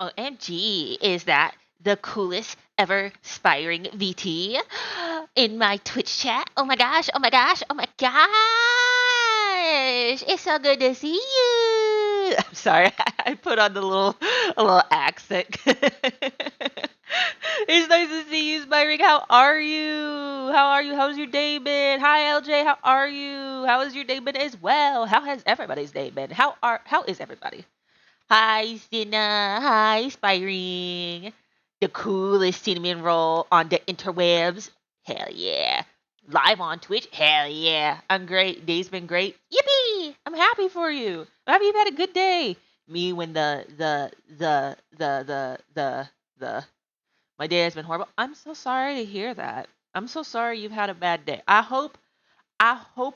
OMG, is that the coolest ever spiring VT in my Twitch chat? Oh my gosh, oh my gosh, oh my gosh! It's so good to see you. I'm sorry, I put on the a little accent. It's nice to see you, Spiring. How are you? How are you? How's your day been? Hi, LJ. How are you? How has your day been as well? How has everybody's day been? How is everybody? Hi, Sina. Hi, Spiring. The coolest cinnamon roll on the interwebs. Hell yeah. Live on Twitch. Hell yeah. I'm great. Day's been great. Yippee! I'm happy for you. I'm happy you've had a good day. Me when the my day has been horrible. I'm so sorry to hear that. I'm so sorry you've had a bad day. I hope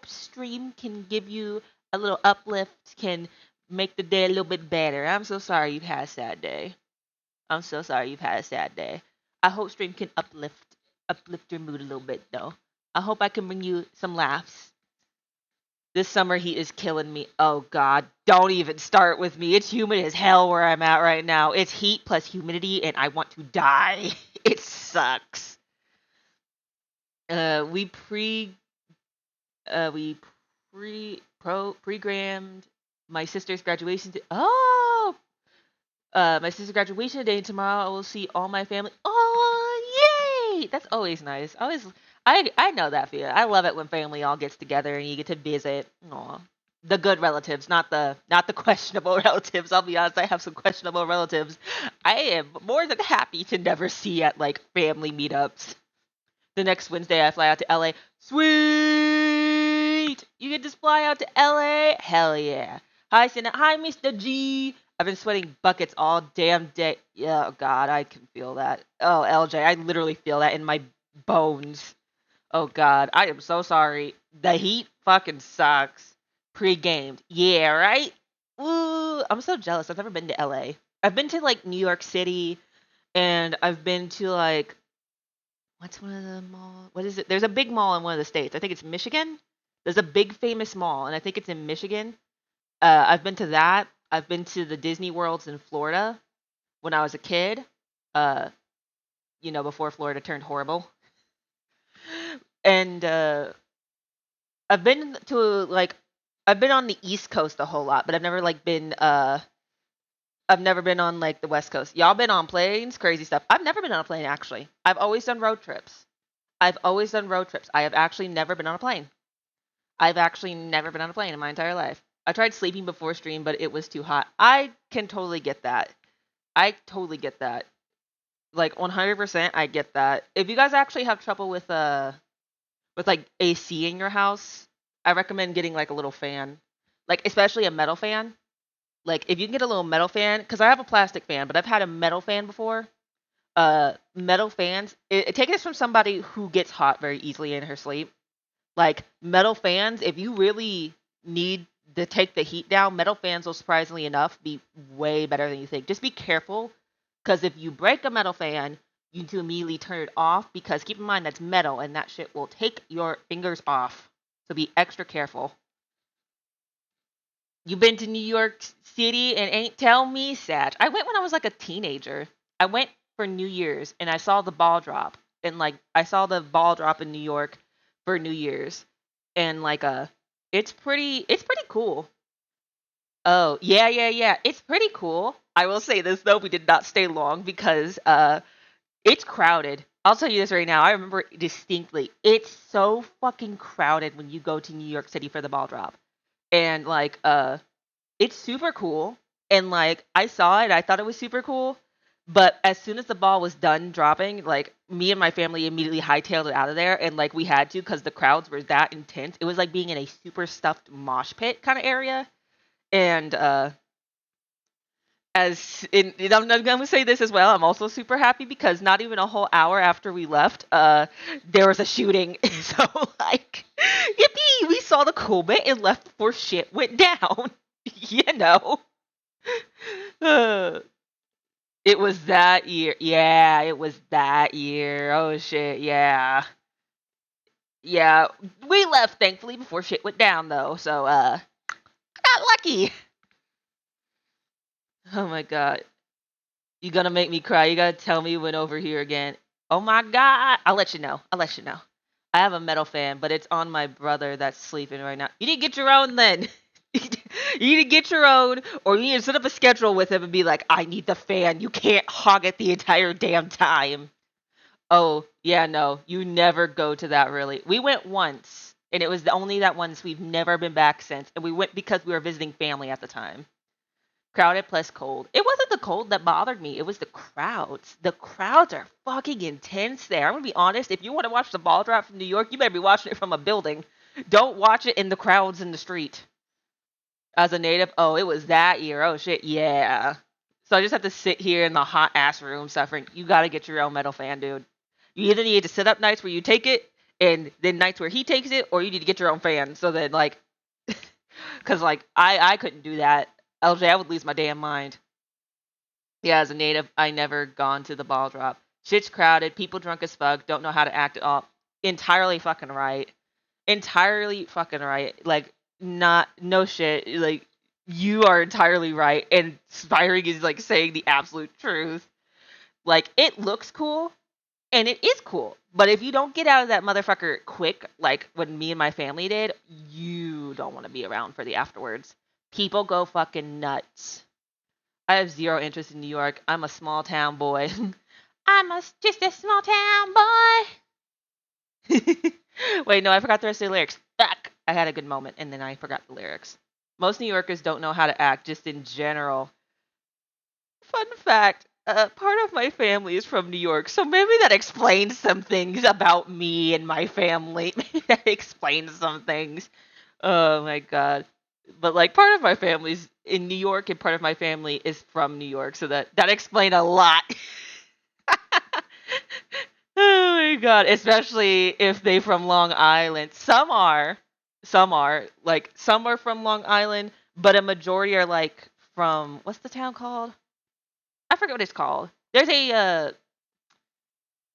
stream can give you a little uplift, can make the day a little bit better. I'm so sorry you've had a sad day. I'm so sorry you've had a sad day. I hope stream can uplift your mood a little bit though. I hope I can bring you some laughs. This summer heat is killing me. Oh god, don't even start with me. It's humid as hell where I'm at right now. It's heat plus humidity and I want to die. It sucks. Uh we pre we programmed my sister's graduation. My sister's graduation day, and tomorrow I will see all my family. Oh, yay! That's always nice. I know that feeling. I love it when family all gets together and you get to visit. Aw. The good relatives, not the questionable relatives. I'll be honest, I have some questionable relatives. I am more than happy to never see at like family meetups. The next Wednesday I fly out to LA. Sweet! You get to fly out to LA? Hell yeah. Hi, Sina. Hi, Mr. G. I've been sweating buckets all damn day. Yeah, oh God, I can feel that. Oh, LJ, I literally feel that in my bones. Oh God, I am so sorry. The heat fucking sucks. Pre-gamed. Yeah, right? Ooh, I'm so jealous. I've never been to LA. I've been to like New York City and I've been to like what's one of the mall? What is it? There's a big mall in one of the states. I think it's Michigan. There's a big famous mall, and I think it's in Michigan. I've been to that. I've been to the Disney Worlds in Florida when I was a kid. Uh, before Florida turned horrible. And I've been to like I've been on the East Coast a whole lot, but I've never been on like the West Coast. Y'all been on planes, crazy stuff. I've never been on a plane actually. I've always done road trips. I've always done road trips. I have actually never been on a plane. I've actually never been on a plane in my entire life. I tried sleeping before stream, but it was too hot. I can totally get that. I totally get that. Like 100%, I get that. If you guys actually have trouble with like AC in your house, I recommend getting like a little fan. Like especially a metal fan. Like if you can get a little metal fan, because I have a plastic fan, but I've had a metal fan before. Metal fans. Take this from somebody who gets hot very easily in her sleep. Like metal fans, if you really need to take the heat down, metal fans will surprisingly enough be way better than you think. Just be careful, because if you break a metal fan, you need to immediately turn it off. Because keep in mind that's metal, and that shit will take your fingers off. So be extra careful. You been to New York City and ain't tell me, Satch. I went when I was like a teenager. I went for New Year's and I saw the ball drop. And like I saw the ball drop in New York for New Year's. And like it's pretty cool. Oh, yeah, yeah, yeah. It's pretty cool. I will say this though, we did not stay long because it's crowded. I'll tell you this right now. I remember distinctly. It's so fucking crowded when you go to New York City for the ball drop. And like it's super cool. And like I saw it, I thought it was super cool. But as soon as the ball was done dropping, like me and my family immediately hightailed it out of there, and like we had to because the crowds were that intense. It was like being in a super stuffed mosh pit kind of area. And I'm gonna say this as well. I'm also super happy because not even a whole hour after we left, there was a shooting. So like, yippee! We saw the cool bit and left before shit went down. you know. Uh, it was that year. Yeah, it was that year. Oh shit. Yeah. Yeah. We left thankfully before shit went down though. So got lucky. Oh my god. You gonna make me cry. You gotta tell me when over here again. Oh my god. I'll let you know. I'll let you know. I have a metal fan, but it's on my brother that's sleeping right now. You need to get your own then. You need to get your own, or you need to set up a schedule with him and be like, I need the fan. You can't hog it the entire damn time. Oh, yeah, no. You never go to that really. We went once, and it was only that once. We've never been back since. And we went because we were visiting family at the time. Crowded plus cold. It wasn't the cold that bothered me. It was the crowds. The crowds are fucking intense there. I'm gonna be honest. If you want to watch the ball drop from New York, you better be watching it from a building. Don't watch it in the crowds in the street. As a native, oh, it was that year. Oh shit, yeah. So I just have to sit here in the hot ass room suffering. You gotta get your own metal fan, dude. You either need to sit up nights where you take it, and then nights where he takes it, or you need to get your own fan. So then, like, because like I couldn't do that. LJ, I would lose my damn mind. Yeah, as a native, I never gone to the ball drop. Shit's crowded, people drunk as fuck, don't know how to act at all. Entirely fucking right. Entirely fucking right. Like, not, no shit. Like, you are entirely right. And Spiring is, like, saying the absolute truth. Like, it looks cool, and it is cool. But if you don't get out of that motherfucker quick, like when me and my family did, you don't want to be around for the afterwards. People go fucking nuts. I have zero interest in New York. I'm a small town boy. Just a small town boy. Wait, no, I forgot the rest of the lyrics. Fuck. I had a good moment and then I forgot the lyrics. Most New Yorkers don't know how to act, just in general. Fun fact, part of my family is from New York, so maybe that explains some things about me and my family. Maybe that explains some things. Oh my god. But like part of my family's in New York and part of my family is from New York, so that explained a lot. Oh my god, especially if they from Long Island. Some are like some are from Long Island, but a majority are like from what's the town called? I forget what it's called. There's a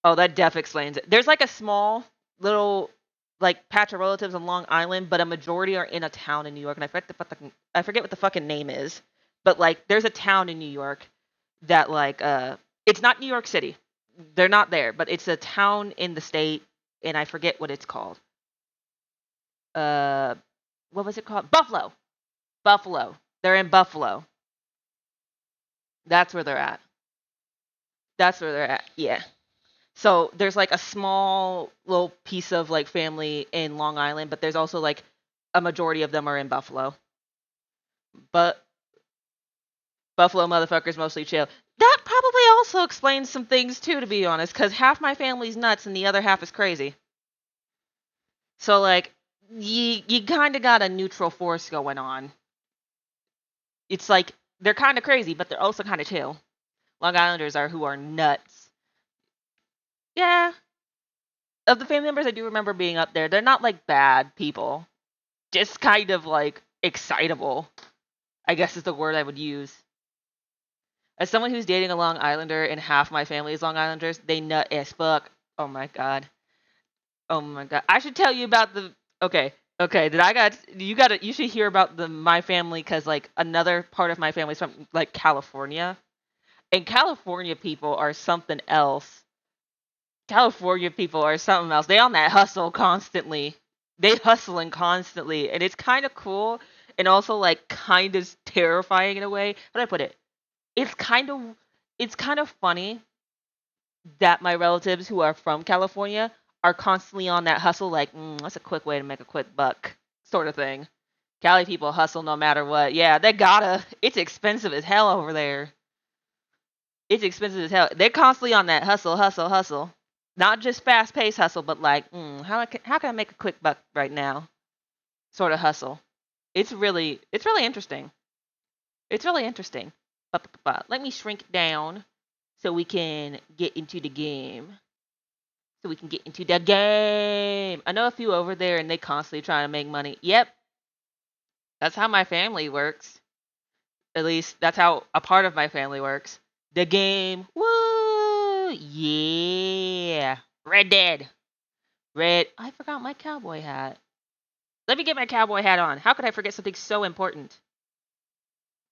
oh, that def explains it. There's like a small little like patch of relatives on Long Island, but a majority are in a town in New York, and I forget what the fucking name is. But like, there's a town in New York that like it's not New York City. They're not there, but it's a town in the state, and I forget what it's called. Uh, what was it called? Buffalo. Buffalo. They're in Buffalo. That's where they're at. That's where they're at. Yeah. So there's like a small little piece of like family in Long Island, but there's also like a majority of them are in Buffalo. But Buffalo motherfuckers mostly chill. That probably also explains some things too, to be honest, because half my family's nuts and the other half is crazy. So like you kind of got a neutral force going on. It's like they're kind of crazy, but they're also kind of chill. Long Islanders are who are nuts. Yeah, of the family members I do remember being up there, they're not like bad people. Just kind of like excitable, I guess is the word I would use. As someone who's dating a Long Islander and half my family is Long Islanders, they nut as fuck. Oh my god. Oh my god. I should tell you about the okay. Okay, did I got you should hear about the my family cuz like another part of my family is from like California. And California people are something else. California people are something else. They on that hustle constantly. They hustling constantly, and it's kind of cool, and also like kind of terrifying in a way. How do I put it? It's kind of it's kind of funny that my relatives who are from California are constantly on that hustle. Like, that's a quick way to make a quick buck, sort of thing. Cali people hustle no matter what. Yeah, they gotta. It's expensive as hell over there. It's expensive as hell. They're constantly on that hustle, hustle, hustle. Not just fast paced hustle, but like, how can I make a quick buck right now? Sort of hustle. It's really interesting. It's really interesting. Let me shrink down so we can get into the game. So we can get into the game. I know a few over there and they constantly trying to make money. Yep, that's how my family works. At least that's how a part of my family works. The game. Woo! Yeah. Red Dead. Red. I forgot my cowboy hat. Let me get my cowboy hat on. How could I forget something so important?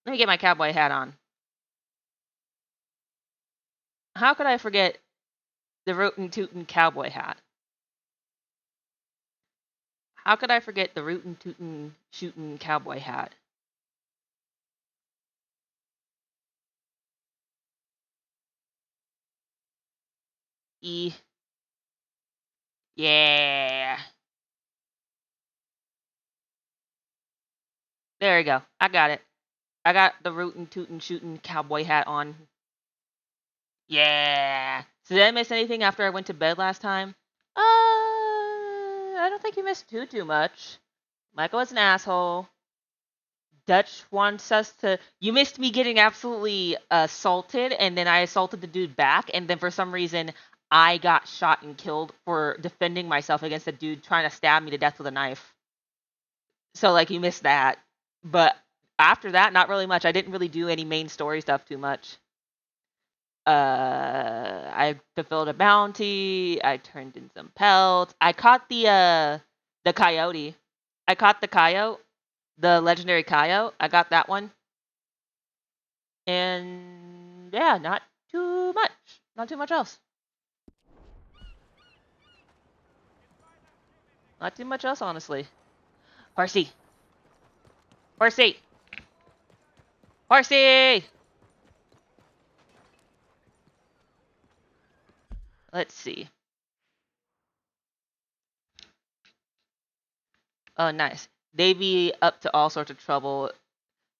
Let me get my cowboy hat on. How could I forget the Rootin' Tootin' cowboy hat? How could I forget the Rootin' Tootin' Shootin' cowboy hat? E. Yeah. There we go. I got it. I got the Rootin' Tootin' Shootin' cowboy hat on. Yeah. So did I miss anything after I went to bed last time? I don't think you missed too much. Michael was an asshole. Dutch wants us to. You missed me getting absolutely assaulted, and then I assaulted the dude back, and then for some reason I got shot and killed for defending myself against a dude trying to stab me to death with a knife. So like you missed that, but after that, not really much. I didn't really do any main story stuff too much. I fulfilled a bounty. I turned in some pelts. I caught the coyote. I caught the coyote, the legendary coyote. I got that one. And yeah, not too much. Not too much else. Not too much else, honestly. Horsey. Horsey. Horsey! Let's see. Oh, nice. They be up to all sorts of trouble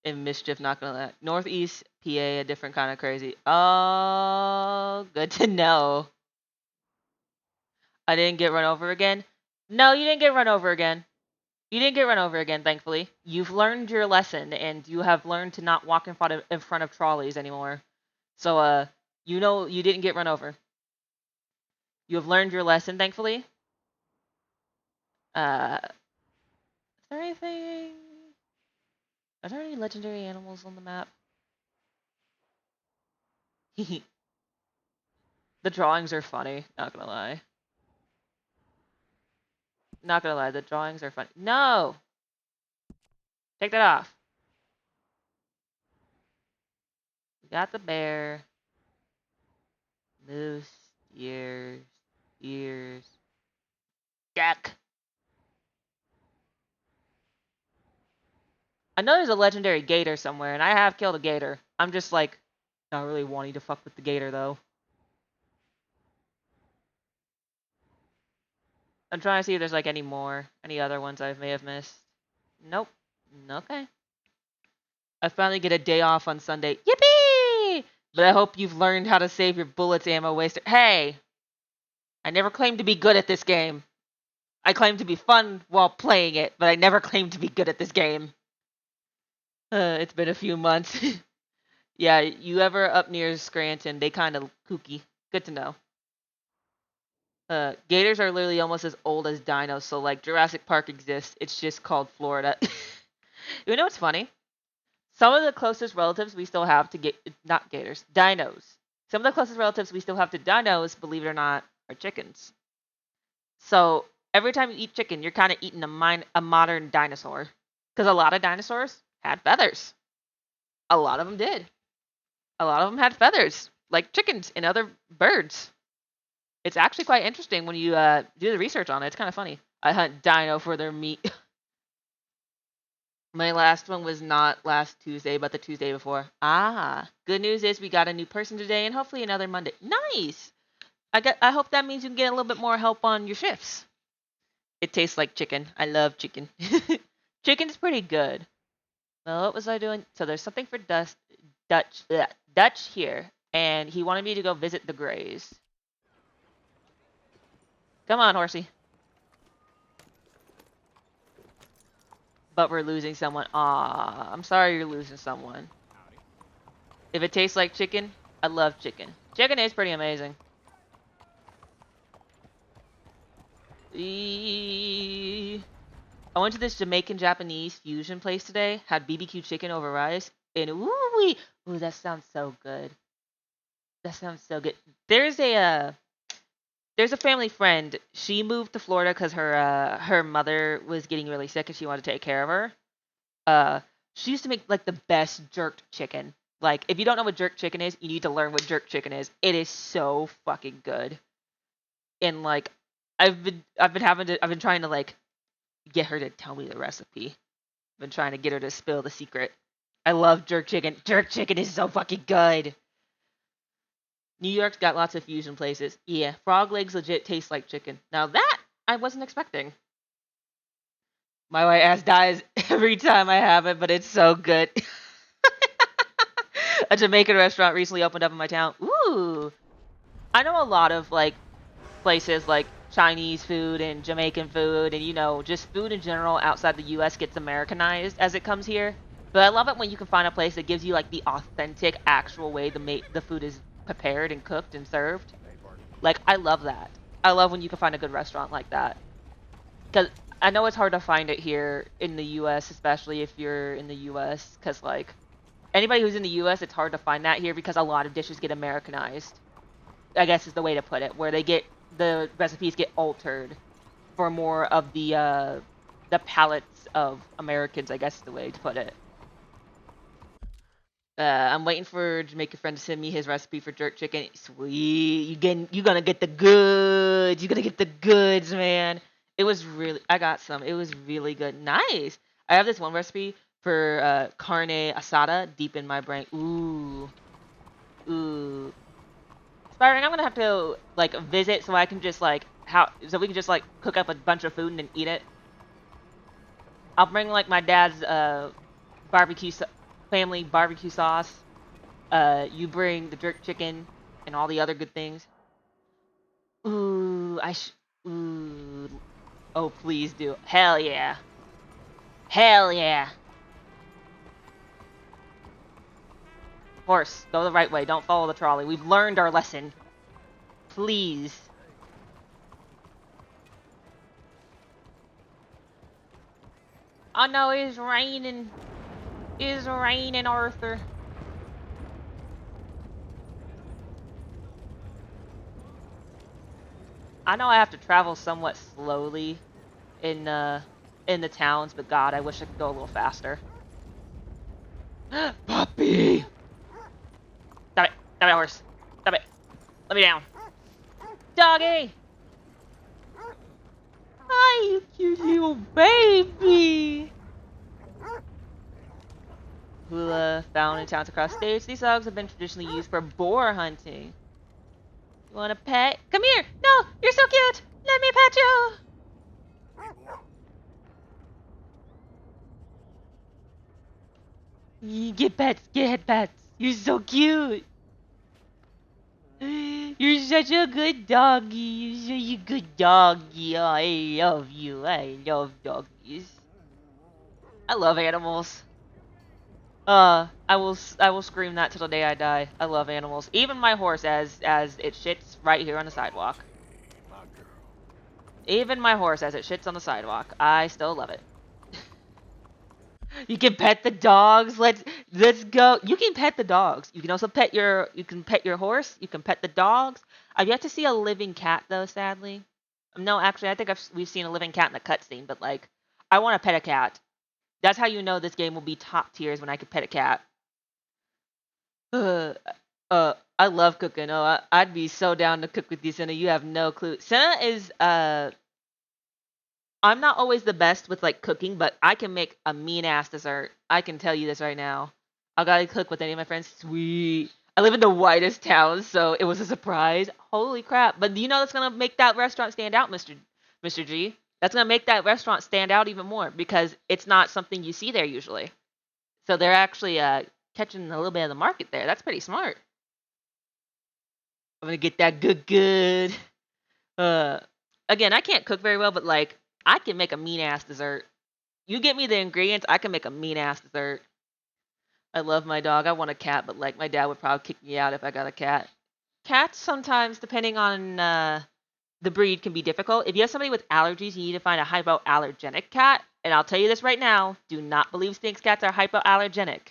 and mischief, not gonna lie. Northeast PA, a different kind of crazy. Oh, good to know. I didn't get run over again. No, you didn't get run over again. You didn't get run over again, thankfully. You've learned your lesson, and you have learned to not walk in front of trolleys anymore. So, you know you didn't get run over. You have learned your lesson, thankfully. Is there anything? Are there any legendary animals on the map? The drawings are funny, not gonna lie. Not gonna lie, the drawings are funny. No! Take that off. We got the bear. Moose. Ears. Ears. Jack. I know there's a legendary gator somewhere, and I have killed a gator. I'm just like, not really wanting to fuck with the gator, though. I'm trying to see if there's like any other ones I may have missed. Nope. Okay. I finally get a day off on Sunday. Yippee! But I hope you've learned how to save your bullets, ammo waster. Hey! I never claimed to be good at this game. I claimed to be fun while playing it, but I never claimed to be good at this game. It's been a few months. Yeah, you ever up near Scranton, they kind of kooky. Good to know. Gators are literally almost as old as dinos, so like Jurassic Park exists. It's just called Florida. You know what's funny? Some of the closest relatives we still have to not gators, dinos. Some of the closest relatives we still have to dinos, believe it or not, are chickens. So every time you eat chicken, you're kind of eating a modern dinosaur. Because a lot of dinosaurs had feathers. A lot of them did. A lot of them had feathers, like chickens and other birds. It's actually quite interesting when you do the research on it. It's kind of funny. I hunt dino for their meat. My last one was not last Tuesday, but the Tuesday before. Ah, good news is we got a new person today, and hopefully another Monday. Nice. I hope that means you can get a little bit more help on your shifts. It tastes like chicken. I love chicken. Chicken's pretty good. Well, what was I doing? So there's something for Dutch here, and he wanted me to go visit the Greys. Come on, horsey. But we're losing someone. Aw, I'm sorry you're losing someone. If it tastes like chicken, I love chicken. Chicken is pretty amazing. I went to this Jamaican Japanese fusion place today. Had BBQ chicken over rice, and ooh, that sounds so good. That sounds so good. There's a family friend. She moved to Florida because her mother was getting really sick and she wanted to take care of her. She used to make like the best jerked chicken. Like, if you don't know what jerk chicken is, you need to learn what jerk chicken is. It is so fucking good. And like, I've been trying to like get her to tell me the recipe. I've been trying to get her to spill the secret. I love jerk chicken. Jerk chicken is so fucking good. New York's got lots of fusion places. Yeah, frog legs legit taste like chicken. Now that I wasn't expecting. My white ass dies every time I have it, but it's so good. A Jamaican restaurant recently opened up in my town. Ooh. I know a lot of like places like Chinese food and Jamaican food and just food in general outside the US gets Americanized as it comes here. But I love it when you can find a place that gives you like the authentic actual way the food is prepared and cooked and served. Like I love that. I love when you can find a good restaurant like that. Cuz I know it's hard to find it here in the US, especially if you're in the US cuz like anybody who's in the US, it's hard to find that here because a lot of dishes get Americanized. I guess is the way to put it, where the recipes get altered for more of the palates of Americans. I guess is the way to put it. I'm waiting for Jamaican friend to send me his recipe for jerk chicken. Sweet, you gonna get the goods. You gonna get the goods, man. I got some. It was really good. Nice. I have this one recipe for carne asada deep in my brain. Ooh, ooh. Byron, I'm gonna have to like visit so I can just like so we can just like cook up a bunch of food and then eat it. I'll bring like my dad's barbecue family barbecue sauce. You bring the jerk chicken and all the other good things. Ooh, ooh. Oh, please do. Hell yeah. Hell yeah. Horse, go the right way. Don't follow the trolley. We've learned our lesson. Please. Oh no, it's raining. It's raining, Arthur. I know I have to travel somewhat slowly in the towns, but God, I wish I could go a little faster. Puppy! Stop it! Stop it, horse! Stop it! Let me down! Doggy! Hi, you cute little baby! Hula found in towns across states. These dogs have been traditionally used for boar hunting. You want a pet? Come here! No! You're so cute! Let me pet you! You get pets! Get pets! You're so cute! You're such a good doggy. You're such a good doggy. Oh, I love you. I love doggies. I love animals. I will scream that till the day I die. I love animals. Even my horse, as it shits right here on the sidewalk. Even my horse, as it shits on the sidewalk, I still love it. You can pet the dogs. Let's go. You can pet the dogs. You can also pet your horse. You can pet the dogs. I've yet to see a living cat though, sadly. No, actually, I think we've seen a living cat in the cutscene, but like, I want to pet a cat. That's how you know this game will be top tiers when I can pet a cat. Uh, I love cooking. Oh, I'd be so down to cook with you, Senna. You have no clue. Senna is I'm not always the best with like cooking, but I can make a mean ass dessert. I can tell you this right now. I gotta cook with any of my friends. Sweet. I live in the whitest town, so it was a surprise. Holy crap! But do you know that's gonna make that restaurant stand out, Mr. G? That's gonna make that restaurant stand out even more because it's not something you see there usually. So they're actually catching a little bit of the market there. That's pretty smart. I'm gonna get that good. Uh, Again, I can't cook very well, but like I can make a mean ass dessert. You get me the ingredients, I can make a mean ass dessert. I love my dog. I want a cat, but like my dad would probably kick me out if I got a cat. Cats sometimes, depending on the breed, can be difficult. If you have somebody with allergies, you need to find a hypoallergenic cat. And I'll tell you this right now: do not believe Sphinx cats are hypoallergenic.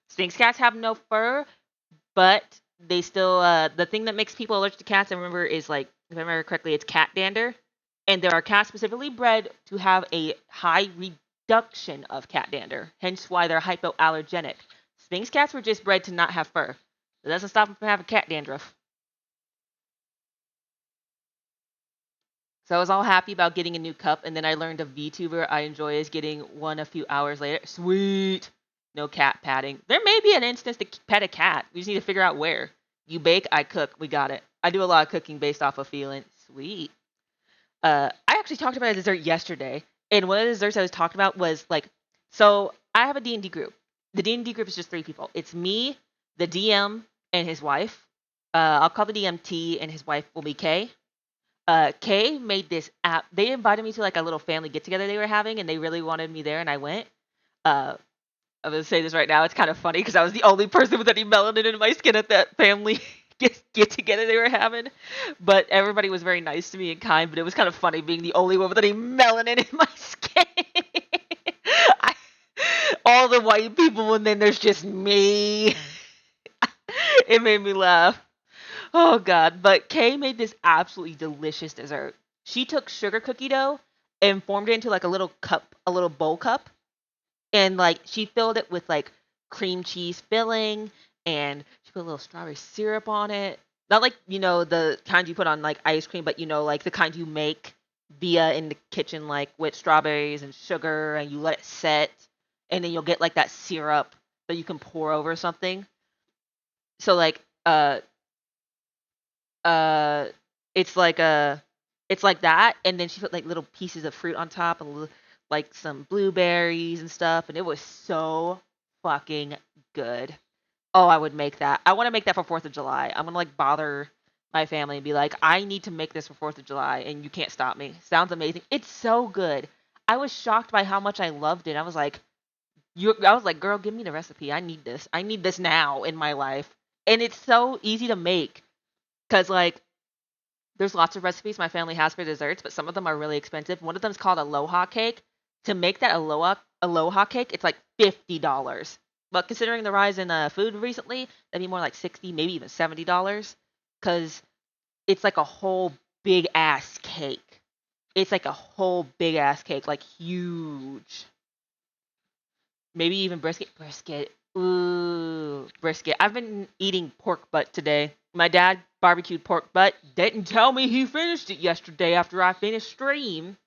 Sphinx cats have no fur, but they still the thing that makes people allergic to cats, I remember, is like if I remember correctly, it's cat dander. And there are cats specifically bred to have a high reduction of cat dander, hence why they're hypoallergenic. Sphynx cats were just bred to not have fur. It doesn't stop them from having cat dandruff. So I was all happy about getting a new cup, and then I learned a VTuber I enjoy is getting one a few hours later. Sweet. No cat patting. There may be an instance to pet a cat. We just need to figure out where. You bake, I cook. We got it. I do a lot of cooking based off of feeling. Sweet. I actually talked about a dessert yesterday, and one of the desserts I was talking about was like, so I have a D&D group. The D&D group is just 3 people. It's me, the DM, and his wife. I'll call the DM T, and his wife will be K. Kay made this app. They invited me to like a little family get together they were having, and they really wanted me there, and I went. I'm gonna say this right now. It's kind of funny because I was the only person with any melanin in my skin at that family get together they were having. But everybody was very nice to me and kind. But it was kind of funny being the only one with any melanin in my skin. I, all the white people, and then there's just me. It made me laugh. Oh god, but Kay made this absolutely delicious dessert. She took sugar cookie dough and formed it into like a little cup, a little bowl cup, and like she filled it with like cream cheese filling, and she put a little strawberry syrup on it. Not like, the kind you put on like ice cream, but like the kind you make via in the kitchen, like with strawberries and sugar, and you let it set, and then you'll get like that syrup that you can pour over something. So like uh it's like that, and then she put like little pieces of fruit on top, and like some blueberries and stuff, and it was so fucking good. Oh, I would make that. I want to make that for 4th of July. I'm gonna like bother my family and be like, I need to make this for 4th of July, and you can't stop me. Sounds amazing. It's so good. I was shocked by how much I loved it. I was like, girl, give me the recipe. I need this. I need this now in my life. And it's so easy to make. Because, like, there's lots of recipes my family has for desserts, but some of them are really expensive. One of them is called Aloha Cake. To make that Aloha Cake, it's like $50. But considering the rise in food recently, that'd be more like $60, maybe even $70. Because it's like a whole big ass cake. It's like a whole big ass cake, like huge. Maybe even brisket. Brisket. Ooh, brisket. I've been eating pork butt today. My dad barbecued pork butt. Didn't tell me he finished it yesterday after I finished stream.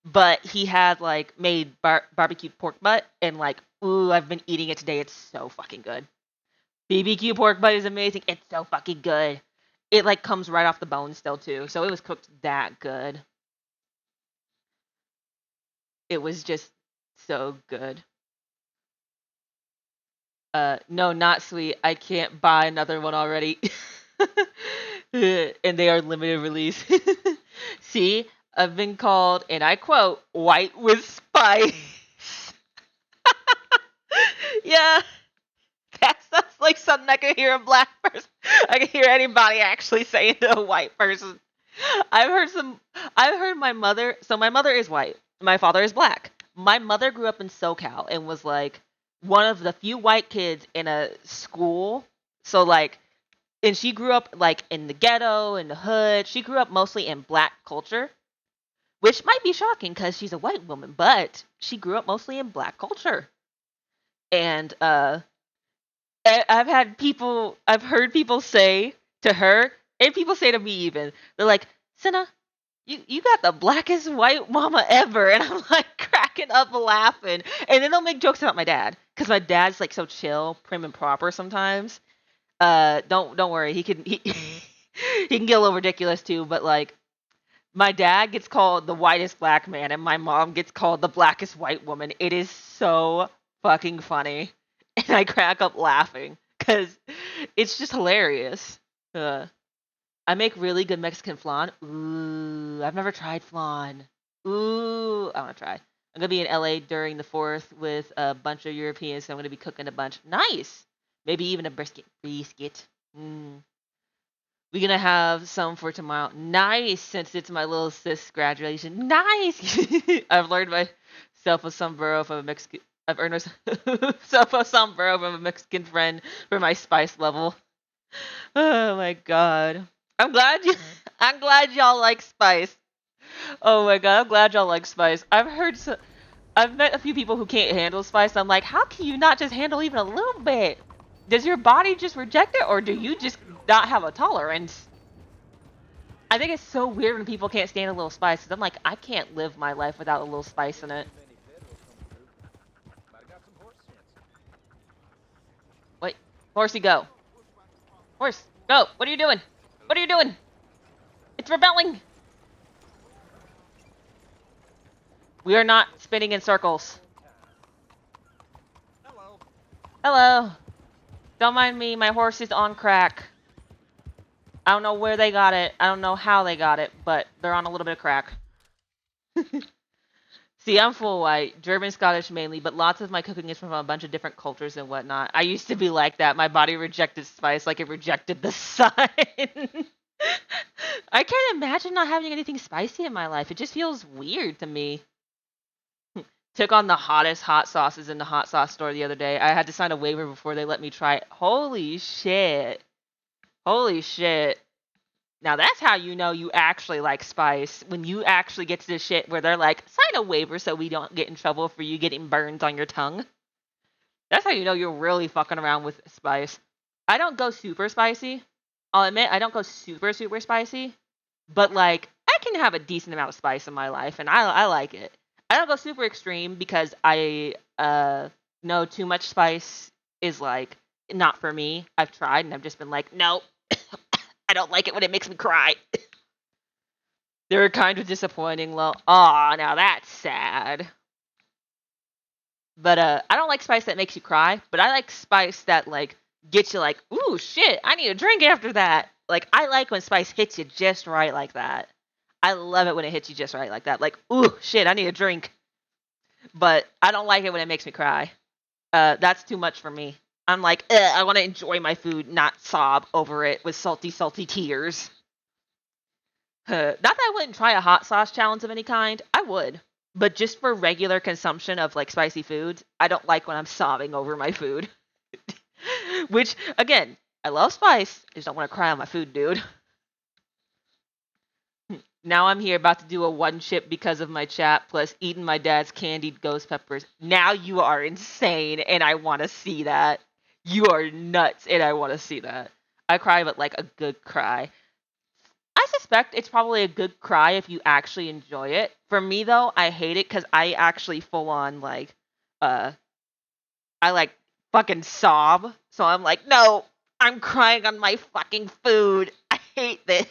But he had like made barbecued pork butt, and like, ooh, I've been eating it today. It's so fucking good. BBQ pork butt is amazing. It's so fucking good. It like comes right off the bone still too. So it was cooked that good. It was just so good. No, not sweet. I can't buy another one already. And they are limited release. See, I've been called, and I quote, white with spice. Yeah, that sounds like something I can hear a black person. I can hear anybody actually saying to a white person. I've heard my mother. So my mother is white. My father is black. My mother grew up in SoCal and was like one of the few white kids in a school. So like, and she grew up like in the ghetto, in the hood. She grew up mostly in black culture, which might be shocking because she's a white woman, but she grew up mostly in black culture. And I've heard people say to her, and people say to me even, they're like, Senna, you got the blackest white mama ever. And I'm like cracking up laughing. And then they'll make jokes about my dad, because my dad's like so chill, prim and proper sometimes. Don't worry, he can get a little ridiculous too, but like my dad gets called the whitest black man, and my mom gets called the blackest white woman. It is so fucking funny, and I crack up laughing because it's just hilarious. Uh, I make really good Mexican flan. Ooh, I've never tried flan. Ooh, I want to try. I'm gonna be in LA during the 4th with a bunch of Europeans, so I'm gonna be cooking a bunch. Nice. Maybe even a brisket. Mm. We're gonna have some for tomorrow. Nice, since it's my little sis graduation. Nice. I've learned myself a sombrero from a Mexican. I've earned myself a sombrero from a Mexican friend for my spice level. Oh my god. I'm glad you. I'm glad y'all like spice. Oh my god, I'm glad y'all like spice. I've heard so. I've met a few people who can't handle spice. I'm like, how can you not just handle even a little bit? Does your body just reject it, or do you just not have a tolerance? I think it's so weird when people can't stand a little spice. Cause I'm like, I can't live my life without a little spice in it. Wait, horsey, go. Horse, go. What are you doing? What are you doing? It's rebelling. We are not spinning in circles. Hello. Don't mind me. My horse is on crack. I don't know where they got it. I don't know how they got it, but they're on a little bit of crack. See, I'm full white, German, Scottish mainly, but lots of my cooking is from a bunch of different cultures and whatnot. I used to be like that. My body rejected spice like it rejected the sun. I can't imagine not having anything spicy in my life. It just feels weird to me. Took on the hottest hot sauces in the hot sauce store the other day. I had to sign a waiver before they let me try it. Holy shit. Holy shit. Now that's how you know you actually like spice. When you actually get to the shit where they're like, sign a waiver so we don't get in trouble for you getting burns on your tongue. That's how you know you're really fucking around with spice. I don't go super spicy. I'll admit I don't go super, super spicy. But like, I can have a decent amount of spice in my life and I like it. I don't go super extreme because I know too much spice is like not for me. I've tried and I've just been like, no, I don't like it when it makes me cry. They're kind of disappointing. Well, aw, now that's sad. But I don't like spice that makes you cry. But I like spice that like gets you like, ooh, shit, I need a drink after that. Like I like when spice hits you just right like that. I love it when it hits you just right like that. Like, ooh, shit, I need a drink. But I don't like it when it makes me cry. That's too much for me. I'm like, I want to enjoy my food, not sob over it with salty, salty tears. Not that I wouldn't try a hot sauce challenge of any kind. I would. But just for regular consumption of like spicy foods, I don't like when I'm sobbing over my food. Which, again, I love spice. I just don't want to cry on my food, dude. Now I'm here about to do a one chip because of my chat, plus eating my dad's candied ghost peppers. Now you are insane, and I want to see that. You are nuts, and I want to see that. I cry, but like a good cry. I suspect it's probably a good cry if you actually enjoy it. For me though, I hate it because I actually full on like, uh, I like fucking sob. So I'm like, no, I'm crying on my fucking food. I hate this.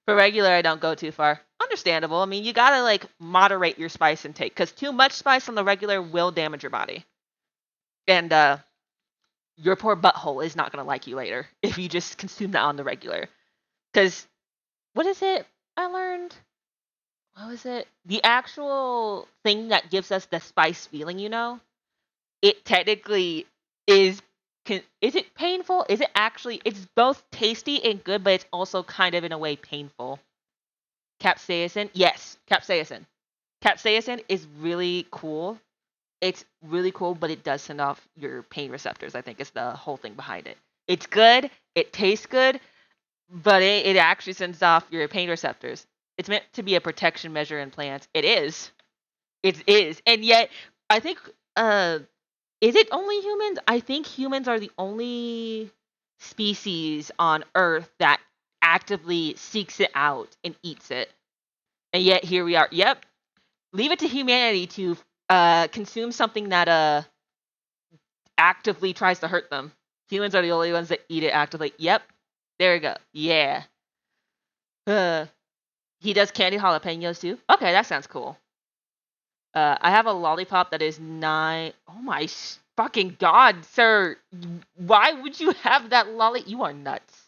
For regular, I don't go too far. Understandable. I mean, you gotta like moderate your spice intake because too much spice on the regular will damage your body, and your poor butthole is not gonna like you later if you just consume that on the regular. Because what is it? I learned. What was it? The actual thing that gives us the spice feeling, it technically is. Is it painful? Is it actually? It's both tasty and good, but it's also kind of in a way painful. Capsaicin? Yes, capsaicin. Capsaicin is really cool. It's really cool, but it does send off your pain receptors, I think is the whole thing behind it. It's good, it tastes good, but it actually sends off your pain receptors. It's meant to be a protection measure in plants. It is. It is. And yet, I think, is it only humans? I think humans are the only species on Earth that actively seeks it out and eats it. And yet here we are. Yep. Leave it to humanity to consume something that actively tries to hurt them. Humans are the only ones that eat it actively. Yep. There we go. Yeah. He does candy jalapenos too. Okay, that sounds cool. I have a lollipop that is nine. Oh my fucking god, sir! Why would you have that lolly? You are nuts.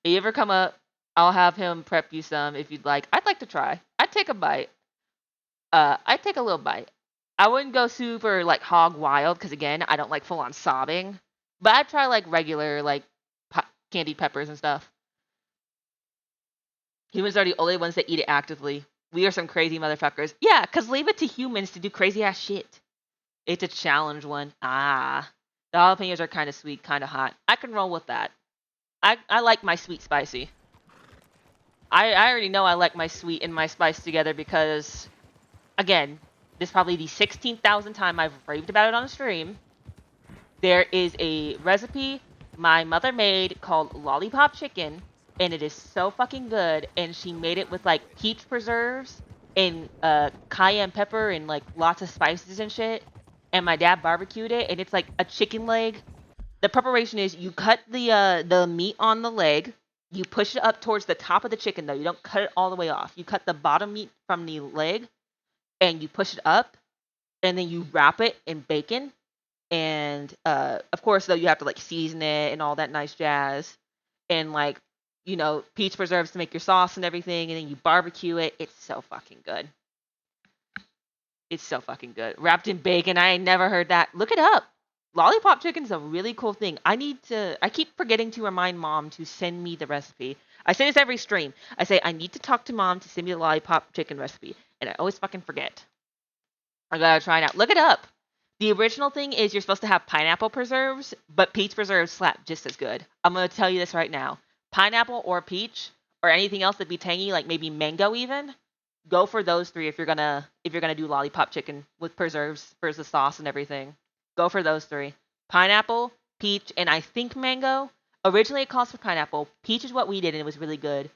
If you ever come up, I'll have him prep you some if you'd like. I'd like to try. I'd take a bite. I'd take a little bite. I wouldn't go super like hog wild because again, I don't like full on sobbing. But I'd try like regular like candied peppers and stuff. Humans are the only ones that eat it actively. We are some crazy motherfuckers. Yeah, because leave it to humans to do crazy ass shit. It's a challenge one. Ah. The jalapenos are kind of sweet, kind of hot. I can roll with that. I like my sweet spicy. I already know I like my sweet and my spice together because, again, This is probably the 16,000th time I've raved about it on a stream. There is a recipe my mother made called lollipop chicken, and it is so fucking good. And she made it with like peach preserves and cayenne pepper and like lots of spices and shit. And my dad barbecued it, and it's like a chicken leg. The preparation is you cut the meat on the leg. You push it up towards the top of the chicken though. You don't cut it all the way off. You cut the bottom meat from the leg, and you push it up, and then you wrap it in bacon. And of course though you have to like season it and all that nice jazz, and like peach preserves to make your sauce and everything, and then you barbecue it. It's so fucking good. It's so fucking good. Wrapped in bacon. I ain't never heard that. Look it up. Lollipop chicken is a really cool thing. I keep forgetting to remind mom to send me the recipe. I say this every stream. I say I need to talk to mom to send me the lollipop chicken recipe, and I always fucking forget. I gotta try it out. Look it up. The original thing is you're supposed to have pineapple preserves, but peach preserves slap just as good. I'm gonna tell you this right now. Pineapple or peach or anything else that'd be tangy, like maybe mango even. Go for those three if you're gonna do lollipop chicken with preserves for the sauce and everything. Go for those three. Pineapple, peach, and I think mango. Originally it calls for pineapple. Peach is what we did and it was really good.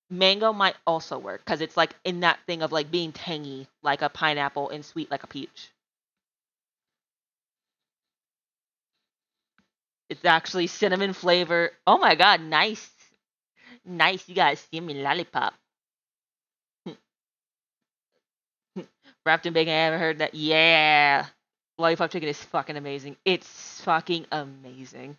Mango might also work because it's like in that thing of like being tangy like a pineapple and sweet like a peach. It's actually cinnamon flavor. Oh my god, nice. Nice, you guys see me lollipop. Wrapped in bacon, I haven't heard that. Yeah. Lollipop chicken is fucking amazing. It's fucking amazing.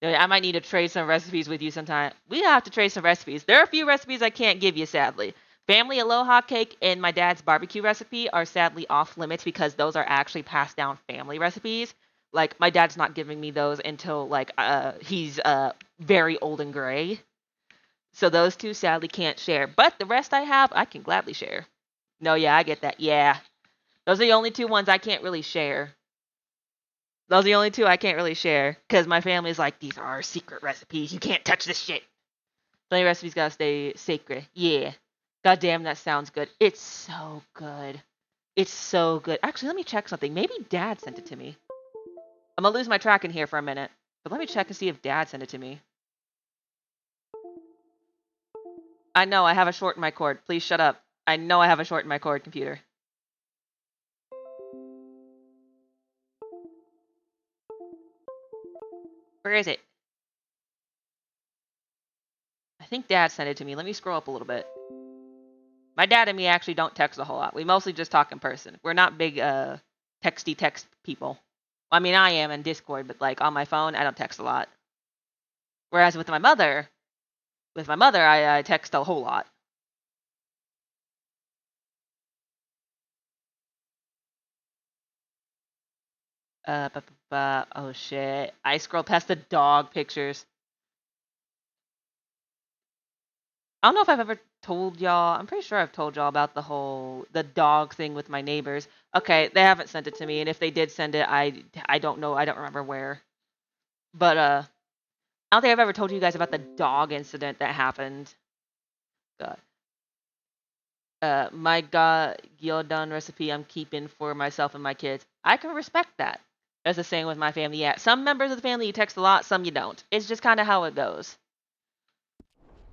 I might need to trade some recipes with you sometime. We have to trade some recipes. There are a few recipes I can't give you, sadly. Family aloha cake and my dad's barbecue recipe are sadly off limits because those are actually passed down family recipes. Like, my dad's not giving me those until, like, he's very old and gray. So those two sadly can't share. But the rest I have, I can gladly share. No, yeah, I get that. Yeah. Those are the only two ones I can't really share. Those are the only two I can't really share. Because my family's like, these are our secret recipes. You can't touch this shit. Family recipes gotta stay sacred. Yeah. God damn, that sounds good. It's so good. It's so good. Actually, let me check something. Maybe Dad sent it to me. I'm gonna lose my track in here for a minute. But let me check and see if Dad sent it to me. I know I have a short in my cord. Please shut up. I know I have a short in my cord, computer. Where is it? I think Dad sent it to me. Let me scroll up a little bit. My dad and me actually don't text a whole lot. We mostly just talk in person. We're not big texty text people. I mean, I am in Discord, but like on my phone, I don't text a lot. Whereas with my mother, I text a whole lot. Oh shit. I scrolled past the dog pictures. I don't know if I've ever told y'all. I'm pretty sure I've told y'all about the dog thing with my neighbors. Okay, they haven't sent it to me, and if they did send it, I don't know. I don't remember where. But I don't think I've ever told you guys about the dog incident that happened. God. My God, gyudon recipe I'm keeping for myself and my kids. I can respect that. That's the same with my family. Yeah, some members of the family you text a lot, some you don't. It's just kind of how it goes.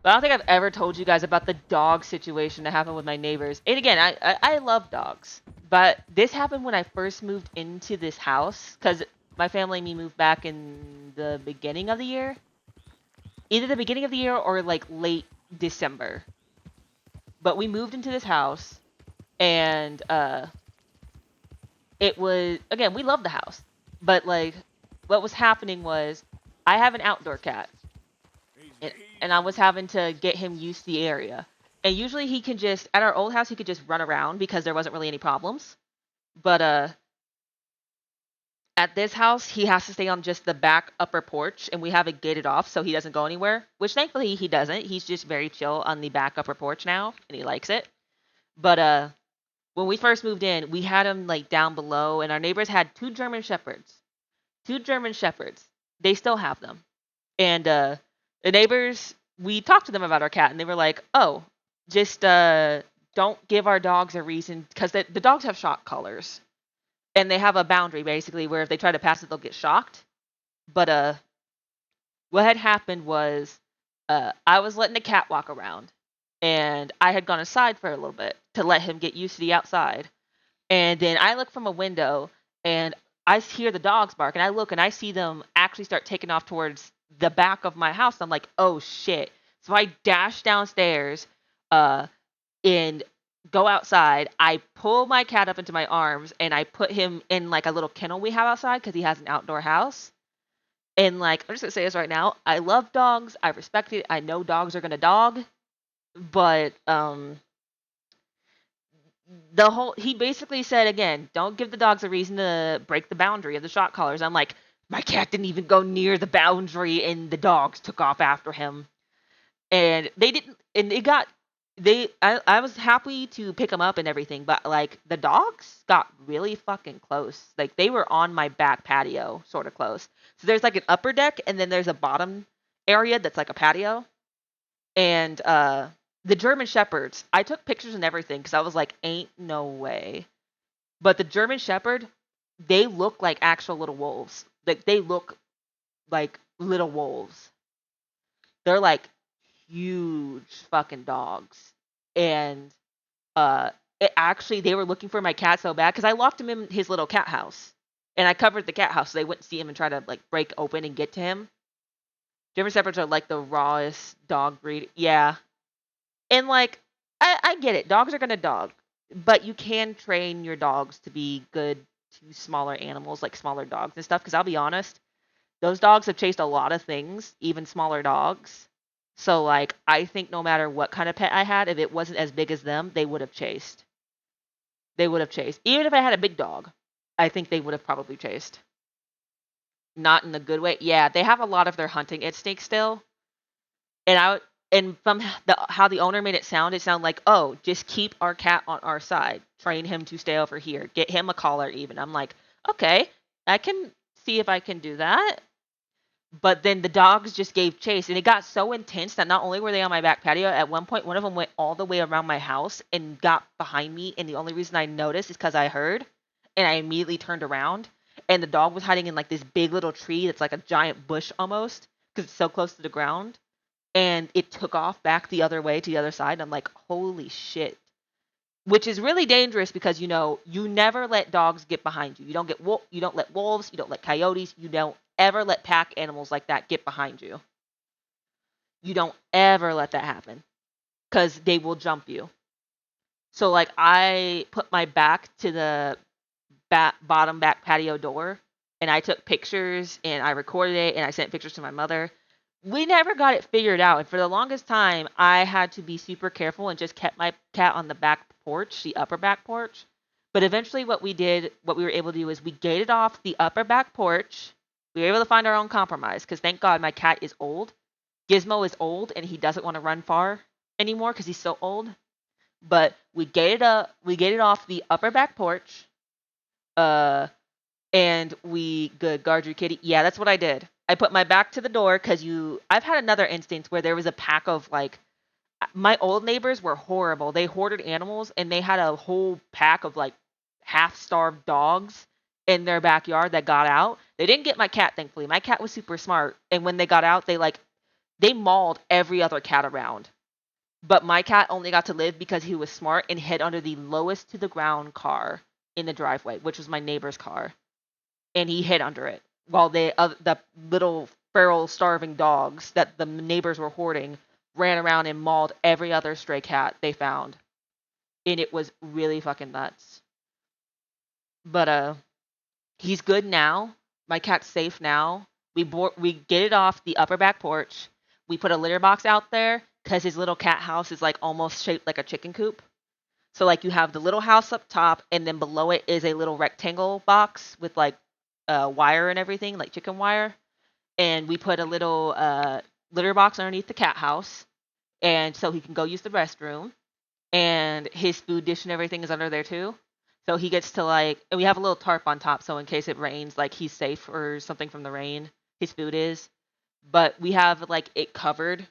But I don't think I've ever told you guys about the dog situation that happened with my neighbors. And again, I love dogs. But this happened when I first moved into this house. Because my family and me moved back in the beginning of the year. Either the beginning of the year or like late December. But we moved into this house. And it was, again, we love the house. But like, what was happening was, I have an outdoor cat. And I was having to get him used to the area. And usually he can just, at our old house, he could just run around because there wasn't really any problems. But at this house, he has to stay on just the back upper porch, and we have it gated off so he doesn't go anywhere, which thankfully he doesn't. He's just very chill on the back upper porch now, and he likes it. But when we first moved in, we had him like down below, and our neighbors had two German Shepherds. Two German Shepherds. They still have them. And the neighbors, we talked to them about our cat, and they were like, oh, just don't give our dogs a reason, because the dogs have shock collars, and they have a boundary basically where if they try to pass it, they'll get shocked. But what had happened was, I was letting the cat walk around, and I had gone aside for a little bit to let him get used to the outside. And then I look from a window, and I hear the dogs bark, and I look and I see them actually start taking off towards the back of my house. I'm like, oh shit. So I dash downstairs, uh, and go outside. I pull my cat up into my arms, and I put him in like a little kennel we have outside because he has an outdoor house. And like, I'm just gonna say this right now. I love dogs. I respect it. I know dogs are gonna dog, but the whole he basically said again, don't give the dogs a reason to break the boundary of the shot collars. I'm like, my cat didn't even go near the boundary, and the dogs took off after him. And they didn't, and it got I was happy to pick them up and everything, but like the dogs got really fucking close. Like they were on my back patio, sort of close. So there's like an upper deck, and then there's a bottom area that's like a patio. And the German Shepherds, I took pictures and everything because I was like, ain't no way. But the German Shepherd, they look like actual little wolves. Like they look like little wolves. They're like huge fucking dogs. And it actually, they were looking for my cat so bad because I locked him in his little cat house. And I covered the cat house so they wouldn't see him and try to like break open and get to him. German Shepherds are like the rawest dog breed. Yeah. And like, I get it. Dogs are gonna dog, but you can train your dogs to be good to smaller animals, like smaller dogs and stuff. Because I'll be honest, those dogs have chased a lot of things, even smaller dogs. So like, I think no matter what kind of pet I had, if it wasn't as big as them, they would have chased. They would have chased. Even if I had a big dog, I think they would have probably chased. Not in a good way. Yeah, they have a lot of their hunting instinct still. And from how the owner made it sounded like, oh, just keep our cat on our side, train him to stay over here, get him a collar even. I'm like, okay, I can see if I can do that. But then the dogs just gave chase, and it got so intense that not only were they on my back patio, at one point one of them went all the way around my house and got behind me, and the only reason I noticed is because I heard, and I immediately turned around, and the dog was hiding in like this big little tree that's like a giant bush almost because it's so close to the ground. And it took off back the other way to the other side. And I'm like, holy shit. Which is really dangerous because, you never let dogs get behind you. You don't you don't let wolves, you don't let coyotes, you don't ever let pack animals like that get behind you. You don't ever let that happen because they will jump you. So like I put my back to the bottom back patio door, and I took pictures and I recorded it and I sent pictures to my mother. We never got it figured out. And for the longest time, I had to be super careful and just kept my cat on the back porch, the upper back porch. But eventually what we were able to do is we gated off the upper back porch. We were able to find our own compromise because thank God my cat is old. Gizmo is old and he doesn't want to run far anymore because he's so old. But we gated off the upper back porch. And good, guard your kitty. Yeah, that's what I did. I put my back to the door because I've had another instance where there was a pack of like, my old neighbors were horrible. They hoarded animals and they had a whole pack of like half-starved dogs in their backyard that got out. They didn't get my cat, thankfully. My cat was super smart. And when they got out, they mauled every other cat around. But my cat only got to live because he was smart and hid under the lowest to the ground car in the driveway, which was my neighbor's car. And he hid under it while the little feral starving dogs that the neighbors were hoarding ran around and mauled every other stray cat they found. And it was really fucking nuts. But he's good now. My cat's safe now. We gated off the upper back porch. We put a litter box out there because his little cat house is like almost shaped like a chicken coop. So like you have the little house up top, and then below it is a little rectangle box with like wire and everything, like chicken wire. And we put a little litter box underneath the cat house, and so he can go use the restroom. And his food dish and everything is under there too. So he gets to and we have a little tarp on top, so in case it rains, like he's safe or something from the rain, his food is. But we have like it covered,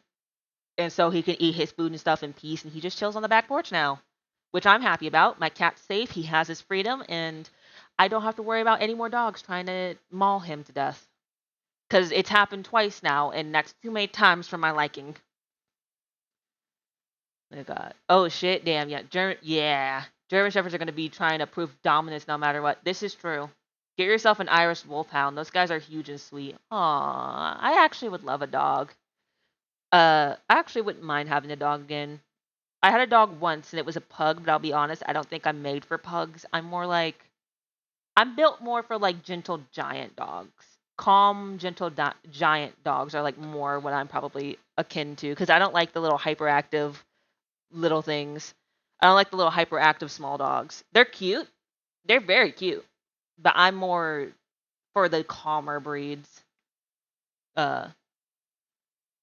and so he can eat his food and stuff in peace, and he just chills on the back porch now. which I'm happy about. My cat's safe. He has his freedom, and I don't have to worry about any more dogs trying to maul him to death. Because it's happened twice now, and that's too many times for my liking. Oh god. Oh shit, damn, yeah. German Shepherds are going to be trying to prove dominance no matter what. This is true. Get yourself an Irish Wolfhound. Those guys are huge and sweet. Aww, I actually would love a dog. I actually wouldn't mind having a dog again. I had a dog once and it was a pug, but I'll be honest, I don't think I'm made for pugs. I'm built more for like gentle giant dogs. Calm, gentle giant dogs are like more what I'm probably akin to because I don't like the little hyperactive little things. I don't like the little hyperactive small dogs. They're cute. They're very cute. But I'm more for the calmer breeds. Uh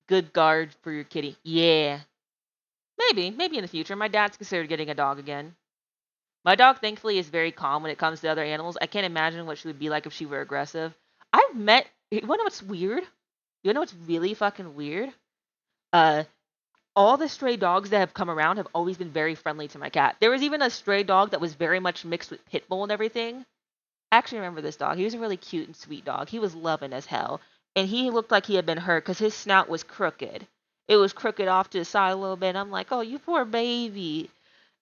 Good guard for your kitty. Yeah. Maybe in the future. My dad's considered getting a dog again. My dog, thankfully, is very calm when it comes to other animals. I can't imagine what she would be like if she were aggressive. I've met. You wanna know what's weird? You know what's really fucking weird? Uh, all the stray dogs that have come around have always been very friendly to my cat. There was even a stray dog that was very much mixed with pit bull and everything. I actually remember this dog. He was a really cute and sweet dog. He was loving as hell. And he looked like he had been hurt because his snout was crooked. It was crooked off to the side a little bit. And I'm like, oh, you poor baby.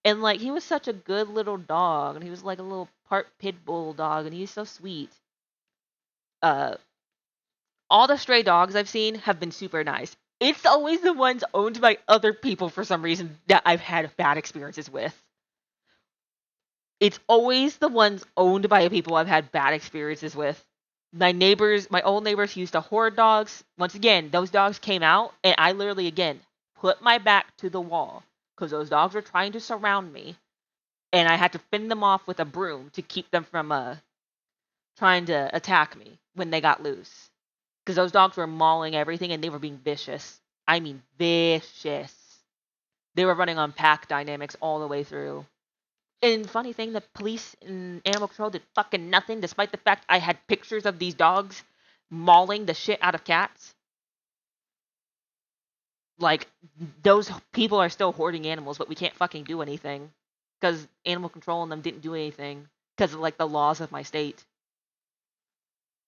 And like, he was such a good little dog. And he was like a little part pit bull dog. And he's so sweet. Uh, all the stray dogs I've seen have been super nice. It's always the ones owned by other people for some reason that I've had bad experiences with. It's always the ones owned by people I've had bad experiences with. My old neighbors used to hoard dogs. Once again, those dogs came out, and I literally, again, put my back to the wall because those dogs were trying to surround me, and I had to fend them off with a broom to keep them from trying to attack me when they got loose. Because those dogs were mauling everything, and they were being vicious. I mean, vicious. They were running on pack dynamics all the way through. And funny thing, the police and animal control did fucking nothing, despite the fact I had pictures of these dogs mauling the shit out of cats. Like, those people are still hoarding animals, but we can't fucking do anything. Because animal control and them didn't do anything. Because of, like, the laws of my state.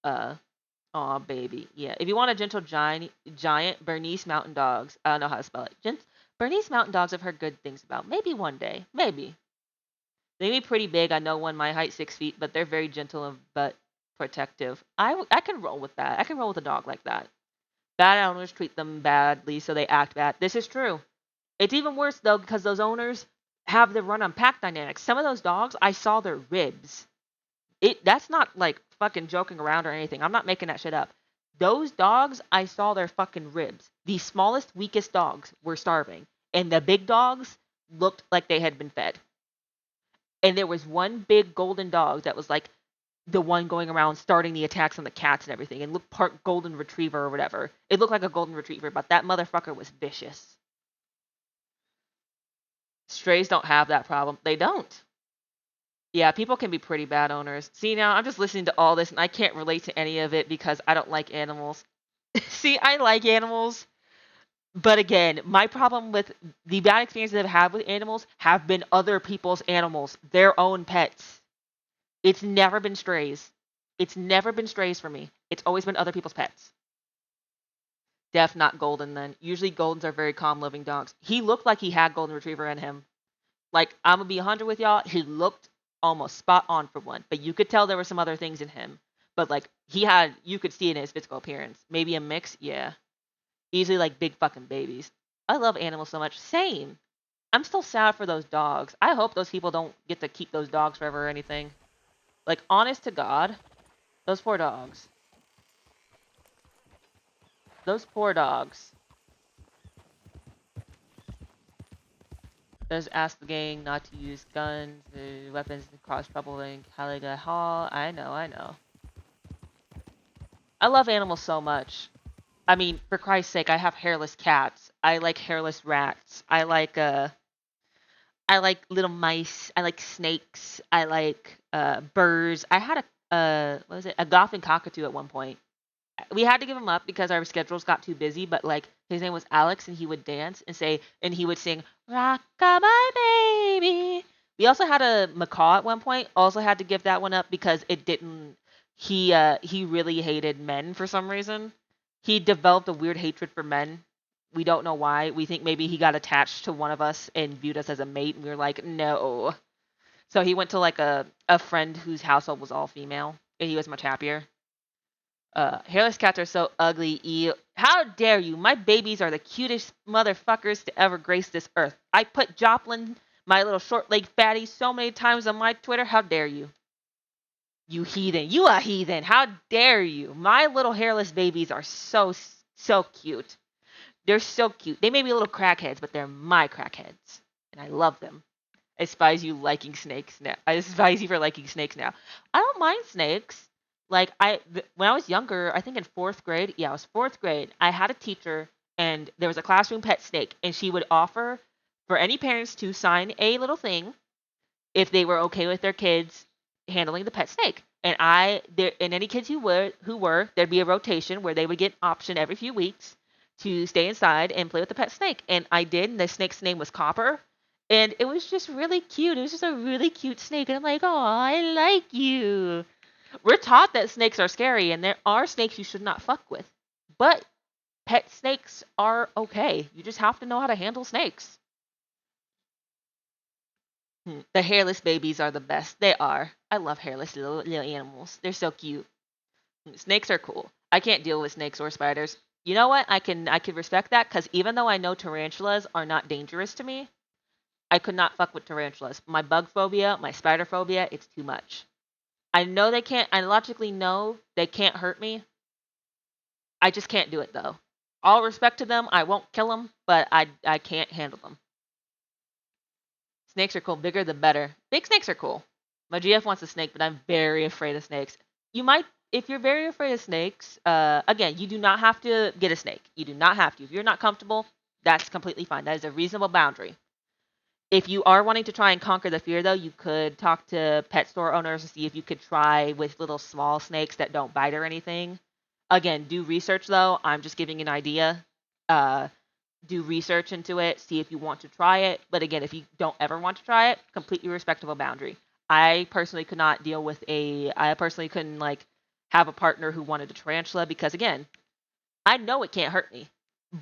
Aw, baby. Yeah, if you want a gentle giant Bernese Mountain Dogs, I don't know how to spell it. Bernese Mountain Dogs I've heard good things about. Maybe one day. Maybe. They may be pretty big. I know one, my height 6 feet, but they're very gentle but protective. I can roll with that. I can roll with a dog like that. Bad owners treat them badly, so they act bad. This is true. It's even worse though because those owners have the run on pack dynamics. Some of those dogs, I saw their ribs. That's not like fucking joking around or anything. I'm not making that shit up. Those dogs, I saw their fucking ribs. The smallest, weakest dogs were starving, and the big dogs looked like they had been fed. And there was one big golden dog that was like the one going around starting the attacks on the cats and everything, and looked part golden retriever or whatever. It looked like a golden retriever, but that motherfucker was vicious. Strays don't have that problem. They don't. Yeah, people can be pretty bad owners. See, now I'm just listening to all this and I can't relate to any of it because I don't like animals. See, I like animals. But again, my problem with the bad experiences I've had with animals have been other people's animals, their own pets. It's never been strays. It's never been strays for me. It's always been other people's pets. Def, not golden then. Usually goldens are very calm living dogs. He looked like he had golden retriever in him. Like, I'm gonna be 100 with y'all. He looked almost spot on for one. But you could tell there were some other things in him. But like, you could see it in his physical appearance. Maybe a mix, yeah. Easily like big fucking babies. I love animals so much. Same. I'm still sad for those dogs. I hope those people don't get to keep those dogs forever or anything. Like, honest to God, those poor dogs. Those poor dogs. Just ask the gang not to use guns, weapons to cause trouble in Caliga Hall. I know. I love animals so much. I mean, for Christ's sake, I have hairless cats. I like hairless rats. I like little mice. I like snakes. I like birds. I had what was it? A Goffin cockatoo at one point. We had to give him up because our schedules got too busy, but like his name was Alex and he would dance and he would sing "Rock-a-bye baby." We also had a macaw at one point. Also had to give that one up because it didn't. He really hated men for some reason. He developed a weird hatred for men. We don't know why. We think maybe he got attached to one of us and viewed us as a mate, and we were like, no. So he went to like a friend whose household was all female, and he was much happier. Hairless cats are so ugly. How dare you? My babies are the cutest motherfuckers to ever grace this earth. I put Joplin, my little short-legged fatty, so many times on my Twitter. How dare you? You heathen. You a heathen. How dare you? My little hairless babies are so cute. They're so cute. They may be little crackheads, but they're my crackheads. And I love them. I despise you liking snakes now. I despise you for liking snakes now. I don't mind snakes. Like when I was younger, I think in fourth grade, yeah, I was fourth grade. I had a teacher, and there was a classroom pet snake, and she would offer for any parents to sign a little thing if they were okay with their kids handling the pet snake. And any kids who were, there'd be a rotation where they would get an option every few weeks to stay inside and play with the pet snake. And I did, and the snake's name was Copper. And it was just really cute. It was just a really cute snake. And I'm like, oh, I like you. We're taught that snakes are scary, and there are snakes you should not fuck with. But pet snakes are okay. You just have to know how to handle snakes. The hairless babies are the best. They are. I love hairless little animals. They're so cute. Snakes are cool. I can't deal with snakes or spiders. You know what? I could respect that because even though I know tarantulas are not dangerous to me, I could not fuck with tarantulas. My bug phobia, my spider phobia, it's too much. I know they can't. I logically know they can't hurt me. I just can't do it though. All respect to them. I won't kill them, but I can't handle them. Snakes are cool. Bigger the better. Big snakes are cool. My GF wants a snake, but I'm very afraid of snakes. You might, if you're very afraid of snakes, again, you do not have to get a snake. You do not have to. If you're not comfortable, that's completely fine. That is a reasonable boundary. If you are wanting to try and conquer the fear, though, you could talk to pet store owners and see if you could try with little small snakes that don't bite or anything. Again, do research, though. I'm just giving an idea. Uh, do research into it, see if you want to try it. But again, if you don't ever want to try it, completely respectable boundary. I personally could not deal with I personally couldn't like have a partner who wanted a tarantula because again, I know it can't hurt me,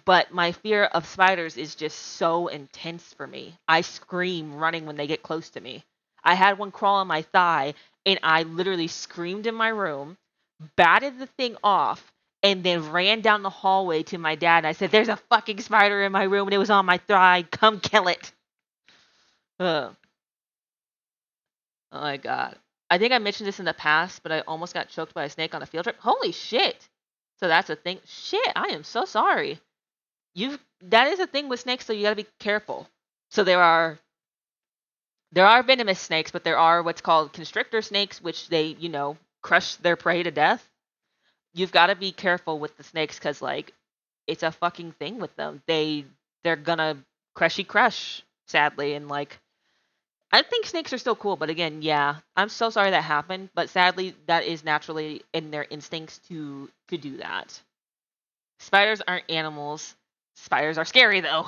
but my fear of spiders is just so intense for me. I scream running when they get close to me. I had one crawl on my thigh and I literally screamed in my room, batted the thing off, and then ran down the hallway to my dad. And I said, "There's a fucking spider in my room, and it was on my thigh. Come kill it." Ugh. Oh my god. I think I mentioned this in the past, but I almost got choked by a snake on a field trip. Holy shit. So that's a thing. Shit, I am so sorry. That is a thing with snakes, so you gotta be careful. So there are venomous snakes, but there are what's called constrictor snakes, which they crush their prey to death. You've got to be careful with the snakes because like it's a fucking thing with them. They're gonna crush sadly, and like I think snakes are still cool, but again, yeah, I'm so sorry that happened, but sadly that is naturally in their instincts to do that. Spiders aren't animals. Spiders are scary though.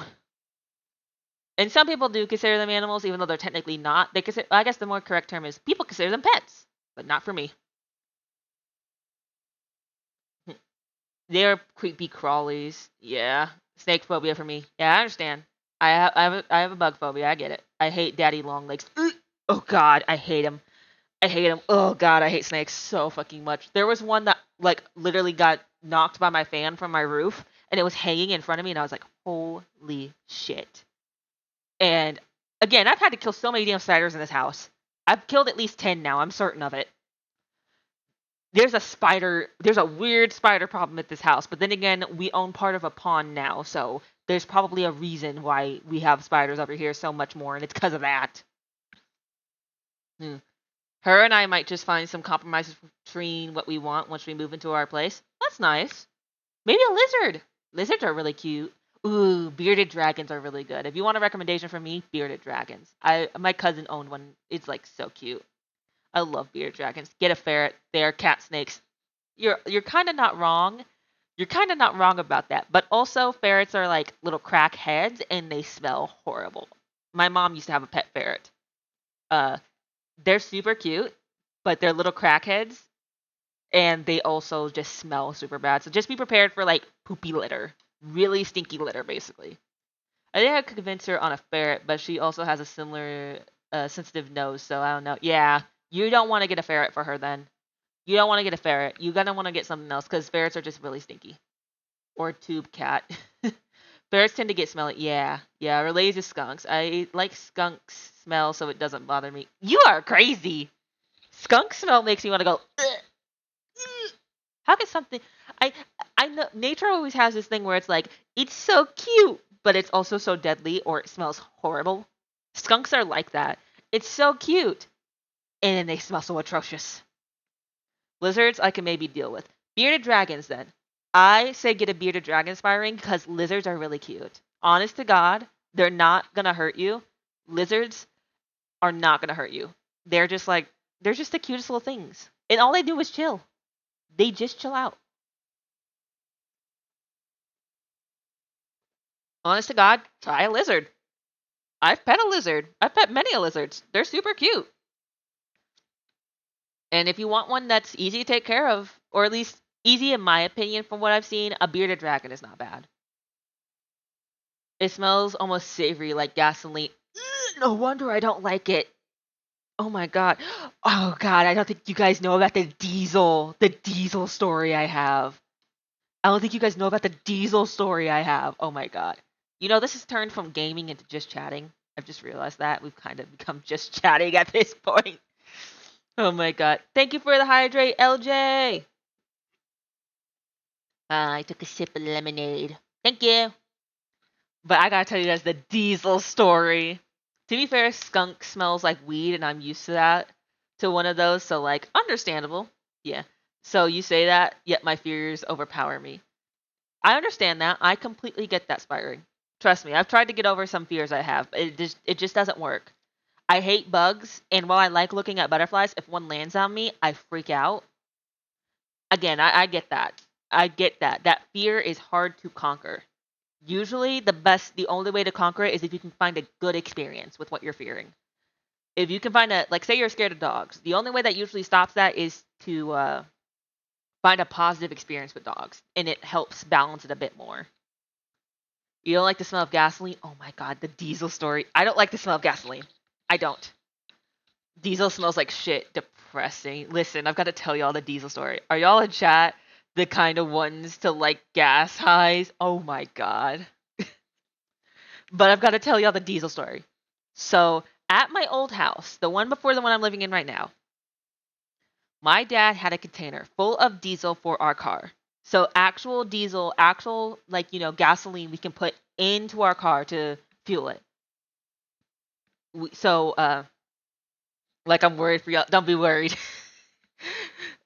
And some people do consider them animals even though they're technically not. They consider I guess the more correct term is people consider them pets, but not for me. They're creepy crawlies. Yeah. Snake phobia for me. Yeah, I understand. I have a bug phobia. I get it. I hate daddy long legs. Oh god, I hate him. I hate him. Oh god, I hate snakes so fucking much. There was one that like literally got knocked by my fan from my roof and it was hanging in front of me and I was like, "Holy shit." And again, I've had to kill so many damn spiders in this house. I've killed at least 10 now. I'm certain of it. There's a weird spider problem at this house, but then again, we own part of a pond now, so there's probably a reason why we have spiders over here so much more, and it's because of that. Hmm. Her and I might just find some compromises between what we want once we move into our place. That's nice. Maybe a lizard. Lizards are really cute. Ooh, bearded dragons are really good. If you want a recommendation from me, bearded dragons. My cousin owned one. It's like so cute. I love bearded dragons. Get a ferret. They are cat snakes. You're kind of not wrong. You're kind of not wrong about that. But also, ferrets are like little crack heads, and they smell horrible. My mom used to have a pet ferret. Uh, they're super cute, but they're little crackheads, and they also just smell super bad. So just be prepared for like poopy litter, really stinky litter, basically. I think I could convince her on a ferret, but she also has a similar sensitive nose, so I don't know. Yeah, you don't want to get a ferret for her then. You don't want to get a ferret. You're gonna want to get something else because ferrets are just really stinky. Or tube cat. Ferrets tend to get smelly. Yeah, yeah. Related to skunks. I like skunks smell, so it doesn't bother me. You are crazy. Skunk smell makes me want to go. "Ugh, ugh." How can something? I I know nature always has this thing where it's like it's so cute, but it's also so deadly, or it smells horrible. Skunks are like that. It's so cute, and then they smell so atrocious. Lizards I can maybe deal with. Bearded dragons then. I say get a bearded dragon spire because lizards are really cute. Honest to God, they're not gonna hurt you. Lizards are not gonna hurt you. They're just like they're just the cutest little things. And all they do is chill. They just chill out. Honest to God, try a lizard. I've pet a lizard. I've pet many a lizards. They're super cute. And if you want one that's easy to take care of, or at least easy in my opinion from what I've seen, a bearded dragon is not bad. It smells almost savory like gasoline. No wonder I don't like it. Oh my god. Oh god, I don't think you guys know about the diesel story I have. I don't think you guys know about the diesel story I have. Oh my god. You know, this has turned from gaming into just chatting. I've just realized that. We've kind of become just chatting at this point. Oh my god. Thank you for the hydrate, LJ. I took a sip of lemonade. Thank you. But I gotta tell you guys the diesel story. To be fair, skunk smells like weed, and I'm used to that. To one of those, so like, understandable. Yeah. So you say that, yet my fears overpower me. I understand that. I completely get that, Spiring. Trust me, I've tried to get over some fears I have, but it just doesn't work. I hate bugs, and while I like looking at butterflies, if one lands on me, I freak out. Again, I get that. I get that. That fear is hard to conquer. Usually, the only way to conquer it is if you can find a good experience with what you're fearing. If you can find like, say you're scared of dogs, the only way that usually stops that is to find a positive experience with dogs, and it helps balance it a bit more. You don't like the smell of gasoline? Oh my god, the diesel story. I don't like the smell of gasoline. I don't. Diesel smells like shit. Depressing. Listen, I've got to tell y'all the diesel story. Are y'all in chat the kind of ones to like gas highs? Oh my god. But I've got to tell y'all the diesel story. So, at my old house, the one before the one I'm living in right now, my dad had a container full of diesel for our car. So, actual diesel, actual, like, gasoline we can put into our car to fuel it. So, like, I'm worried for y'all. Don't be worried.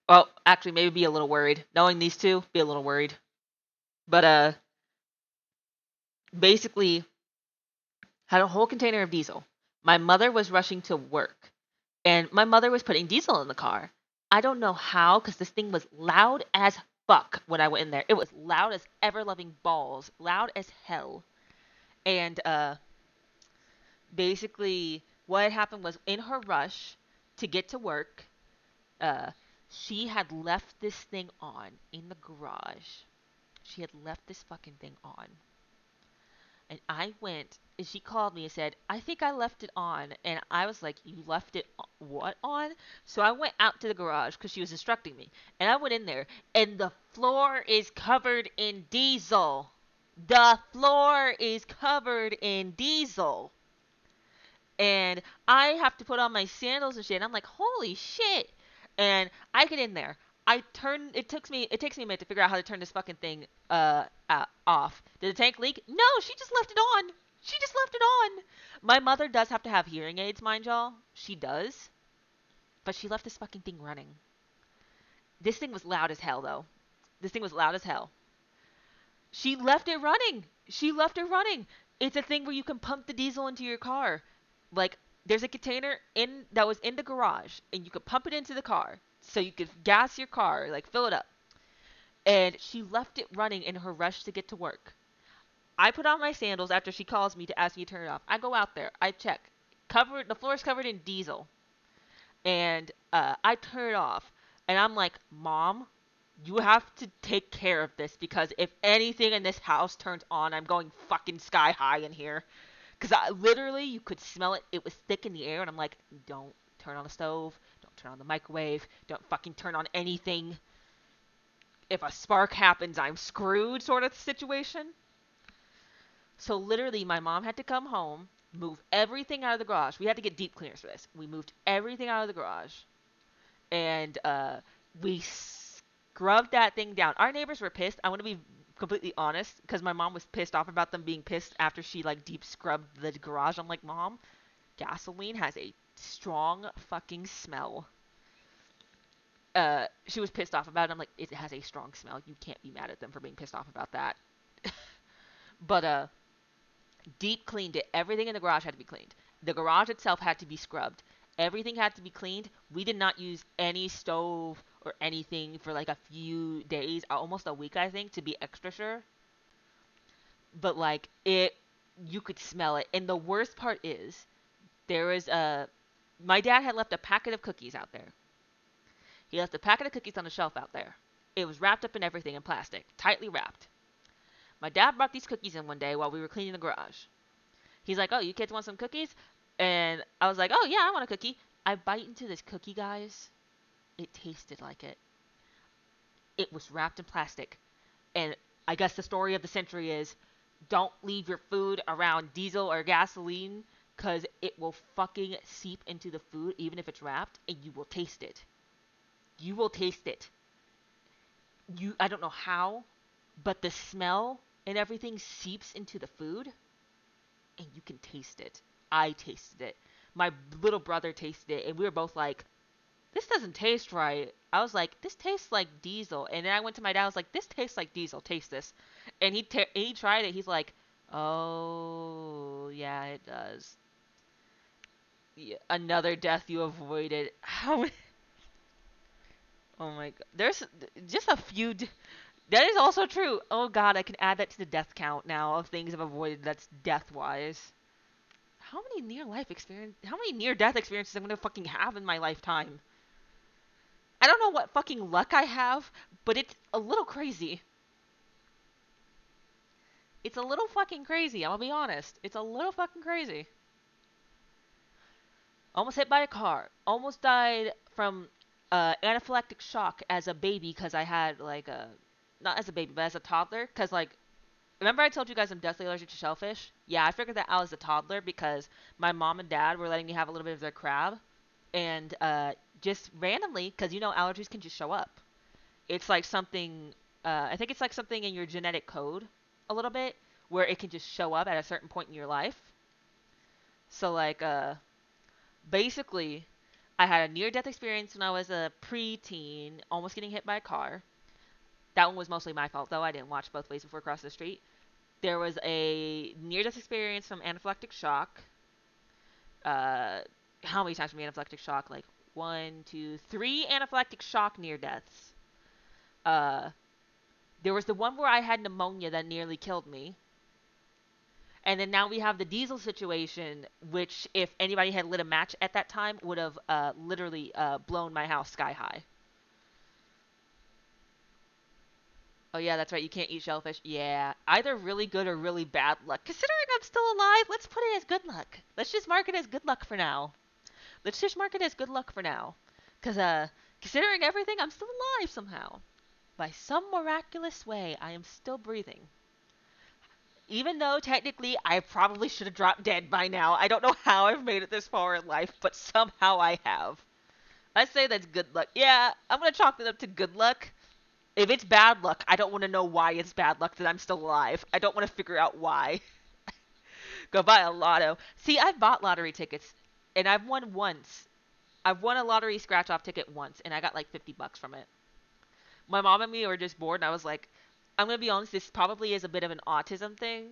Well, actually, maybe be a little worried. Knowing these two, be a little worried. But, basically, had a whole container of diesel. My mother was rushing to work, and my mother was putting diesel in the car. I don't know how, because this thing was loud as fuck when I went in there. It was loud as ever loving balls, loud as hell. And basically, what had happened was in her rush to get to work, uh, she had left this thing on in the garage. She had left this fucking thing on. And I went, and she called me and said, I think I left it on. And I was like, you left it what on? So I went out to the garage because she was instructing me. And I went in there, and the floor is covered in diesel. The floor is covered in diesel. And I have to put on my sandals and shit. And I'm like, holy shit. And I get in there. It takes me a minute to figure out how to turn this fucking thing off. Did the tank leak? No, she just left it on. She just left it on. My mother does have to have hearing aids, mind y'all. She does. But she left this fucking thing running. This thing was loud as hell, though. This thing was loud as hell. She left it running. She left it running. It's a thing where you can pump the diesel into your car. Like, there's a container that was in the garage, and you could pump it into the car, so you could gas your car, like fill it up. And she left it running in her rush to get to work. I put on my sandals after she calls me to ask me to turn it off. I go out there. I check. The floor is covered in diesel, and I turn it off, and I'm like, Mom, you have to take care of this because if anything in this house turns on, I'm going fucking sky high in here. Because I literally, you could smell it. It was thick in the air, and I'm like, don't turn on the stove, don't turn on the microwave, don't fucking turn on anything. If a spark happens, I'm screwed, sort of situation. So literally, my mom had to come home, move everything out of the garage. We had to get deep cleaners for this. We moved everything out of the garage, and we scrubbed that thing down. Our neighbors were pissed. I want to be completely honest, because my mom was pissed off about them being pissed after she like deep scrubbed the garage. I'm like, Mom, gasoline has a strong fucking smell. She was pissed off about it. I'm like, it has a strong smell. You can't be mad at them for being pissed off about that. But deep cleaned it. Everything in the garage had to be cleaned. The garage itself had to be scrubbed. Everything had to be cleaned. We did not use any stove or anything for like a few days, almost a week, I think, to be extra sure. But like you could smell it. And the worst part is, there was my dad had left a packet of cookies out there. He left a packet of cookies on the shelf out there. It was wrapped up in everything in plastic, tightly wrapped. My dad brought these cookies in one day while we were cleaning the garage. He's like, "Oh, you kids want some cookies?" And I was like, "Oh yeah, I want a cookie." I bite into this cookie, guys. It tasted like it. It was wrapped in plastic. And I guess the story of the century is, don't leave your food around diesel or gasoline, because it will fucking seep into the food even if it's wrapped, and you will taste it. You will taste it. I don't know how, but the smell and everything seeps into the food, and you can taste it. I tasted it. My little brother tasted it, and we were both like, this doesn't taste right. I was like, this tastes like diesel. And then I went to my dad. I was like, this tastes like diesel. Taste this. And he tried it. He's like, oh yeah, it does. Yeah, another death you avoided. How? Oh my god. There's just a few. That is also true. Oh god, I can add that to the death count now of things I've avoided. That's death wise. How many near death experiences I'm gonna fucking have in my lifetime? I don't know what fucking luck I have, but it's a little crazy. It's a little fucking crazy. I'm gonna be honest. It's a little fucking crazy. Almost hit by a car. Almost died from anaphylactic shock as a baby because I had like a, not as a baby, but as a toddler. Because like, remember I told you guys I'm deathly allergic to shellfish? Yeah, I figured that out as a toddler because my mom and dad were letting me have a little bit of their crab, and just randomly, because you know allergies can just show up. It's like something. I think it's like something in your genetic code, a little bit, where it can just show up at a certain point in your life. So like, basically, I had a near-death experience when I was a preteen, almost getting hit by a car. That one was mostly my fault, though. I didn't watch both ways before crossing the street. There was a near-death experience from anaphylactic shock. Uh, how many times from anaphylactic shock? Like one, two, three anaphylactic shock near deaths. Uh, there was the one where I had pneumonia that nearly killed me. And then now we have the diesel situation, which if anybody had lit a match at that time, would have literally blown my house sky high. Oh yeah, that's right. You can't eat shellfish. Yeah, either really good or really bad luck. Considering I'm still alive, let's put it as good luck. Let's just mark it as good luck for now. Let's just mark it as good luck for now. Because considering everything, I'm still alive somehow. By some miraculous way, I am still breathing. Even though technically I probably should have dropped dead by now. I don't know how I've made it this far in life, but somehow I have. I say that's good luck. Yeah, I'm going to chalk that up to good luck. If it's bad luck, I don't want to know why it's bad luck that I'm still alive. I don't want to figure out why. Go buy a lotto. See, I've bought lottery tickets, and I've won once. I've won a lottery scratch-off ticket once, and I got like $50 from it. My mom and me were just bored, and I was like, I'm going to be honest, this probably is a bit of an autism thing.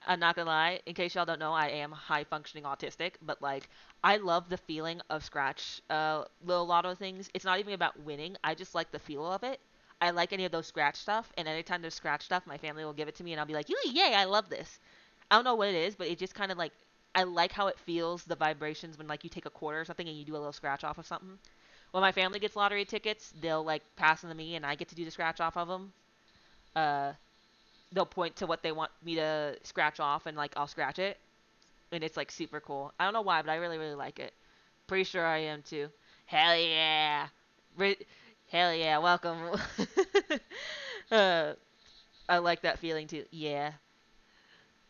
I'm not going to lie. In case y'all don't know, I am high-functioning autistic, but like, I love the feeling of scratch little lotto things. It's not even about winning. I just like the feel of it. I like any of those scratch stuff, and anytime there's scratch stuff, my family will give it to me, and I'll be like, yay, I love this. I don't know what it is, but it just kind of like I like how it feels, the vibrations when like you take a quarter or something and you do a little scratch off of something. When my family gets lottery tickets, they'll like pass them to me and I get to do the scratch off of them. Uh, they'll point to what they want me to scratch off and like I'll scratch it, and it's like super cool. I don't know why, but I really really like it. Pretty sure I am too. Hell yeah. Re- Hell yeah, welcome. uh, I like that feeling too. Yeah.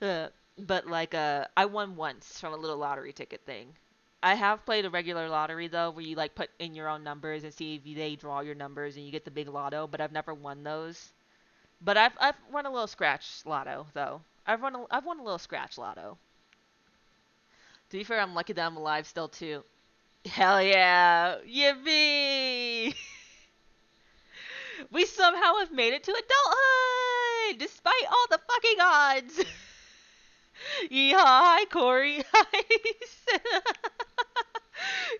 Uh, but like I won once from a little lottery ticket thing. I have played a regular lottery though, where you like put in your own numbers and see if they draw your numbers and you get the big lotto. But I've never won those. But I've won a little scratch lotto though. I've won a little scratch lotto. To be fair, I'm lucky that I'm alive still too. Hell yeah, yippee! We somehow have made it to adulthood despite all the fucking odds. Yeehaw! Hi, Corey. Hi.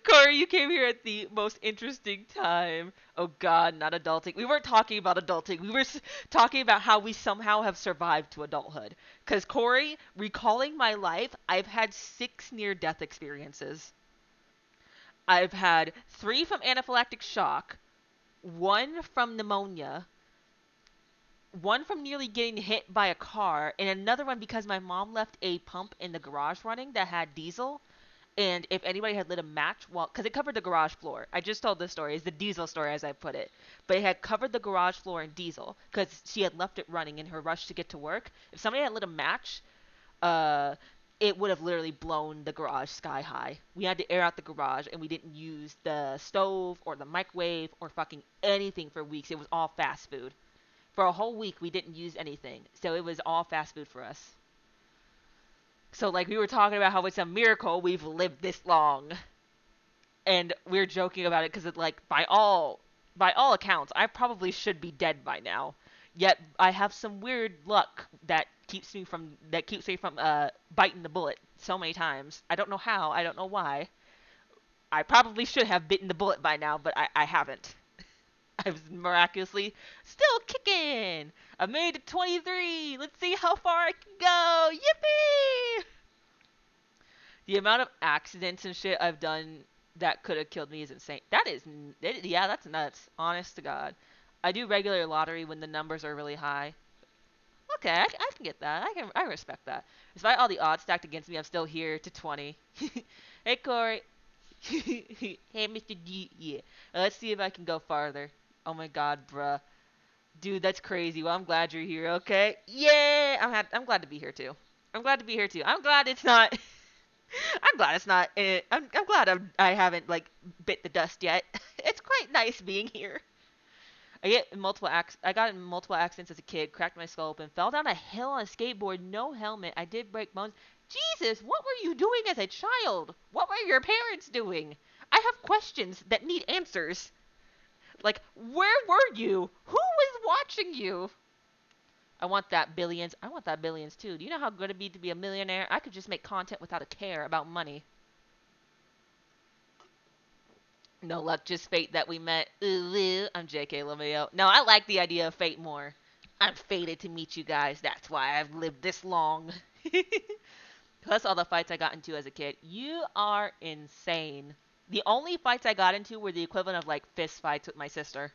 Corey, you came here at the most interesting time. Oh God, not adulting. We weren't talking about adulting. We were talking about how we somehow have survived to adulthood. Because Corey, recalling my life, I've had 6 near-death experiences. I've had 3 from anaphylactic shock, 1 from pneumonia, 1 from nearly getting hit by a car, and another one because my mom left a pump in the garage running that had diesel. And if anybody had lit a match, well, because it covered the garage floor. I just told this story. It's the diesel story as I put it. But it had covered the garage floor in diesel because she had left it running in her rush to get to work. If somebody had lit a match, uh, it would have literally blown the garage sky high. We had to air out the garage, and we didn't use the stove or the microwave or fucking anything for weeks. It was all fast food. For a whole week, we didn't use anything. So it was all fast food for us. So like we were talking about how it's a miracle we've lived this long, and we are joking about it because it like by all accounts I probably should be dead by now. Yet I have some weird luck that keeps me from biting the bullet so many times. I don't know how. I don't know why. I probably should have bitten the bullet by now, but I haven't. I was miraculously still kicking. I made it 23. Let's see how far I can go. Yippee! The amount of accidents and shit I've done that could have killed me is insane. Yeah, that's nuts. Honest to God. I do regular lottery when the numbers are really high. Okay, I can get that. I respect that. Despite all the odds stacked against me, I'm still here to 20. Hey, Corey. Hey, Mr. D. Yeah. Let's see if I can go farther. Oh my God, bruh. Dude, that's crazy. Well, I'm glad you're here. Okay. Yeah. I'm glad to be here too. I'm glad to be here too. I'm glad it's not. I'm glad it's not. I'm glad I haven't like bit the dust yet. It's quite nice being here. I got in multiple accidents as a kid. Cracked my skull open. Fell down a hill on a skateboard. No helmet. I did break bones. Jesus, what were you doing as a child? What were your parents doing? I have questions that need answers. Like, where were you? Who was watching you? I want that billions. I want that billions too. Do you know how good it'd be to be a millionaire? I could just make content without a care about money. No luck, just fate that we met. Ooh, ooh. I'm JK Lameo. No, I like the idea of fate more. I'm fated to meet you guys. That's why I've lived this long. Plus all the fights I got into as a kid. You are insane. The only fights I got into were the equivalent of like fist fights with my sister.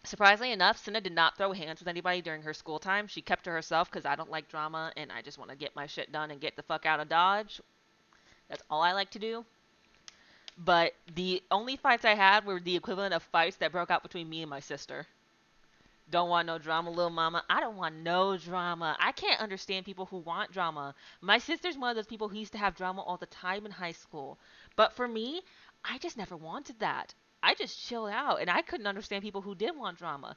Surprisingly enough, Cinna did not throw hands with anybody during her school time. She kept to herself because I don't like drama and I just want to get my shit done and get the fuck out of Dodge. That's all I like to do. But the only fights I had were the equivalent of fights that broke out between me and my sister. Don't want no drama, little mama. I don't want no drama. I can't understand people who want drama. My sister's one of those people who used to have drama all the time in high school. But for me, I just never wanted that. I just chilled out, and I couldn't understand people who did want drama.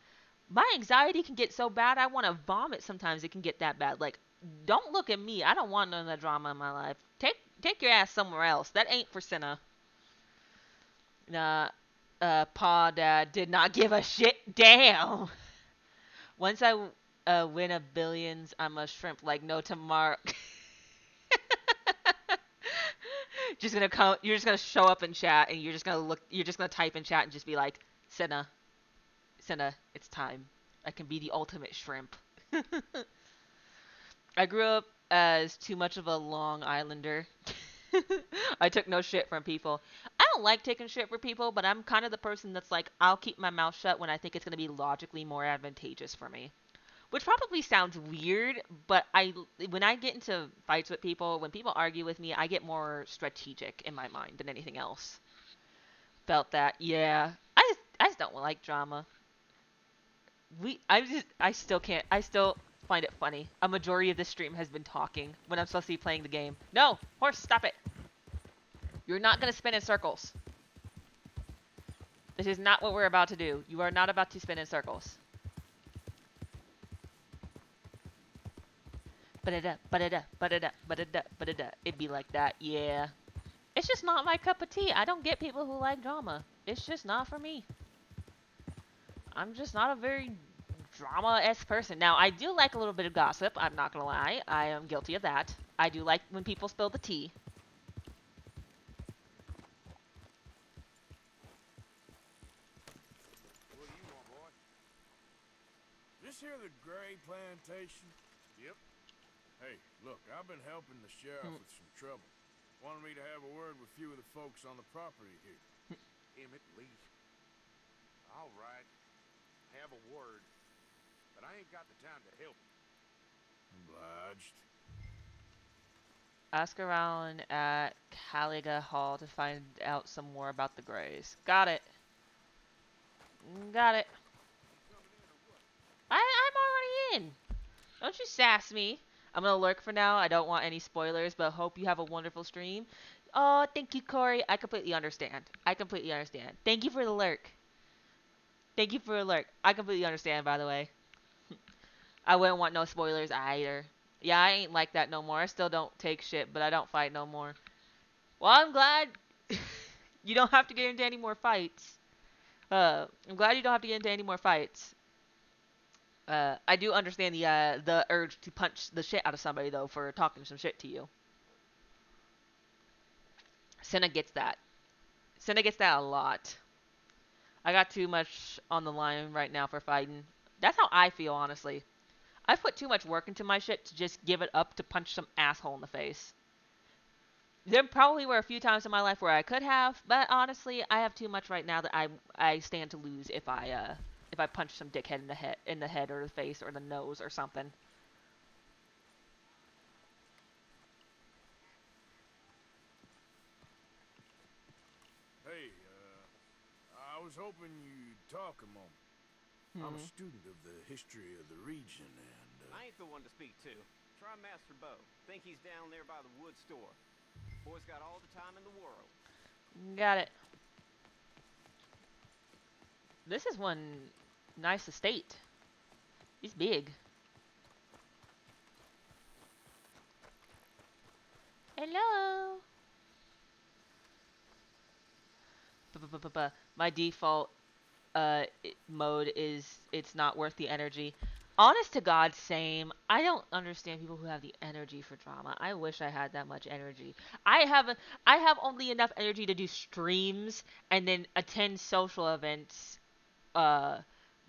My anxiety can get so bad I want to vomit sometimes. It can get that bad. Like, don't look at me. I don't want none of that drama in my life. Take your ass somewhere else. That ain't for Cinna. Nah, Pa Dad did not give a shit. Damn. Once I win a billions, I'm a shrimp like no tomorrow. Just gonna come. You're just gonna show up in chat, and you're just gonna look. You're just gonna type in chat and just be like, Senna, Senna, it's time. I can be the ultimate shrimp. I grew up as too much of a Long Islander. I took no shit from people. I don't like taking shit from people, but I'm kind of the person that's like, I'll keep my mouth shut when I think it's going to be logically more advantageous for me. Which probably sounds weird, but when I get into fights with people, when people argue with me, I get more strategic in my mind than anything else. Felt that, yeah. I just don't like drama. I still can't. I still find it funny. A majority of this stream has been talking when I'm supposed to be playing the game. No, horse, stop it. You're not gonna spin in circles. This is not what we're about to do. You are not about to spin in circles. Ba-da-da, ba-da-da, ba-da-da, ba-da-da, ba-da-da. It'd be like that, yeah. It's just not my cup of tea. I don't get people who like drama. It's just not for me. I'm just not a very drama-esque person. Now, I do like a little bit of gossip. I'm not gonna lie. I am guilty of that. I do like when people spill the tea. What do you want, boy? This here the Gray Plantation? Yep. Hey, look, I've been helping the sheriff with some trouble. Wanted me to have a word with a few of the folks on the property here. Emmett Lee. All right. Have a word. But I ain't got the time to help you. Obliged. Ask around at Caliga Hall to find out some more about the Greys. Got it. Got it. I'm already in. Don't you sass me. I'm gonna lurk for now. I don't want any spoilers, but hope you have a wonderful stream. Oh, thank you, Corey. I completely understand. I completely understand. Thank you for the lurk. Thank you for the lurk. I completely understand, by the way. I wouldn't want no spoilers either. Yeah, I ain't like that no more. I still don't take shit, but I don't fight no more. Well, I'm glad you don't have to get into any more fights. I'm glad you don't have to get into any more fights. I do understand the urge to punch the shit out of somebody though for talking some shit to you. Senna gets that. Senna gets that a lot. I got too much on the line right now for fighting. That's how I feel, honestly. I've put too much work into my shit to just give it up to punch some asshole in the face. There probably were a few times in my life where I could have, but honestly, I have too much right now that I stand to lose if I punch some dickhead in the head or the face or the nose or something. Hey, I was hoping you'd talk a moment. I'm a student of the history of the region, and I ain't the one to speak to. Try Master Bo. Think he's down there by the wood store. Boy's got all the time in the world. Got it. This is one nice estate. He's big. Hello. My default mode is it's not worth the energy. Honest to God, same. I don't understand people who have the energy for drama. I wish I had that much energy. I have only enough energy to do streams and then attend social events that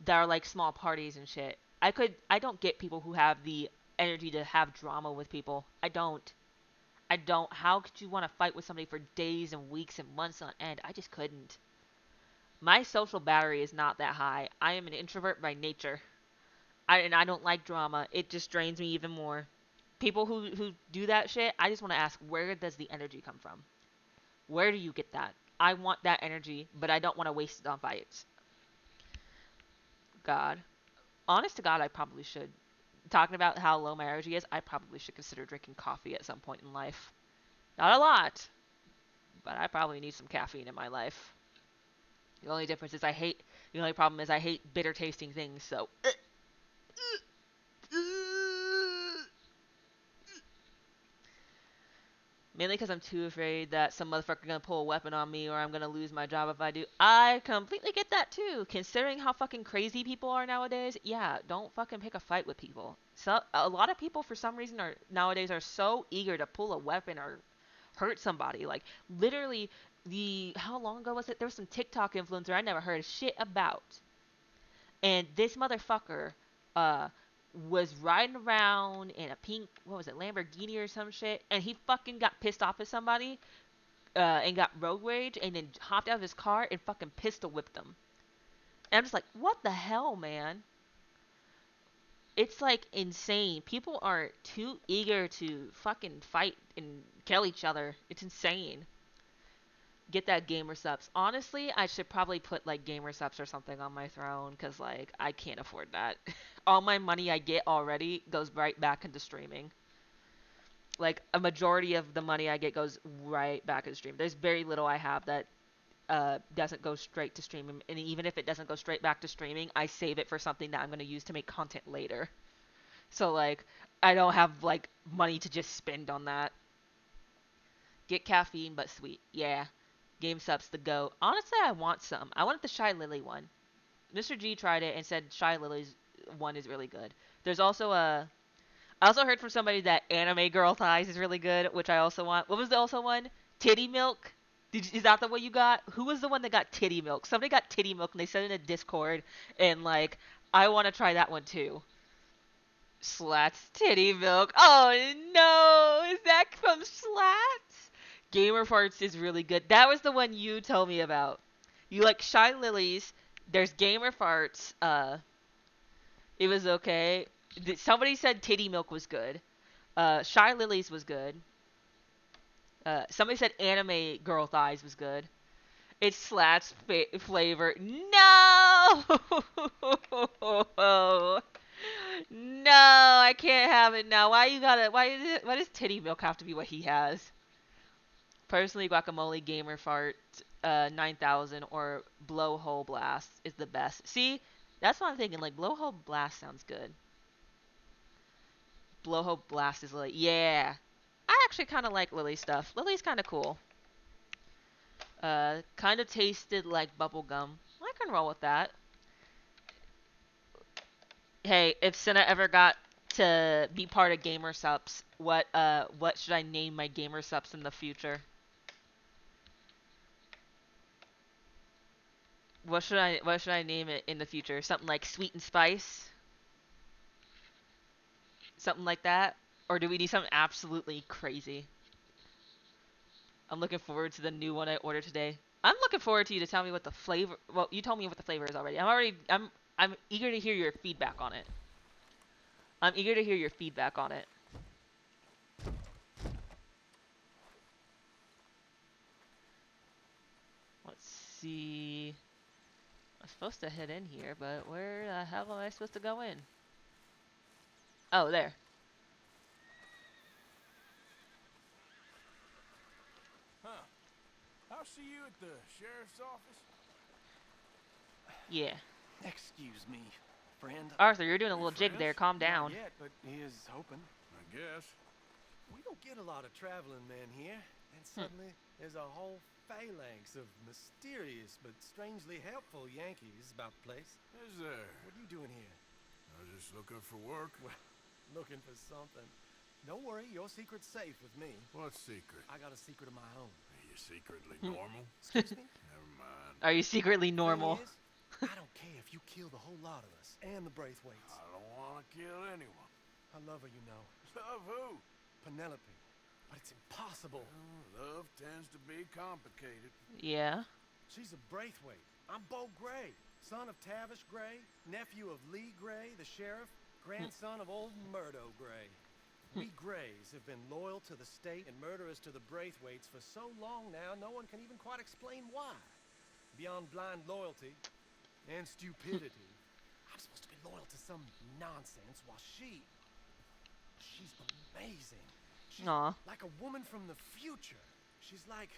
are like small parties and shit. I don't get people who have the energy to have drama with people. I don't. I don't. How could you want to fight with somebody for days and weeks and months on end? I just couldn't. My social battery is not that high. I am an introvert by nature. And I don't like drama. It just drains me even more. People who do that shit, I just want to ask, where does the energy come from? Where do you get that? I want that energy, but I don't want to waste it on fights. God. Honest to God, I probably should. Talking about how low my energy is, I probably should consider drinking coffee at some point in life. Not a lot, but I probably need some caffeine in my life. The only difference is the only problem is I hate bitter tasting things, so. Mainly because I'm too afraid that some motherfucker gonna pull a weapon on me or I'm gonna lose my job if I do. I completely get that too. Considering how fucking crazy people are nowadays, yeah, don't fucking pick a fight with people. So a lot of people for some reason nowadays are so eager to pull a weapon or hurt somebody. Like literally how long ago was it? There was some TikTok influencer I never heard shit about. And this motherfucker was riding around in a pink, what was it, Lamborghini or some shit, and he fucking got pissed off at somebody, and got road rage, and then hopped out of his car and fucking pistol whipped them. And I'm just like, what the hell, man? It's like insane. People are too eager to fucking fight and kill each other. It's insane. Get that gamer subs. Honestly, I should probably put like gamer subs or something on my throne because like I can't afford that. All my money I get already goes right back into streaming. Like a majority of the money I get goes right back into streaming. There's very little I have that doesn't go straight to streaming, and even if it doesn't go straight back to streaming, I save it for something that I'm going to use to make content later. So like I don't have like money to just spend on that. Get caffeine but sweet. Yeah. Game subs the go. Honestly, I want some. I want the Shy Lily one. Mr. G tried it and said Shy Lily's one is really good. There's also a I also heard from somebody that Anime Girl Thighs is really good, which I also want. What was the also one? Titty Milk? Is that the one you got? Who was the one that got Titty Milk? Somebody got Titty Milk and they said it in a Discord, and like I want to try that one too. Slats Titty Milk. Oh no, is that from Slats? Gamer Farts is really good. That was the one you told me about. You like Shy Lilies. There's Gamer Farts. It was okay. Somebody said Titty Milk was good. Shy Lilies was good. Somebody said Anime Girl Thighs was good. It's Slats flavor. No! No, I can't have it now. Why you gotta? Why does Titty Milk have to be what he has? Personally, Guacamole Gamer Fart 9000 or Blowhole Blast is the best. See, that's what I'm thinking. Like Blowhole Blast sounds good. Blowhole Blast is like, yeah. I actually kind of like Lily stuff. Lily's kind of cool. Kind of tasted like bubblegum. I can roll with that. Hey, if Senna ever got to be part of Gamer Subs, what should I name my Gamer Subs in the future? What should I name it in the future? Something like Sweet and Spice? Something like that? Or do we need something absolutely crazy? I'm looking forward to the new one I ordered today. I'm looking forward to you to tell me what the flavor. Well, you told me what the flavor is already. I'm eager to hear your feedback on it. I'm eager to hear your feedback on it. Let's see. I'm supposed to head in here, but where the hell am I supposed to go in? Oh, there. Huh. I'll see you at the sheriff's office. Yeah. Excuse me, friend. Arthur, you're doing a little jig friends? there. Calm down. Not yet, but he is hoping. I guess. We don't get a lot of traveling men here, and suddenly there's a whole phalanx of mysterious but strangely helpful Yankees about the place. Is there? What are you doing here? I was just looking for work. Well, looking for something. Don't worry, your secret's safe with me. What secret? I got a secret of my own. Are you secretly normal? Excuse me? Never mind. Are you secretly normal? Thing is, I don't care if you kill the whole lot of us and the Braithwaites. I don't want to kill anyone. I love her, you know. Love who? Penelope. But it's impossible. Love tends to be complicated. Yeah. She's a Braithwaite. I'm Bo Gray, son of Tavish Gray, nephew of Lee Gray, the sheriff, grandson of old Murdo Gray. We Grays have been loyal to the state and murderous to the Braithwaites for so long now, no one can even quite explain why. Beyond blind loyalty and stupidity, I'm supposed to be loyal to some nonsense while she's amazing. She's Aw. like a woman from the future. She's like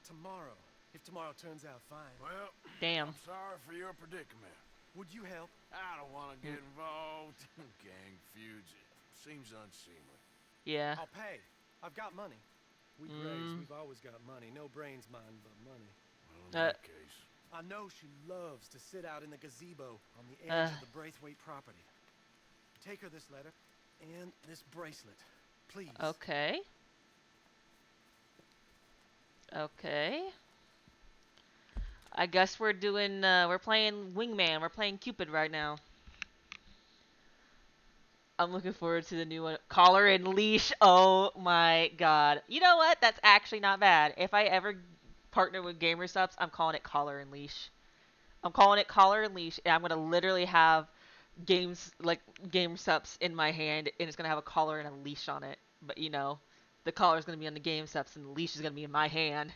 tomorrow, if tomorrow turns out fine. Well, Damn. I'm sorry for your predicament. Would you help? I don't want to get involved in gang feuds. It seems unseemly. Yeah. I'll pay. I've got money. We Grays, we've always got money. No brains, mind, but money. Well, in that case. I know she loves to sit out in the gazebo on the edge of the Braithwaite property. Take her this letter and this bracelet, please. Okay. Okay. I guess we're doing, we're playing Wingman. We're playing Cupid right now. I'm looking forward to the new one. Collar and leash. Oh my god. You know what? That's actually not bad. If I ever partner with Gamer Subs, I'm calling it collar and leash. I'm calling it collar and leash, and I'm gonna literally have games like Gamer Subs in my hand, and it's gonna have a collar and a leash on it. But you know, the collar is gonna be on the Game Subs, and the leash is gonna be in my hand.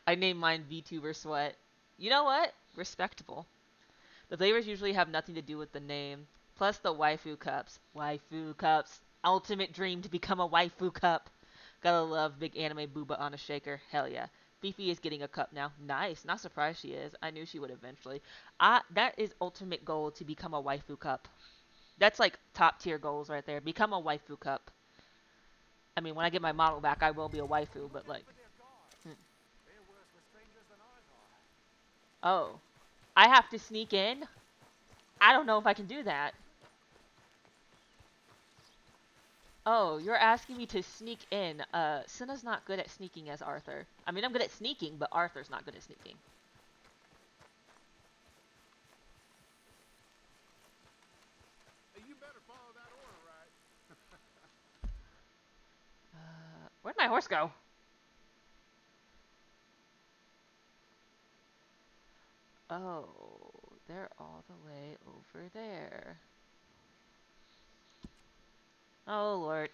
I named mine VTuber Sweat. You know what? Respectable. The flavors usually have nothing to do with the name. Plus the waifu cups. Waifu cups. Ultimate dream to become a waifu cup. Gotta love big anime booba on a shaker. Hell yeah. Fifi is getting a cup now. Nice. Not surprised she is. I knew she would eventually. That is ultimate goal, to become a waifu cup. That's like top tier goals right there. Become a waifu cup. I mean, when I get my model back, I will be a waifu, but like... Oh. I have to sneak in? I don't know if I can do that. Oh, you're asking me to sneak in. Senna's not good at sneaking as Arthur. I mean, I'm good at sneaking, but Arthur's not good at sneaking. You better follow that order, right? Where'd my horse go? Oh, they're all the way over there. Oh, Lord.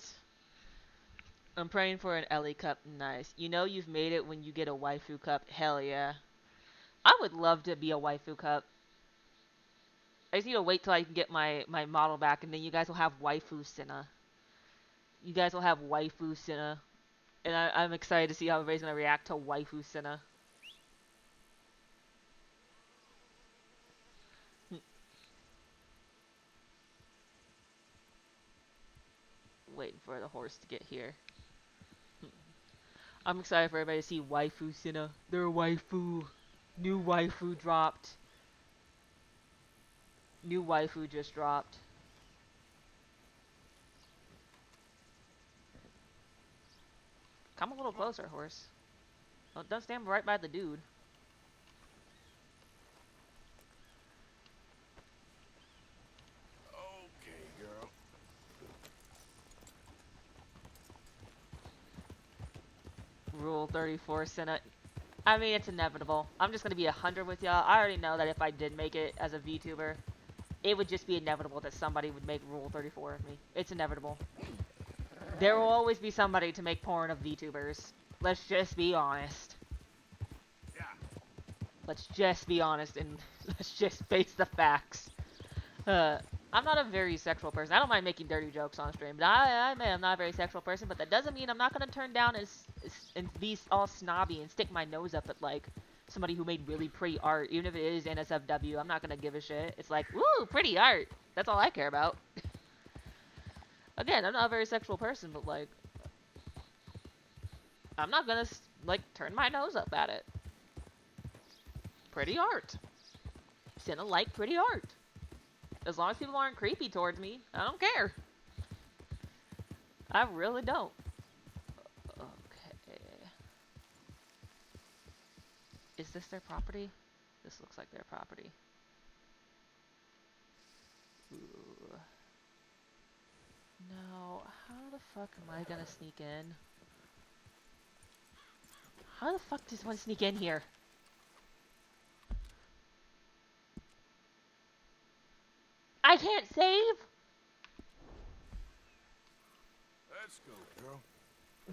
I'm praying for an Ellie cup. Nice. You know you've made it when you get a waifu cup. Hell yeah. I would love to be a waifu cup. I just need to wait till I can get my model back, and then you guys will have waifu Senna. You guys will have waifu Senna. And I'm excited to see how everybody's going to react to waifu Senna. Waiting for the horse to get here. I'm excited for everybody to see waifu Senna. Their waifu. New waifu dropped. New waifu just dropped. Come a little closer, horse. Oh, don't stand right by the dude. Okay, girl. Rule 34 Senna. I mean, it's inevitable. I'm just going to be 100 with y'all. I already know that if I did make it as a VTuber, it would just be inevitable that somebody would make Rule 34 of me. It's inevitable. There will always be somebody to make porn of VTubers. Let's just be honest. Yeah. Let's just be honest and let's just face the facts. I'm not a very sexual person. I don't mind making dirty jokes on stream, but I admit I'm not a very sexual person, but that doesn't mean I'm not going to turn down and be all snobby and stick my nose up at, like, somebody who made really pretty art. Even if it is NSFW, I'm not going to give a shit. It's like, woo, pretty art. That's all I care about. Again, I'm not a very sexual person, but, like, I'm not going to, like, turn my nose up at it. Pretty art. Senna like pretty art. As long as people aren't creepy towards me, I don't care. I really don't. Okay. Is this their property? This looks like their property. Ooh. No, how the fuck am I gonna sneak in? How the fuck does one sneak in here? I can't save? Let's go, girl.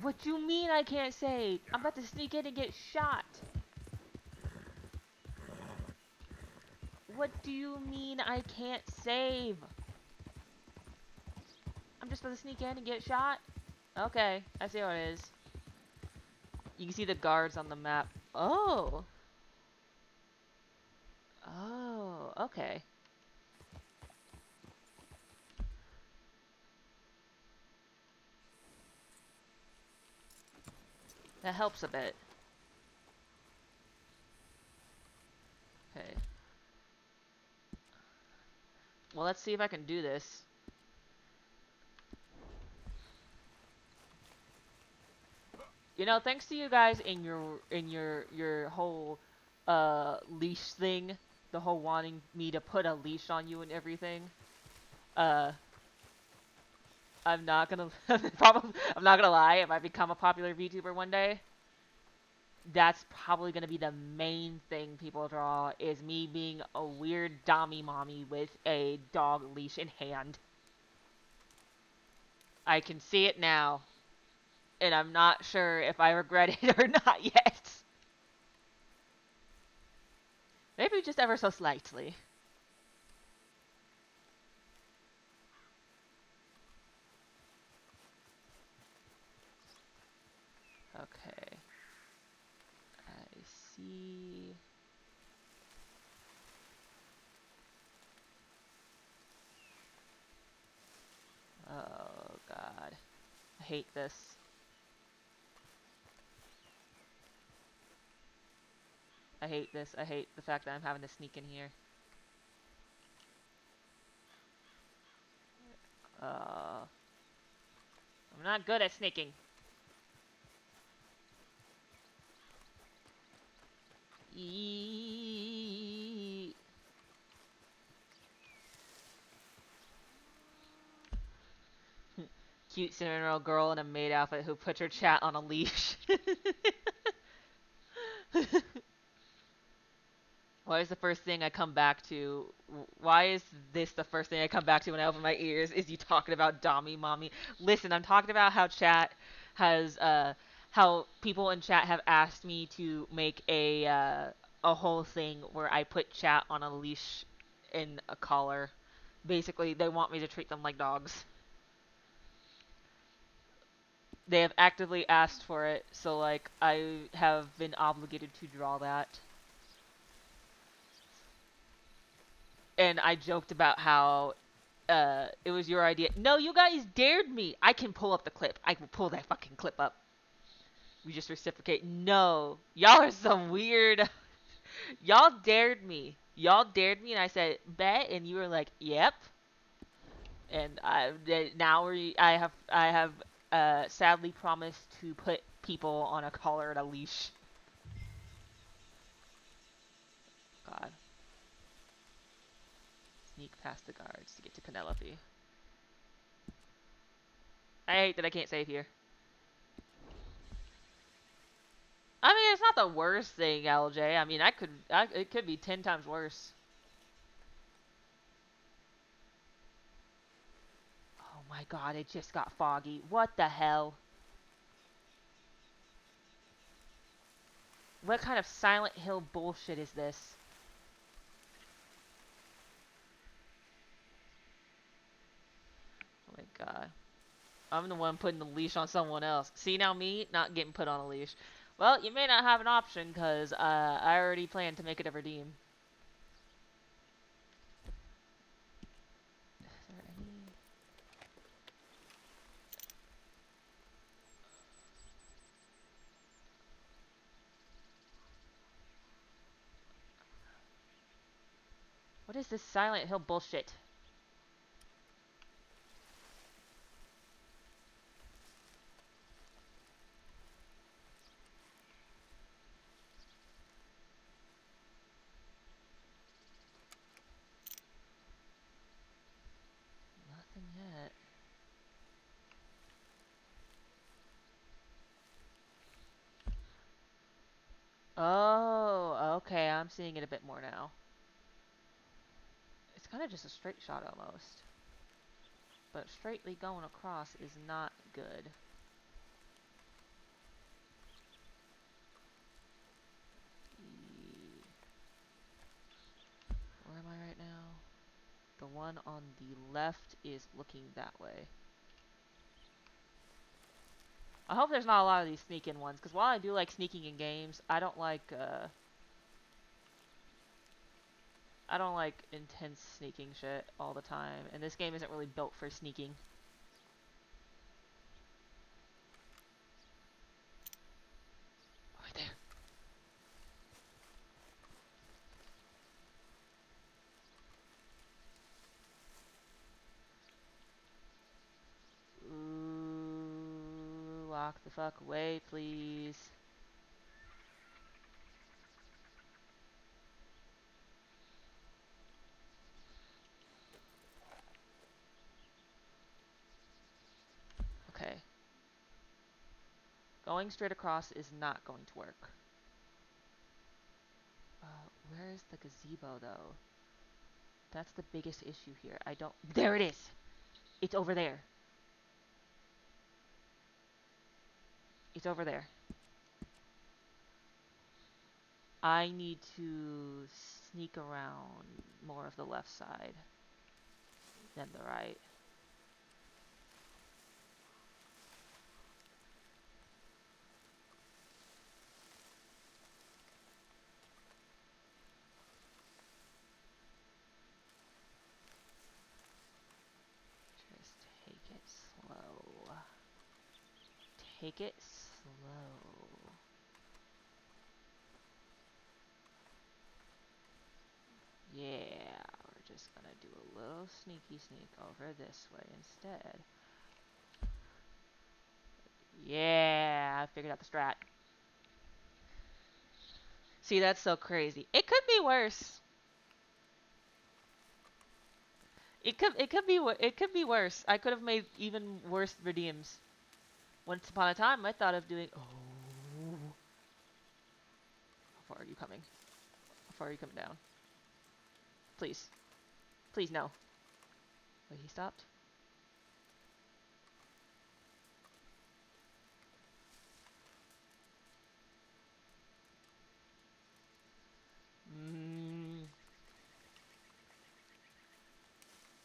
What do you mean I can't save? I'm about to sneak in and get shot. What do you mean I can't save? I'm just supposed to sneak in and get shot? Okay, I see how it is. You can see the guards on the map. Oh. Oh, okay. That helps a bit. Okay. Well, let's see if I can do this. You know, thanks to you guys in your whole leash thing, the whole wanting me to put a leash on you and everything. I'm not gonna probably. I'm not gonna lie. If I become a popular VTuber one day, that's probably gonna be the main thing people draw is me being a weird dommy mommy with a dog leash in hand. I can see it now, and I'm not sure if I regret it or not yet. Maybe just ever so slightly. Okay. I see. Oh, God. I hate this. I hate this. I hate the fact that I'm having to sneak in here. I'm not good at sneaking. Eee. Cute Cinderella girl in a maid outfit who puts her chat on a leash. Why is the first thing I come back to? Why is this the first thing I come back to when I open my ears? Is you talking about Dommy Mommy? Listen, I'm talking about how chat has, how people in chat have asked me to make a whole thing where I put chat on a leash in a collar. Basically, they want me to treat them like dogs. They have actively asked for it, so like I have been obligated to draw that. And I joked about how it was your idea. No, you guys dared me. I can pull up the clip. I will pull that fucking clip up. We just reciprocate. No, y'all are some weird. Y'all dared me. Y'all dared me, and I said bet, and you were like, "Yep." And I have sadly promised to put people on a collar and a leash. God. Sneak past the guards to get to Penelope. I hate that I can't save here. I mean, it's not the worst thing, LJ. I mean, it could be 10 times worse. Oh my god, it just got foggy. What the hell? What kind of Silent Hill bullshit is this? Oh my god. I'm the one putting the leash on someone else. See now me not getting put on a leash. Well, you may not have an option because I already planned to make it a redeem. Is there any... What is this Silent Hill bullshit? Nothing yet. Oh, okay, I'm seeing it a bit more now. It's kind of just a straight shot almost. But straightly going across is not good. Where am I right now? The one on the left is looking that way. I hope there's not a lot of these sneak-in ones, because while I do like sneaking in games, I don't like intense sneaking shit all the time, and this game isn't really built for sneaking. Right there. Ooh, walk the fuck away, please. Going straight across is not going to work. Where is the gazebo, though? That's the biggest issue here. I don't... There it is! It's over there. It's over there. I need to sneak around more of the left side than the right. Just take it slow. Take it slow. Yeah, we're just gonna do a little sneaky sneak over this way instead. Yeah, I figured out the strat. See, that's so crazy. It could be worse. It could be worse. I could have made even worse redeems. Once upon a time, I thought of doing. Oh, how far are you coming? How far are you coming down? Please, please no. Wait, he stopped.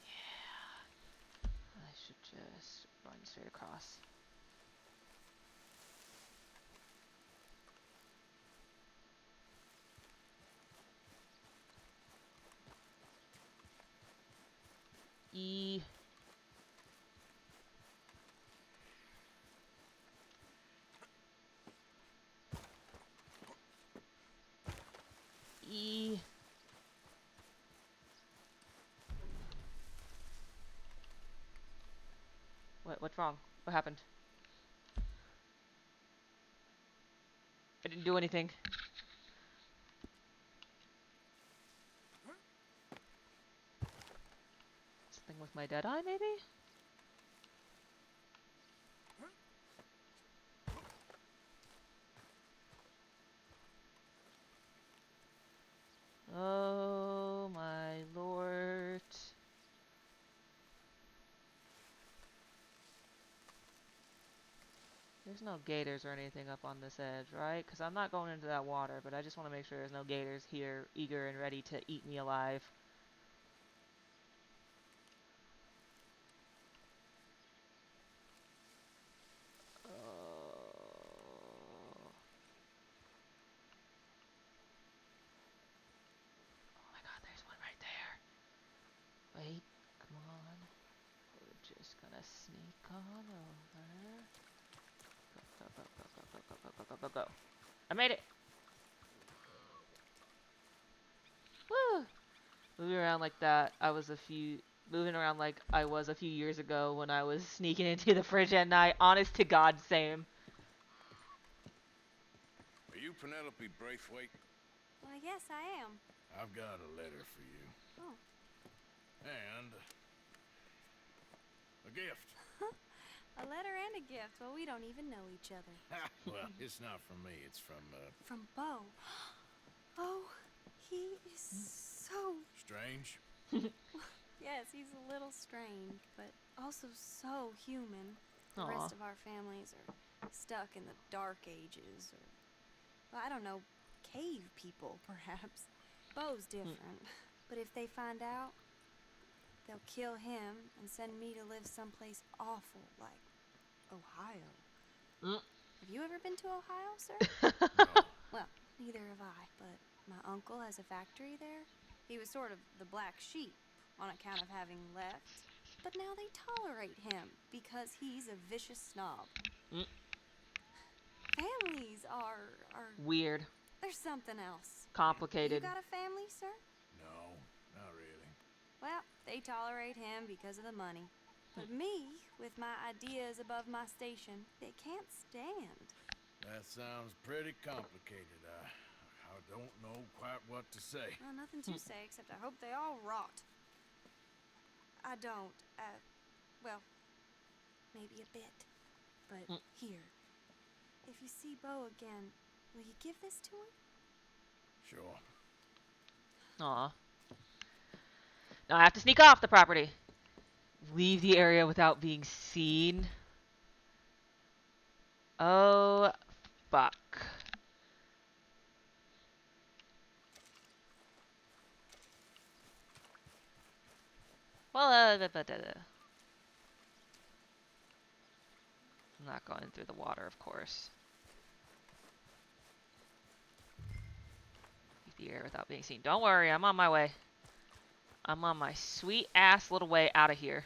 Yeah. I should just run straight across. E. E. What's wrong? What happened? I didn't do anything. Something with my dead eye, maybe? Oh my lord. There's no gators or anything up on this edge, right? Because I'm not going into that water, but I just want to make sure there's no gators here, eager and ready to eat me alive. Oh my god, there's one right there. Wait, come on. We're just gonna sneak on over. Go, go, go, go, go, go, go, go, go, go, go. I made it! Woo! Moving around like that, moving around like I was a few years ago when I was sneaking into the fridge at night. Honest to God, same. Are you Penelope Braithwaite? Why, yes, I am. I've got a letter for you. Oh. And a gift. A letter and a gift. Well, we don't even know each other. Well, it's not from me. It's from, From Bo. Oh, he is so... Strange? Yes, he's a little strange, but also so human. The Aw. rest of our families are stuck in the dark ages, or... Well, I don't know, cave people, perhaps. Bo's different. But if they find out, they'll kill him and send me to live someplace awful, like Ohio. Have you ever been to Ohio, sir? No. Well, neither have I, but my uncle has a factory there. He was sort of the black sheep on account of having left, but now they tolerate him because he's a vicious snob. Families are Weird. there's something else. Complicated. You got a family, sir? No, not really. Well, they tolerate him because of the money. But me, with my ideas above my station, they can't stand. That sounds pretty complicated. I don't know quite what to say. Well, nothing to say except I hope they all rot. I don't, well, maybe a bit. But here, if you see Bo again, will you give this to him? Sure. Aw. Now I have to sneak off the property. Leave the area without being seen. Oh, fuck. Well, I'm not going through the water, of course. Leave the area without being seen. Don't worry, I'm on my way. I'm on my sweet ass little way out of here.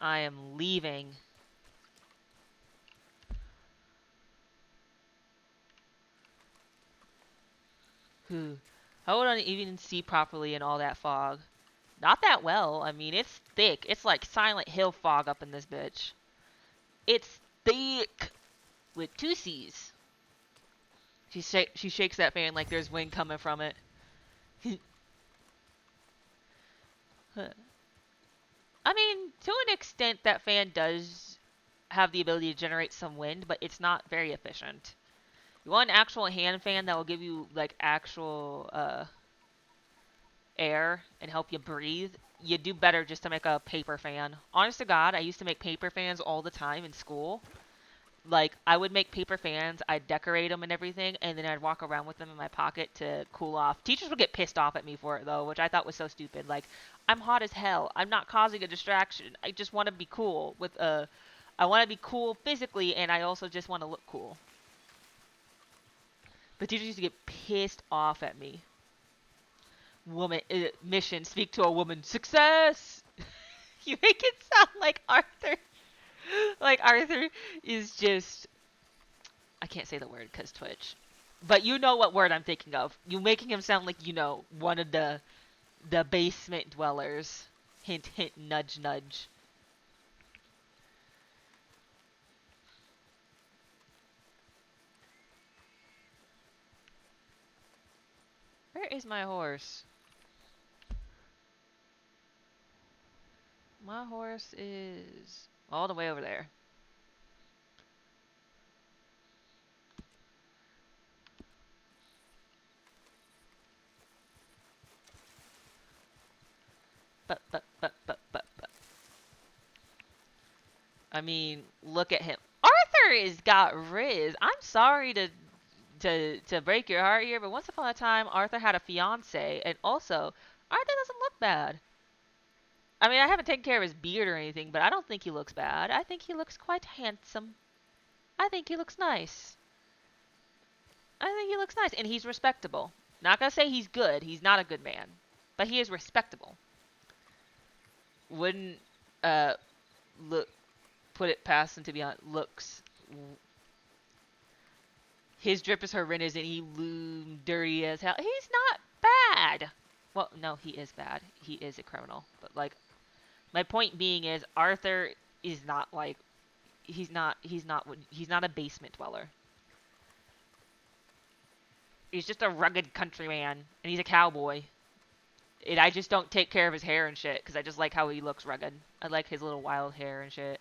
I am leaving. How would I even see properly in all that fog? Not that well. I mean, it's thick. It's like Silent Hill fog up in this bitch. It's thick with two C's. She shakes that fan like there's wind coming from it. I mean, to an extent, that fan does have the ability to generate some wind, but it's not very efficient. You want an actual hand fan that will give you like actual air and help you breathe, you do better just to make a paper fan. Honest to God, I used to make paper fans all the time in school. Like, I would make paper fans, I'd decorate them and everything, and then I'd walk around with them in my pocket to cool off. Teachers would get pissed off at me for it, though, which I thought was so stupid. Like, I'm hot as hell. I'm not causing a distraction. I just want to be cool with I want to be cool physically, and I also just want to look cool. But teachers used to get pissed off at me. Woman mission, speak to a woman. Success. You make it sound like Arthur. Like Arthur is just, I can't say the word because Twitch, but you know what word I'm thinking of. You making him sound like, you know, one of the basement dwellers. Hint hint, nudge nudge. Where is my horse? My horse is all the way over there. But. I mean, look at him. Arthur is got riz. I'm sorry to break your heart here, but once upon a time, Arthur had a fiance, and also, Arthur doesn't look bad. I mean, I haven't taken care of his beard or anything, but I don't think he looks bad. I think he looks quite handsome. I think he looks nice. I think he looks nice, and he's respectable. Not gonna say he's good. He's not a good man, but he is respectable. Wouldn't look put it past him to be on looks. His drip is horrendous, and he loomed dirty as hell. He's not bad. Well, no, he is bad. He is a criminal. But like, my point being is Arthur is not like he's not a basement dweller. He's just a rugged countryman, and he's a cowboy. And I just don't take care of his hair and shit because I just like how he looks rugged. I like his little wild hair and shit.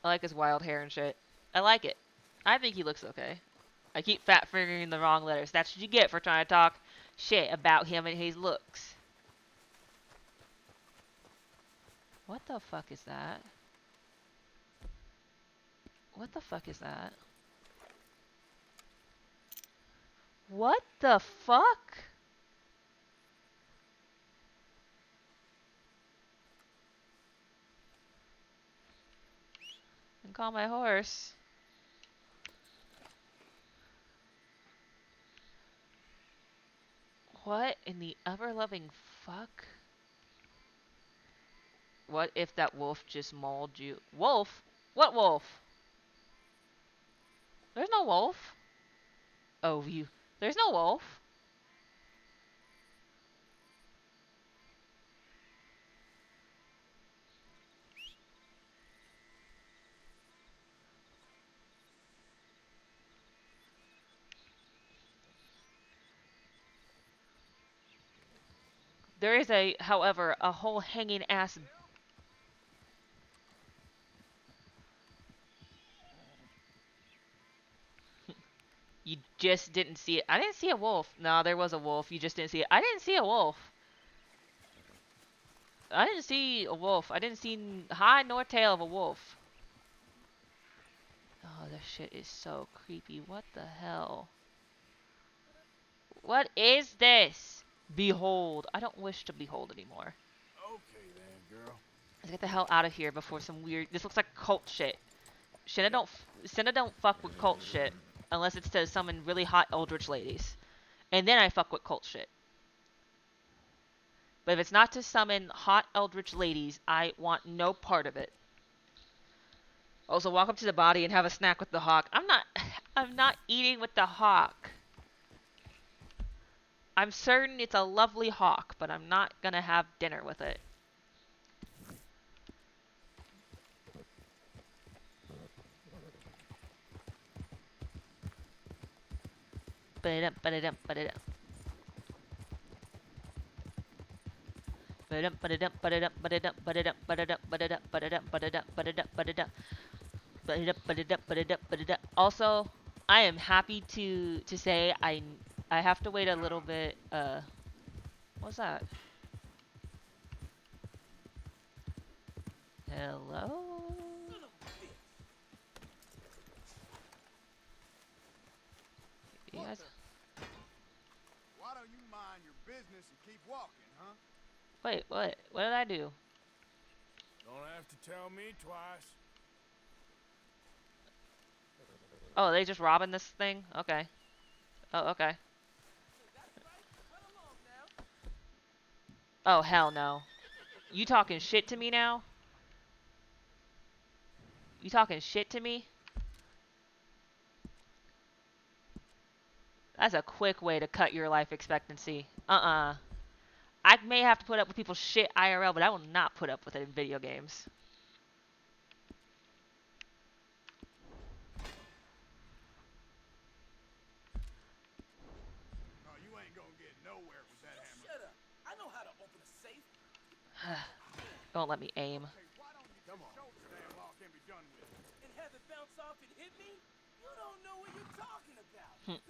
I like his wild hair and shit. I like it. I think he looks okay. I keep fat fingering the wrong letters. That's what you get for trying to talk shit about him and his looks. What the fuck is that? What the fuck is that? What the fuck? And call my horse. What in the ever-loving fuck? What if that wolf just mauled you? Wolf? What wolf? There's no wolf. Oh, you. There's no wolf. There is however, a whole hanging ass. You just didn't see it. I didn't see a wolf. No, there was a wolf. You just didn't see it. I didn't see a wolf. I didn't see a wolf. I didn't see hide nor tail of a wolf. Oh, this shit is so creepy. What the hell? What is this? Behold. I don't wish to behold anymore. Okay then, girl. Let's get the hell out of here before some weird... This looks like cult shit. Shinna don't fuck with cult shit. Unless it's to summon really hot eldritch ladies. And then I fuck with cult shit. But if it's not to summon hot eldritch ladies, I want no part of it. Also, walk up to the body and have a snack with the hawk. I'm not eating with the hawk. I'm certain it's a lovely hawk, but I'm not gonna have dinner with it. Also, I am happy to say I have to wait a little bit. What's that? Hello? You guys? Why don't you mind your business and keep walking, huh? Wait, what? What did I do? Don't have to tell me twice. Oh, they just robbing this thing? Okay. Oh, okay. Oh, hell no. You talking shit to me now? You talking shit to me? That's a quick way to cut your life expectancy. I may have to put up with people's shit IRL, but I will not put up with it in video games. Oh, you ain't gonna get nowhere with that hammer. Shut up. I know how to open a safe. Don't let me aim. Hey, why don't you just show the damn lock and be done with it? And have it bounce off and hit me? You don't know what you're talking about.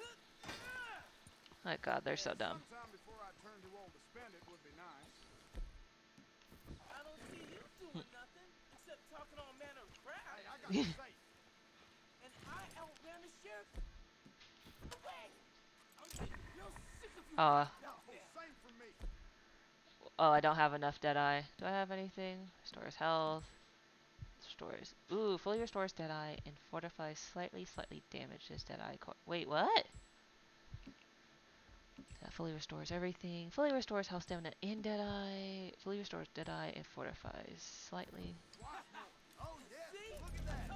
My god, they're so dumb. Sometime before I turn too old to spend it would be nice. I don't see you doing nothing except talking all manner of crap. Hey, I got the safe. And I outran the sheriff. Away! I'm getting real sick of you. Oh, Same for me. I don't have enough Deadeye. Do I have anything? Restores health. Restores. Ooh, fully restores Deadeye and fortifies slightly damages Deadeye. Wait, what? That fully restores everything. Fully restores health, stamina, and Deadeye. Fully restores Deadeye and fortifies slightly. Oh, yeah. Look at that.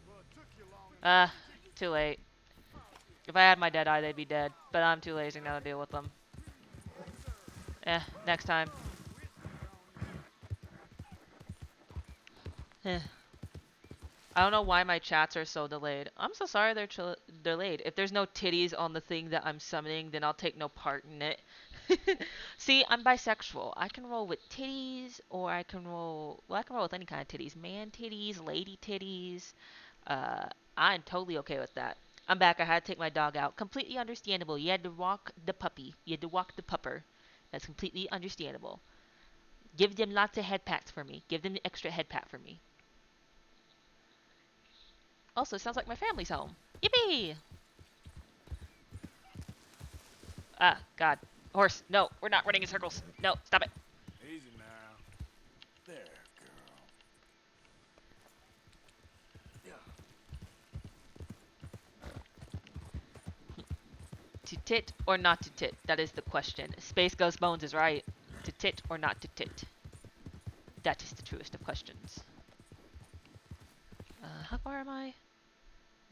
Well, it took you long enough. Too late. If I had my Deadeye, they'd be dead. But I'm too lazy now to deal with them. Next time. I don't know why my chats are so delayed. I'm so sorry they're delayed. If there's no titties on the thing that I'm summoning, then I'll take no part in it. See, I'm bisexual. I can roll with titties, or I can roll... Well, I can roll with any kind of titties. Man titties, lady titties. I'm totally okay with that. I'm back. I had to take my dog out. Completely understandable. You had to walk the puppy. You had to walk the pupper. That's completely understandable. Give them lots of head pats for me. Give them the extra head pat for me. Also, sounds like my family's home. Yippee! Ah, God. Horse, no, we're not running in circles. No, stop it. Easy now. There, girl. To tit or not to tit? That is the question. Space Ghost Bones is right. To tit or not to tit? That is the truest of questions. How far am I?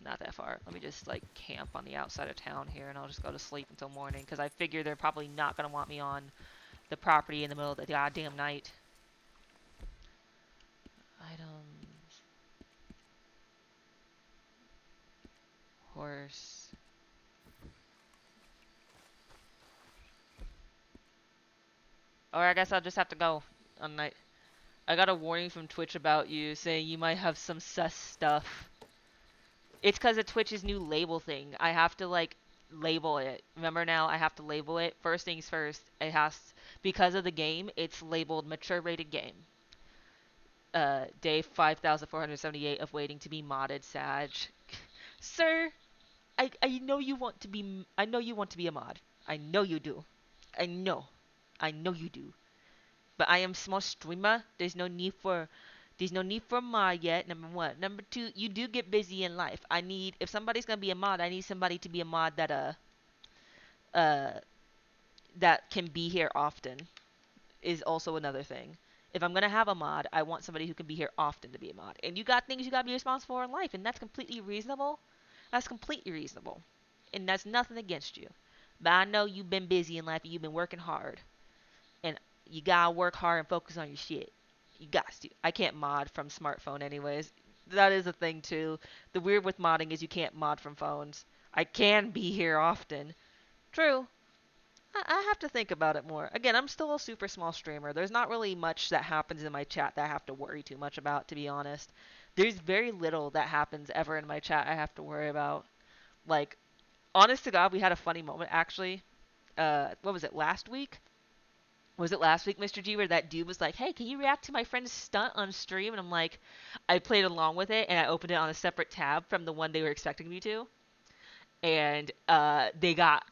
Not that far. Let me just like camp on the outside of town here, and I'll just go to sleep until morning, because I figure they're probably not going to want me on the property in the middle of the goddamn night. Items. Horse. Or I guess I'll just have to go on night. I got a warning from Twitch about you saying you might have some sus stuff. It's because of Twitch's new label thing. I have to like label it. Remember now, I have to label it. First things first, it has because of the game. It's labeled mature rated game. Day 5478 of waiting to be modded. Sag, sir, I know you want to be. I know you want to be a mod. I know you do. I know. I know you do. But I am small streamer. There's no need for a mod yet. Number one. Number two, you do get busy in life. If somebody's gonna be a mod, I need somebody to be a mod uh that can be here often is also another thing. If I'm gonna have a mod, I want somebody who can be here often to be a mod. And you got things you gotta be responsible for in life, and that's completely reasonable. That's completely reasonable. And that's nothing against you. But I know you've been busy in life and you've been working hard. And you gotta work hard and focus on your shit. You got to. I can't mod from smartphone anyways. That is a thing too. The weird with modding is you can't mod from phones. I can be here often. True. I have to think about it more. Again, I'm still a super small streamer. There's not really much that happens in my chat that I have to worry too much about, to be honest. There's very little that happens ever in my chat I have to worry about. Like, honest to God, we had a funny moment actually. What was it, last week? Was it last week, Mr. G, where that dude was like, hey, can you react to my friend's stunt on stream? And I'm like, I played along with it, and I opened it on a separate tab from the one they were expecting me to. And they got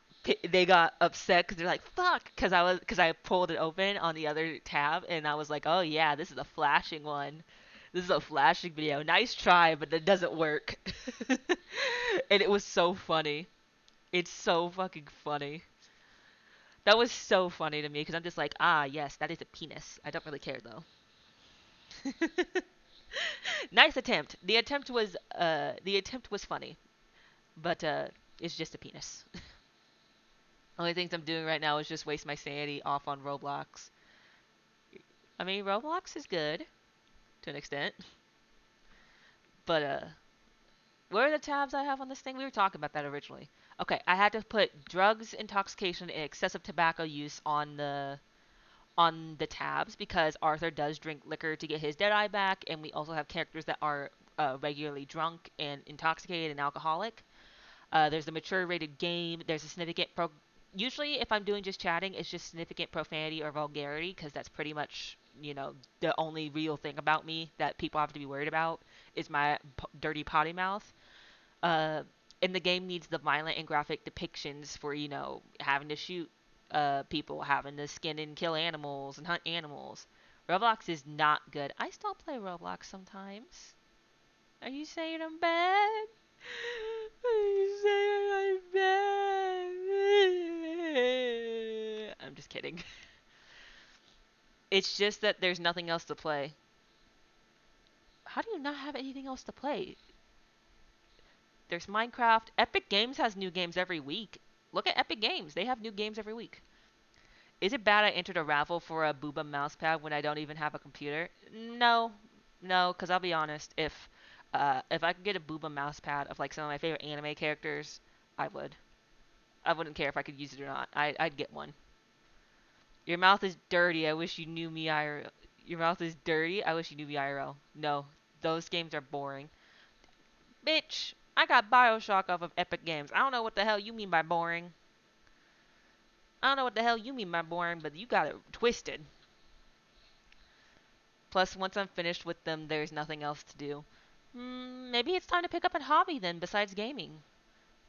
upset because they're like, fuck, because I pulled it open on the other tab, and I was like, oh yeah, this is a flashing one. This is a flashing video. Nice try, but it doesn't work. And it was so funny. It's so fucking funny. That was so funny to me because I'm just like, ah, yes, that is a penis. I don't really care though. Nice attempt. The attempt was funny, but it's just a penis. Only things I'm doing right now is just waste my sanity off on Roblox. I mean, Roblox is good to an extent, but what are the tabs I have on this thing? We were talking about that originally. Okay, I had to put drugs, intoxication, and excessive tobacco use on the tabs because Arthur does drink liquor to get his dead eye back, and we also have characters that are regularly drunk and intoxicated and alcoholic. There's the mature rated game. There's a significant Usually, if I'm doing just chatting, it's just significant profanity or vulgarity because that's pretty much the only real thing about me that people have to be worried about is my dirty potty mouth. uh, and the game needs the violent and graphic depictions for having to shoot people, having to skin and kill animals and hunt animals. Roblox is not good. I still play Roblox sometimes. Are you saying I'm bad? Are you saying I'm bad? I'm just kidding. It's just that there's nothing else to play. How do you not have anything else to play? There's Minecraft. Epic Games has new games every week. Look at Epic Games. They have new games every week. Is it bad I entered a raffle for a Booba mousepad when I don't even have a computer? No. No, because I'll be honest. If I could get a Booba mousepad of like some of my favorite anime characters, I would. I wouldn't care if I could use it or not. I'd get one. Your mouth is dirty. I wish you knew me IRL. Your mouth is dirty. I wish you knew me IRL. No. Those games are boring. Bitch, I got Bioshock off of Epic Games. I don't know what the hell you mean by boring. I don't know what the hell you mean by boring, but you got it twisted. Plus, once I'm finished with them, there's nothing else to do. Maybe it's time to pick up a hobby then, besides gaming.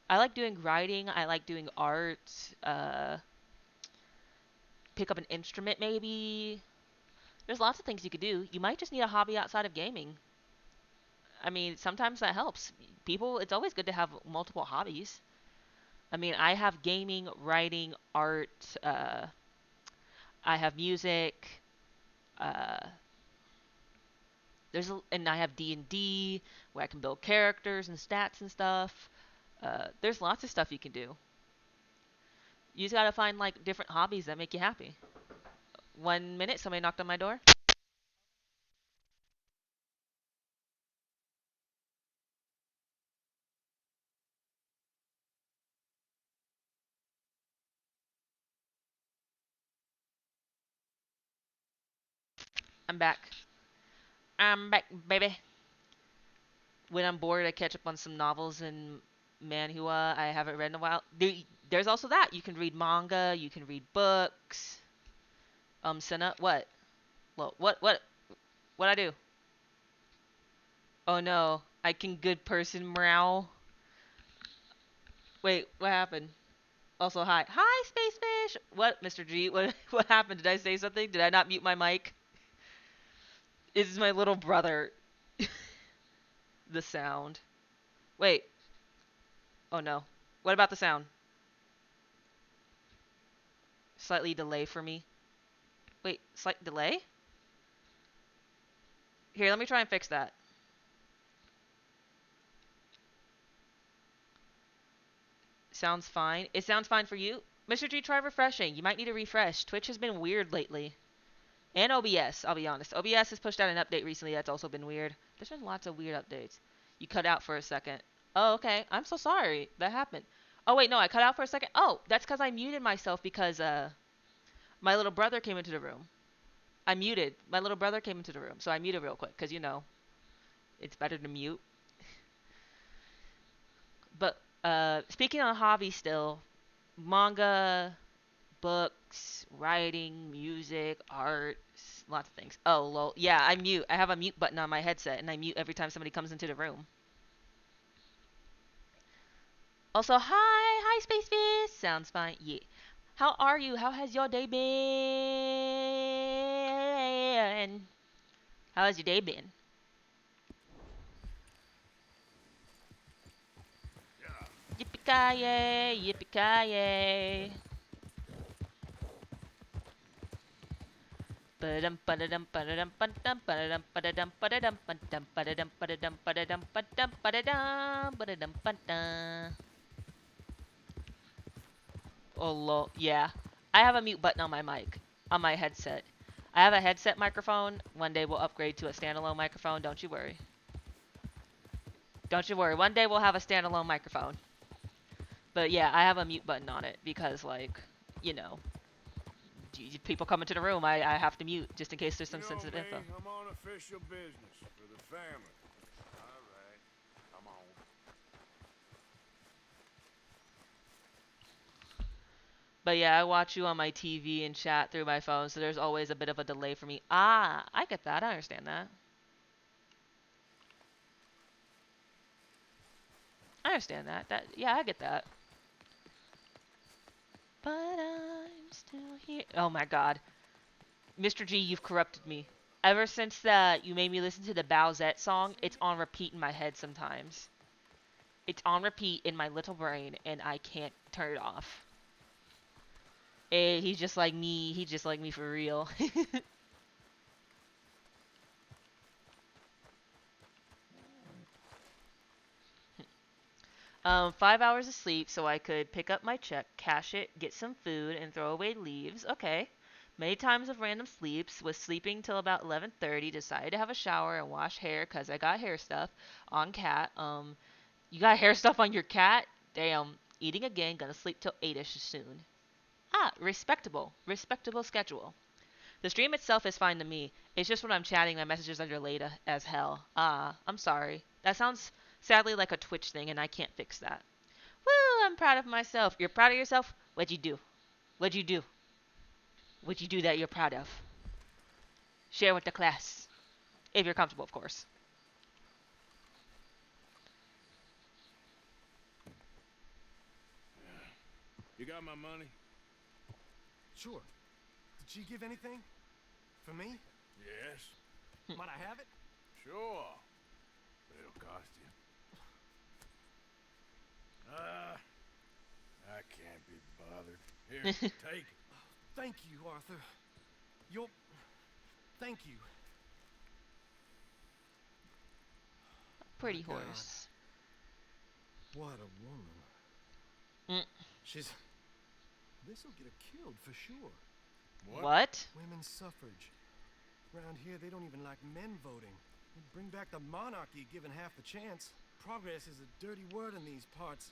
I like doing writing. I like doing art. Pick up an instrument, maybe. There's lots of things you could do. You might just need a hobby outside of gaming. I mean, sometimes that helps. It's always good to have multiple hobbies. I mean, I have gaming, writing, art, I have music, uh, and I have D&D where I can build characters and stats and stuff. There's lots of stuff you can do. You just gotta find like different hobbies that make you happy. 1 minute, somebody knocked on my door. I'm back. I'm back, baby. When I'm bored, I catch up on some novels and manhwa I haven't read in a while. There's also that. You can read manga. You can read books. Senna, what? Well, what I do? Oh no, I can good person meow. Wait, what happened? Also, hi, space fish. What, Mr. G? What happened? Did I say something? Did I not mute my mic? This is my little brother. The sound. Wait. Oh no. What about the sound? Slightly delay for me. Wait, slight delay? Here, let me try and fix that. Sounds fine. It sounds fine for you? Mr. G, try refreshing. You might need a refresh. Twitch has been weird lately. And OBS, I'll be honest. OBS has pushed out an update recently that's also been weird. There's been lots of weird updates. You cut out for a second. Oh, okay. I'm so sorry. That happened. Oh, wait, no, I cut out for a second. Oh, that's because I muted myself because my little brother came into the room. I muted. My little brother came into the room, so I muted real quick because, you know, it's better to mute. But speaking on hobby still, manga, books, writing, music, art, lots of things. Oh, lol. Yeah, I mute. I have a mute button on my headset, and I mute every time somebody comes into the room. Also, hi, Space Fish. Sounds fine. Yeah. How are you? How has your day been? How has your day been? Yippee-ki-yay, yippee-ki-yay. Ba-dum ba-da-dum ba-da-dum ba-dum ba-da-dum ba-da-dum ba-da-dum ba-dum ba-da-dum ba-da-dum ba-da-dum ba-dum ba-da-dum ba-da-dum ba-dum. Oh lol, yeah. I have a mute button on my mic, on my headset. I have a headset microphone. One day we'll upgrade to a standalone microphone. Don't you worry. Don't you worry. One day we'll have a standalone microphone. But yeah, I have a mute button on it because, like, you know, people come into the room, I have to mute just in case there's some You know sensitive me, info. I'm on official business for the family. All right. Come on. But yeah, I watch you on my TV and chat through my phone, so there's always a bit of a delay for me. Ah, I get that. I understand that. I understand that. Yeah, I get that. But I'm still here. Oh my god. Mr. G, you've corrupted me. Ever since you made me listen to the Bowsette song, it's on repeat in my head sometimes. It's on repeat in my little brain, and I can't turn it off. He's just like me. He's just like me for real. 5 hours of sleep so I could pick up my check, cash it, get some food, and throw away leaves. Okay. Many times of random sleeps. Was sleeping till about 11:30. Decided to have a shower and wash hair because I got hair stuff on cat. You got hair stuff on your cat? Damn. Eating again. Gonna sleep till 8ish soon. Ah, respectable. Respectable schedule. The stream itself is fine to me. It's just when I'm chatting, my messages are delayed as hell. Ah, I'm sorry. That sounds sadly like a Twitch thing, and I can't fix that. Woo, I'm proud of myself. You're proud of yourself? What'd you do? What'd you do? What'd you do that you're proud of? Share with the class. If you're comfortable, of course. You got my money? Sure. Did she give anything? For me? Yes. Might I have it? Sure. But it'll cost you. I can't be bothered. Here, take it. Thank you, Arthur. Thank you. Pretty My God. horse. What a woman. Mm. This'll get her killed for sure. What? Women's suffrage. Around here, they don't even like men voting. They'd bring back the monarchy given half a chance. Progress is a dirty word in these parts.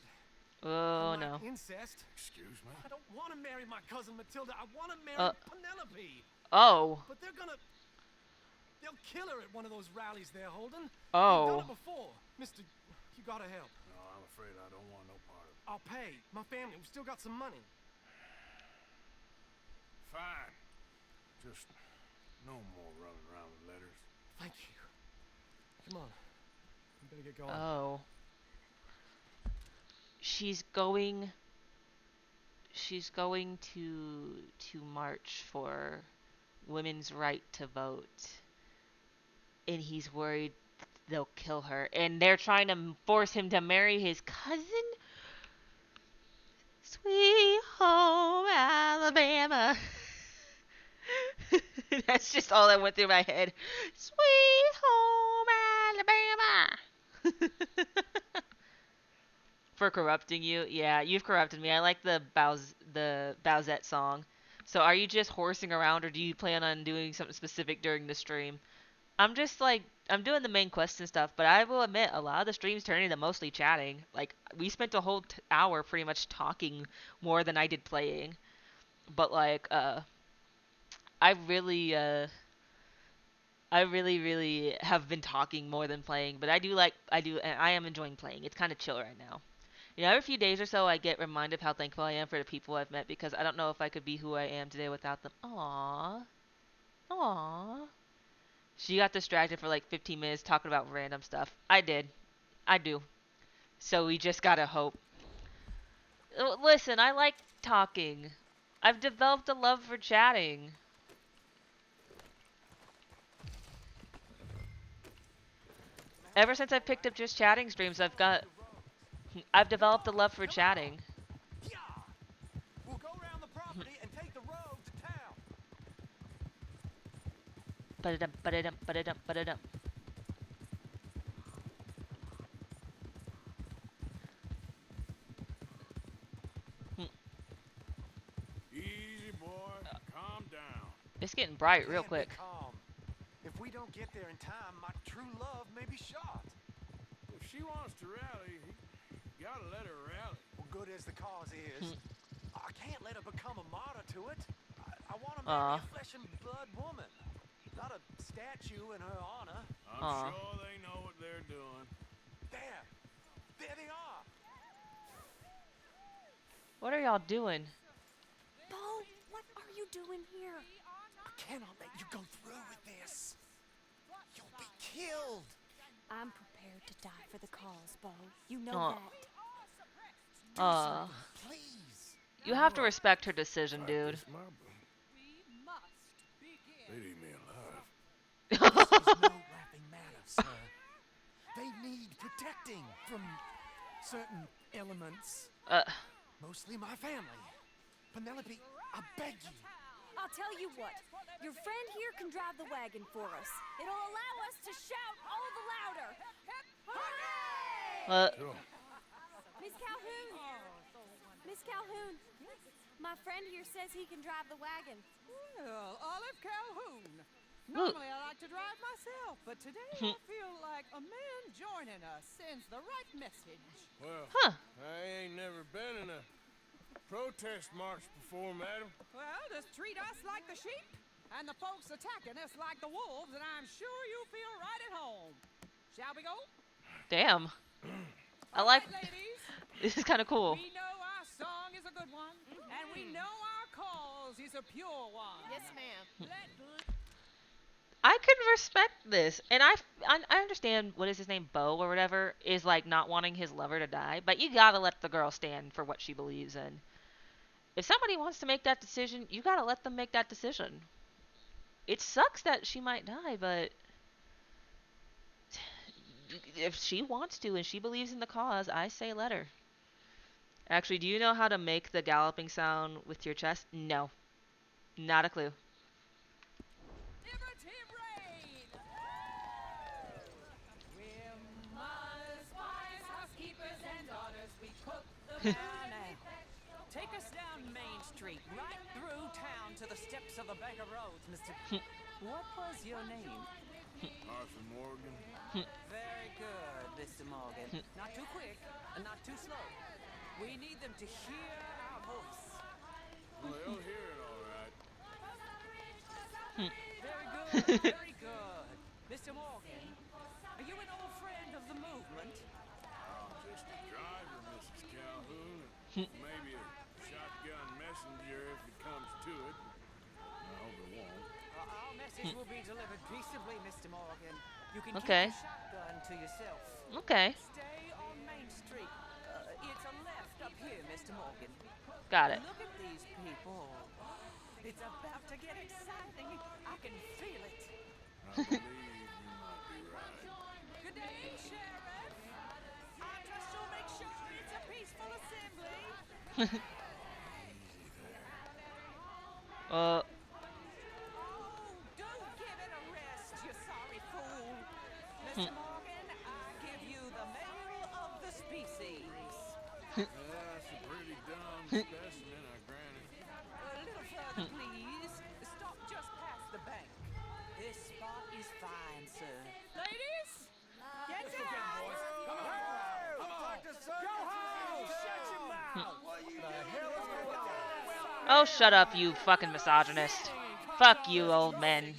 Oh, Unlike no. incest. Excuse me? I don't want to marry my cousin Matilda. I want to marry Penelope. Oh. But they're gonna... They'll kill her at one of those rallies they're holding. Oh. They've done it before. Mister, you gotta help. No, I'm afraid I don't want no part of it. I'll pay. My family, we've still got some money. Fine. Just no more running around with letters. Thank you. Come on. We better get going. Oh. She's going to march for women's right to vote. And he's worried they'll kill her. And they're trying to force him to marry his cousin? Sweet home Alabama. That's just all that went through my head. Sweet home Alabama. For corrupting you? Yeah, you've corrupted me. I like the Bowsette song. So are you just horsing around or do you plan on doing something specific during the stream? I'm just like, I'm doing the main quest and stuff, but I will admit a lot of the streams turn into mostly chatting. Like, we spent a whole hour pretty much talking more than I did playing. But like, I really, really have been talking more than playing, but and I am enjoying playing. It's kind of chill right now. You know, every few days or so, I get reminded of how thankful I am for the people I've met because I don't know if I could be who I am today without them. Aww. Aww. She got distracted for like 15 minutes talking about random stuff. I did. I do. So we just gotta hope. Listen, I like talking. I've developed a love for chatting. Ever since I picked up just chatting streams, I've developed a love for chatting. Yeah. We'll go around the property and take the road to town. Ba-da-dum, ba-da-dum, ba-da-dum, ba-da-dum. Easy, boy. Calm down. It's getting bright real Can't be quick. calm. If we don't get there in time, my true love may be shot. If she wants to rally, you gotta let her rally. Well, good as the cause is, I can't let her become a martyr to it. I want to marry a flesh and blood woman, not a statue in her honor. I'm sure they know what they're doing. There they are. What are y'all doing? Bo, what are you doing here? I cannot let you go through with this. You'll be killed. I'm prepared to die for the cause, Bo. You know Aw. that. Do something, please. You have to respect her decision, dude. It's my boom. They'd eat me alive. This is no laughing matter, sir. They need protecting from certain elements. Mostly my family. Penelope, I beg you. I'll tell you what. Your friend here can drive the wagon for us. It'll allow us to shout all the louder. Hooray! Sure. Miss Calhoun. Miss Calhoun. My friend here says he can drive the wagon. Well, Olive Calhoun. Normally I like to drive myself, but today I feel like a man joining us sends the right message. Well, I ain't never been in a protest march before, madam. Well, just treat us like the sheep, and the folks attacking us like the wolves, and I'm sure you'll feel right at home. Shall we go? Damn. I All like. right, ladies. This is kind of cool. We know our song is a good one, and we know our cause is a pure one. Yes, ma'am. I can respect this, and I understand what is his name, Bo or whatever, is like not wanting his lover to die, but you gotta let the girl stand for what she believes in. If somebody wants to make that decision, you gotta let them make that decision. It sucks that she might die, but if she wants to and she believes in the cause, I say let her. Actually, do you know how to make the galloping sound with your chest? No. Not a clue. Liberty reign! We're mothers, wives, housekeepers, and daughters. We cook the now. Take us down Main Street, right through town to the steps of the Bank of Roads, Mr. What was your name? Arthur Morgan. Very good, Mr. Morgan. Not too quick and not too slow. We need them to hear our voice. Well, they'll hear it all right. Very good, very good. Calhoun, and maybe a shotgun messenger if it comes to it. I hope it won't. Our message will be delivered peaceably, Mr. Morgan. You can Okay. keep the shotgun to yourself. Okay. Stay on Main Street. It's a left up here, Mr. Morgan. Got it. Look at these people. It's about to get exciting. I can feel it. I believe you might be right. Good day, Sheriff. I trust you'll make sure it's a peaceful assembly. Uh. Oh, do give it a rest, you sorry fool. Mr. Morgan, I give you the male of the species. That's a pretty dumb specimen, I grant it. A little further, please. Stop just past the bank. This spot is fine, sir. Ladies, get down! Come on! Go home! Shut your mouth! What the hell is going on? Oh, shut up, you fucking misogynist. Fuck you, old men.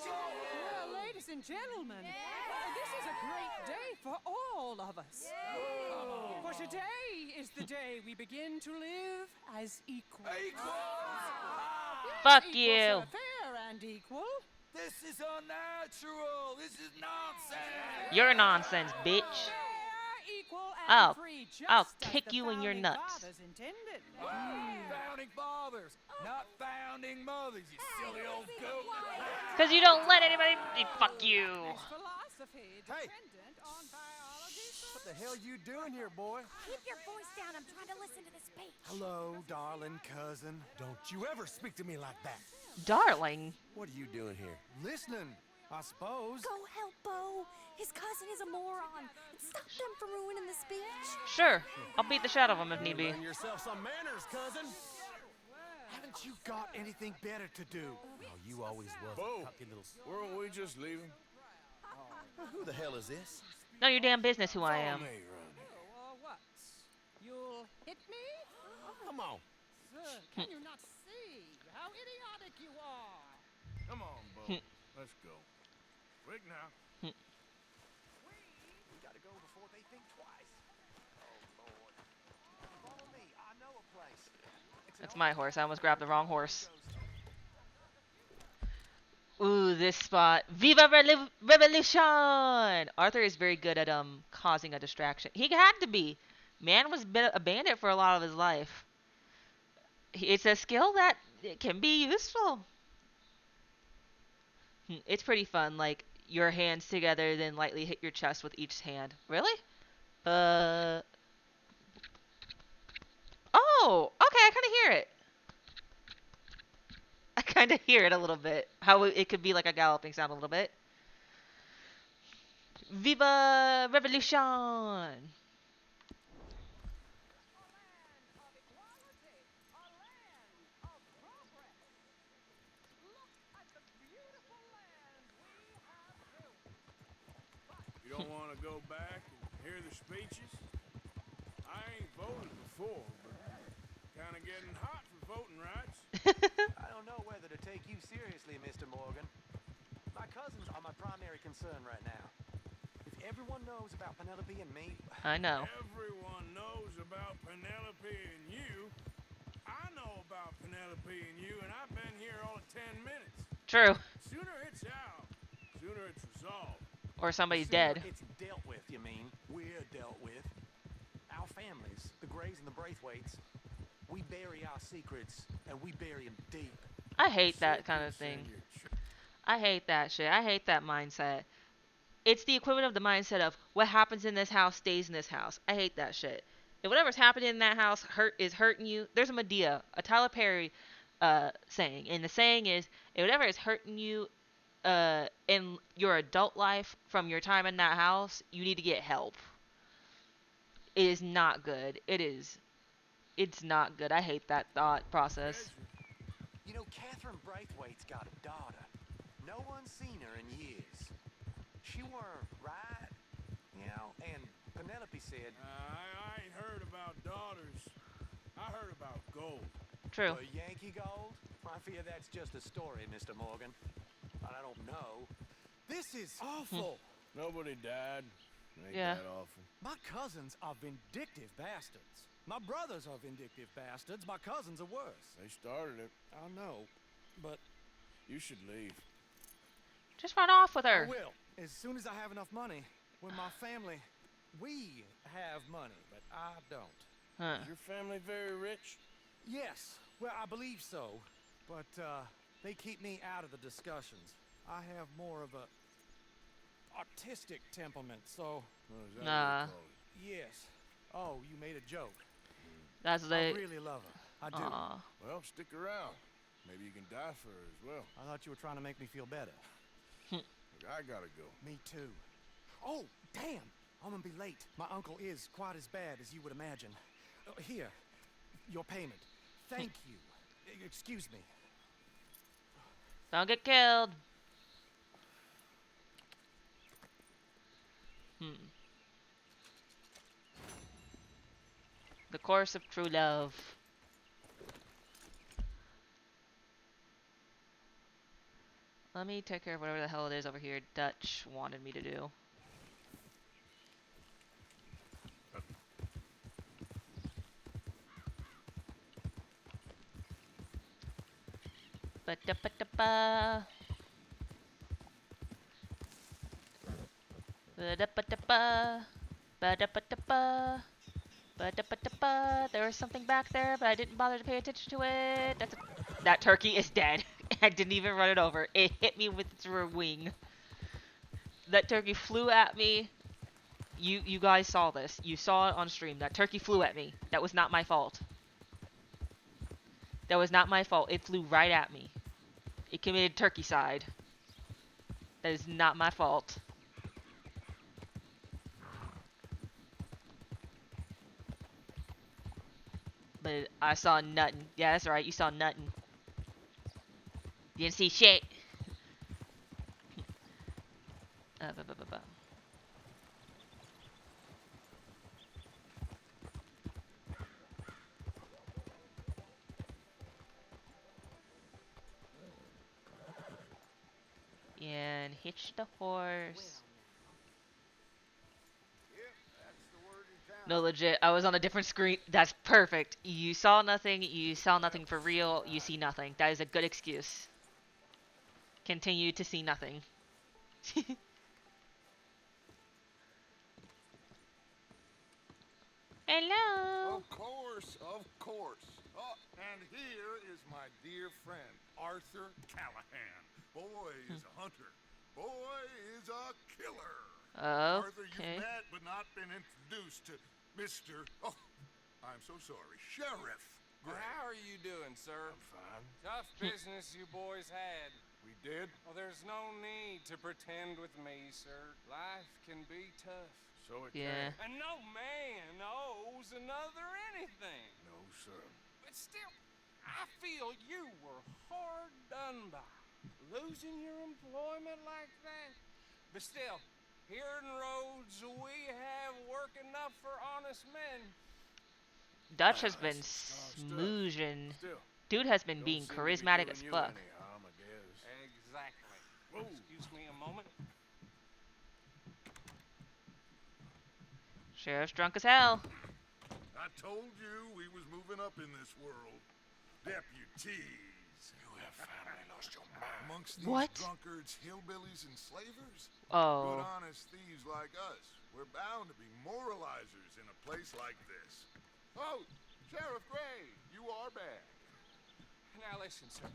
Well, ladies and gentlemen, this is a great day for all of us. For today is the day we begin to live as equals. Fuck Equals you. are fair and equal. This is unnatural! This is nonsense! You're nonsense, bitch. Fair, equal, and I'll- free, just I'll as kick the you in your founding nuts. fathers intended. Founding fathers, not founding mothers, you silly old goat! Because you don't let anybody. Fuck you. It's philosophy dependent on biology. What the hell you doing here, boy? Keep your voice down. I'm trying to listen to the speech. Hello, darling cousin. Don't you ever speak to me like that. Darling. What are you doing here? Listening, I suppose. Go help Bo. His cousin is a moron. Stop them from ruining the speech. Sure. I'll beat the shit out of him if need be. Learn yourself some manners, cousin. Haven't you got anything better to do? Oh, you always was Bo, a cocky little... weren't we just leaving? Who the hell is this? None of your damn business who I am. Follow me, Ronnie. What? You'll hit me? Come on. Sir, can you not see how idiotic you are? Come on, Bo. Let's go. Quick now. We gotta go before they think twice. Oh, Lord. Follow me. I know a place. It's an That's my horse. I almost grabbed the wrong horse. Ooh, this spot. Viva Revolution! Arthur is very good at causing a distraction. He had to be. Man was a bandit for a lot of his life. It's a skill that it can be useful. It's pretty fun. Like, your hands together, then lightly hit your chest with each hand. Really? Oh, okay, I kind of hear it. I kind of hear it a little bit. How it could be like a galloping sound a little bit. Viva Revolution! You don't want to go back and hear the speeches? I ain't voted before, but kind of getting hot for voting rights. I don't know whether to take you seriously, Mr. Morgan. My cousins are my primary concern right now. If everyone knows about Penelope and me, I know. Everyone knows about Penelope and you. I know about Penelope and you, and I've been here all of 10 minutes. True. Sooner it's out, sooner it's resolved. Or somebody's sooner dead. it's dealt with, you mean? We're dealt with. Our families, the Grays and the Braithwaites, we bury our secrets, and we bury them deep. I hate that kind of thing. I hate that shit. I hate that mindset. It's the equivalent of the mindset of what happens in this house stays in this house. I hate that shit. If whatever's happening in that house is hurting you, there's a Medea, a Tyler Perry saying. And the saying is, if whatever is hurting you in your adult life from your time in that house, you need to get help. It is not good. It's not good. I hate that thought process. You know, Catherine Braithwaite's got a daughter. No one's seen her in years. She weren't right, you know, and Penelope said... I ain't heard about daughters. I heard about gold. True. Yankee gold? I fear that's just a story, Mr. Morgan. But I don't know. This is awful. Nobody died. Ain't Yeah. that awful. My cousins are vindictive bastards. My brothers are vindictive bastards. My cousins are worse. They started it. I know, but You should leave. Just run off with I her. will. As soon as I have enough money. When my family... We have money, but I don't. Huh. Is your family very rich? Yes, well, I believe so. But, they keep me out of the discussions. I have more of a... artistic temperament, so... Oh, is that Nah. what they call it? Yes. Oh, you made a joke. That's I the. really love her. I do. Aw. Well, stick around. Maybe you can die for her as well. I thought you were trying to make me feel better. Look, I gotta go. Me too. Oh, damn! I'm gonna be late. My uncle is quite as bad as you would imagine. Here, your payment. Thank you. Excuse me. Don't get killed. The course of true love. Let me take care of whatever the hell it is over here Dutch wanted me to do. Ba-da-ba-da-ba. Ba-da-ba-da-ba. Ba-da-ba-da-ba. Ba-da-ba-da-ba. There was something back there, but I didn't bother to pay attention to it. That turkey is dead. I didn't even run it over. It hit me with its rear wing. That turkey flew at me. You guys saw this. You saw it on stream. That turkey flew at me. That was not my fault. That was not my fault. It flew right at me. It committed turkeycide. That is not my fault. But I saw nothing. Yeah, that's right. You saw nothing. You didn't see shit. Ba-ba-ba-ba. And hitch the horse. No, legit. I was on a different screen. That's perfect. You saw nothing. You saw nothing for real. You see nothing. That is a good excuse. Continue to see nothing. Hello. Of course, of course. Oh, and here is my dear friend, Arthur Callahan. Boy is a hunter. Boy is a killer. Arthur, Okay. you've met but not been introduced to Mr. Oh, I'm so sorry, Sheriff Gray. How are you doing, sir? I'm fine. Tough business you boys had. We did? Well, there's no need to pretend with me, sir. Life can be tough. So it Yeah. And no man owes another anything. can. No, sir. But still, I feel you were hard done by. Losing your employment like that. But still, here in Rhodes, we have work enough for honest men. Dutch has been That's strong stuff. smoozing. Still, Dude has been don't being seem to be charismatic doing as you fuck. any harm, I guess. Exactly. Whoa. Excuse me a moment. Sheriff's drunk as hell. I told you we was moving up in this world. Deputies. You have finally lost your mind. Amongst these What? drunkards, hillbillies, and slavers, Oh. good honest thieves like us, we're bound to be moralizers in a place like this. Oh, Sheriff Gray, you are back. Now listen, sir.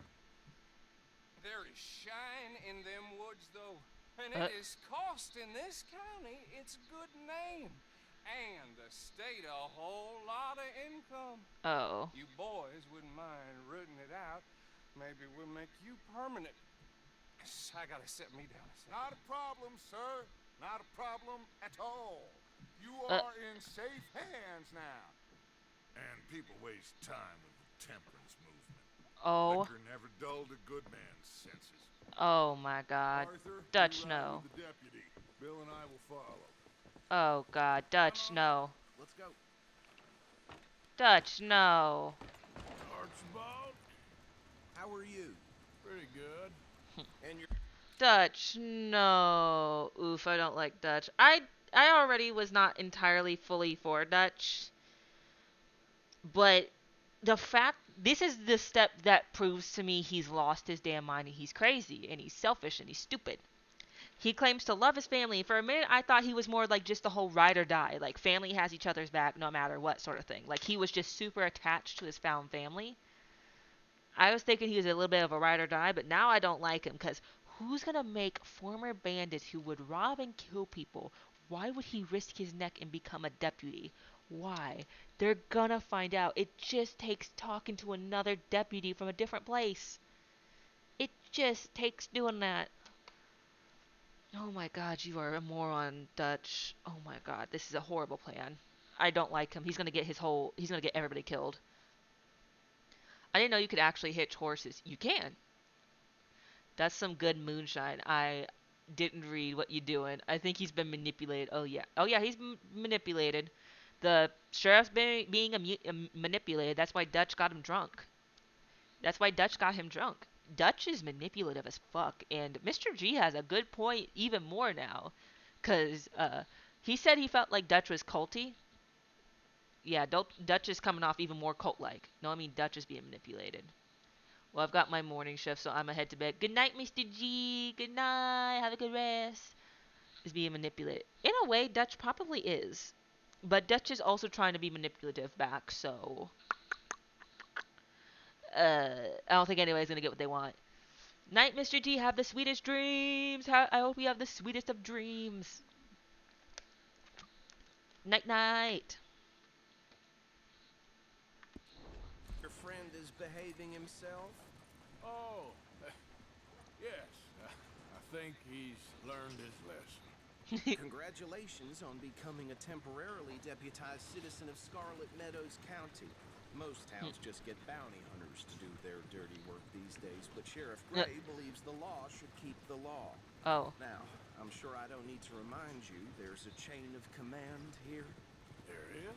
There is shine in them woods, though. And Uh. it is costing this county its good name. And the state a whole lot of income. Oh. You boys wouldn't mind rooting it out. Maybe we'll make you permanent. I gotta set me down a second. Not a problem, sir. Not a problem at all. You Uh. are in safe hands now. And people waste time with the temperance movement. Oh. Liquor never dulled a good man's senses. Oh my god. Arthur, Dutch, you ride no. with the deputy. Bill and I will follow. Oh god. Dutch, no. Let's go. Dutch, no. Archibald? How are you? Pretty good. And your Dutch. No. Oof, I don't like Dutch. I already was not entirely fully for Dutch, but the fact this is the step that proves to me he's lost his damn mind and he's crazy and he's selfish and he's stupid. He claims to love his family. For a minute, I thought he was more like just the whole ride or die, like family has each other's back no matter what sort of thing. Like he was just super attached to his found family. I was thinking he was a little bit of a ride or die, but now I don't like him because who's gonna make former bandits who would rob and kill people? Why would he risk his neck and become a deputy? Why? They're gonna find out. It just takes talking to another deputy from a different place. It just takes doing that. Oh my god, you are a moron, Dutch. Oh my god, this is a horrible plan. I don't like him. He's gonna get everybody killed. I didn't know you could actually hitch horses. You can. That's some good moonshine. I didn't read what you doing. I think he's been manipulated. Oh yeah. Oh yeah, he's manipulated. The sheriff's being manipulated. That's why Dutch got him drunk. That's why Dutch got him drunk. Dutch is manipulative as fuck, and Mr. G has a good point even more now, cause he said he felt like Dutch was culty. Yeah, Dutch is coming off even more cult-like. No, I mean Dutch is being manipulated. Well, I've got my morning shift, so I'm gonna head to bed. Good night, Mr. G. Good night. Have a good rest. Is being manipulated. In a way, Dutch probably is. But Dutch is also trying to be manipulative back, so I don't think anybody's gonna get what they want. Night, Mr. G. Have the sweetest dreams. I hope you have the sweetest of dreams. Night, night. Your friend is behaving himself? Oh, yes. I think he's learned his lesson. Congratulations on becoming a temporarily deputized citizen of Scarlet Meadows County. Most towns just get bounty hunters to do their dirty work these days, but Sheriff Gray believes the law should keep the law. Oh. Now, I'm sure I don't need to remind you there's a chain of command here. There is?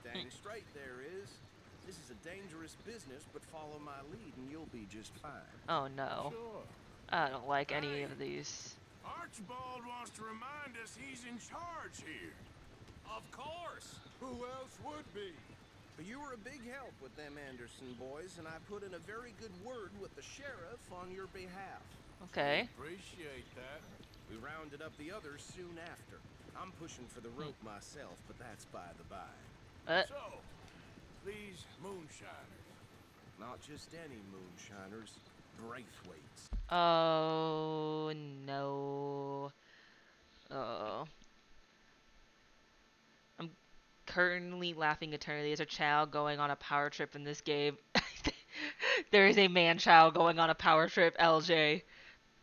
Dang straight there is. This is a dangerous business, but follow my lead and you'll be just fine. Oh no. Sure. I don't like any of these. Archibald wants to remind us he's in charge here. Of course. Who else would be? You were a big help with them Anderson boys, and I put in a very good word with the sheriff on your behalf. Okay. Appreciate that. We rounded up the others soon after. I'm pushing for the rope myself, but that's by the by. So, these moonshiners. Not just any moonshiners, Braithwaites. Oh no. Oh. I'm currently laughing eternally. There's a child going on a power trip in this game. There is a man-child going on a power trip, LJ.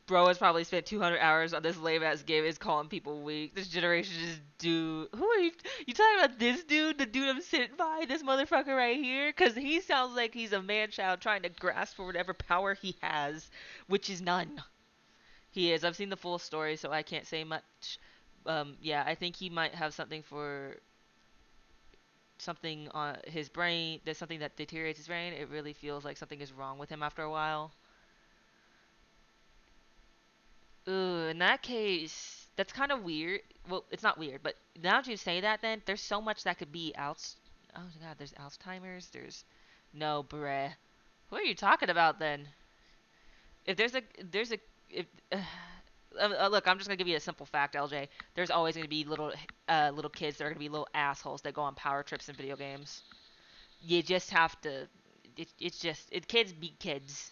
Bro has probably spent 200 hours on this lame-ass game. Is calling people weak. This generation just do... Who are you... You talking about this dude? The dude I'm sitting by? This motherfucker right here? Because he sounds like he's a man-child trying to grasp for whatever power he has, which is none. He is. I've seen the full story, so I can't say much. Yeah, I think he might have something for... Something on his brain. There's something that deteriorates his brain. It really feels like something is wrong with him after a while. Ooh, in that case, that's kind of weird. Well, it's not weird, but now that you say that, then there's so much that could be Oh my god, there's Alzheimer's. No, bruh. Who are you talking about then? If if look, I'm just gonna give you a simple fact, LJ. There's always gonna be little kids that are gonna be little assholes that go on power trips in video games. You just have to. Kids beat kids.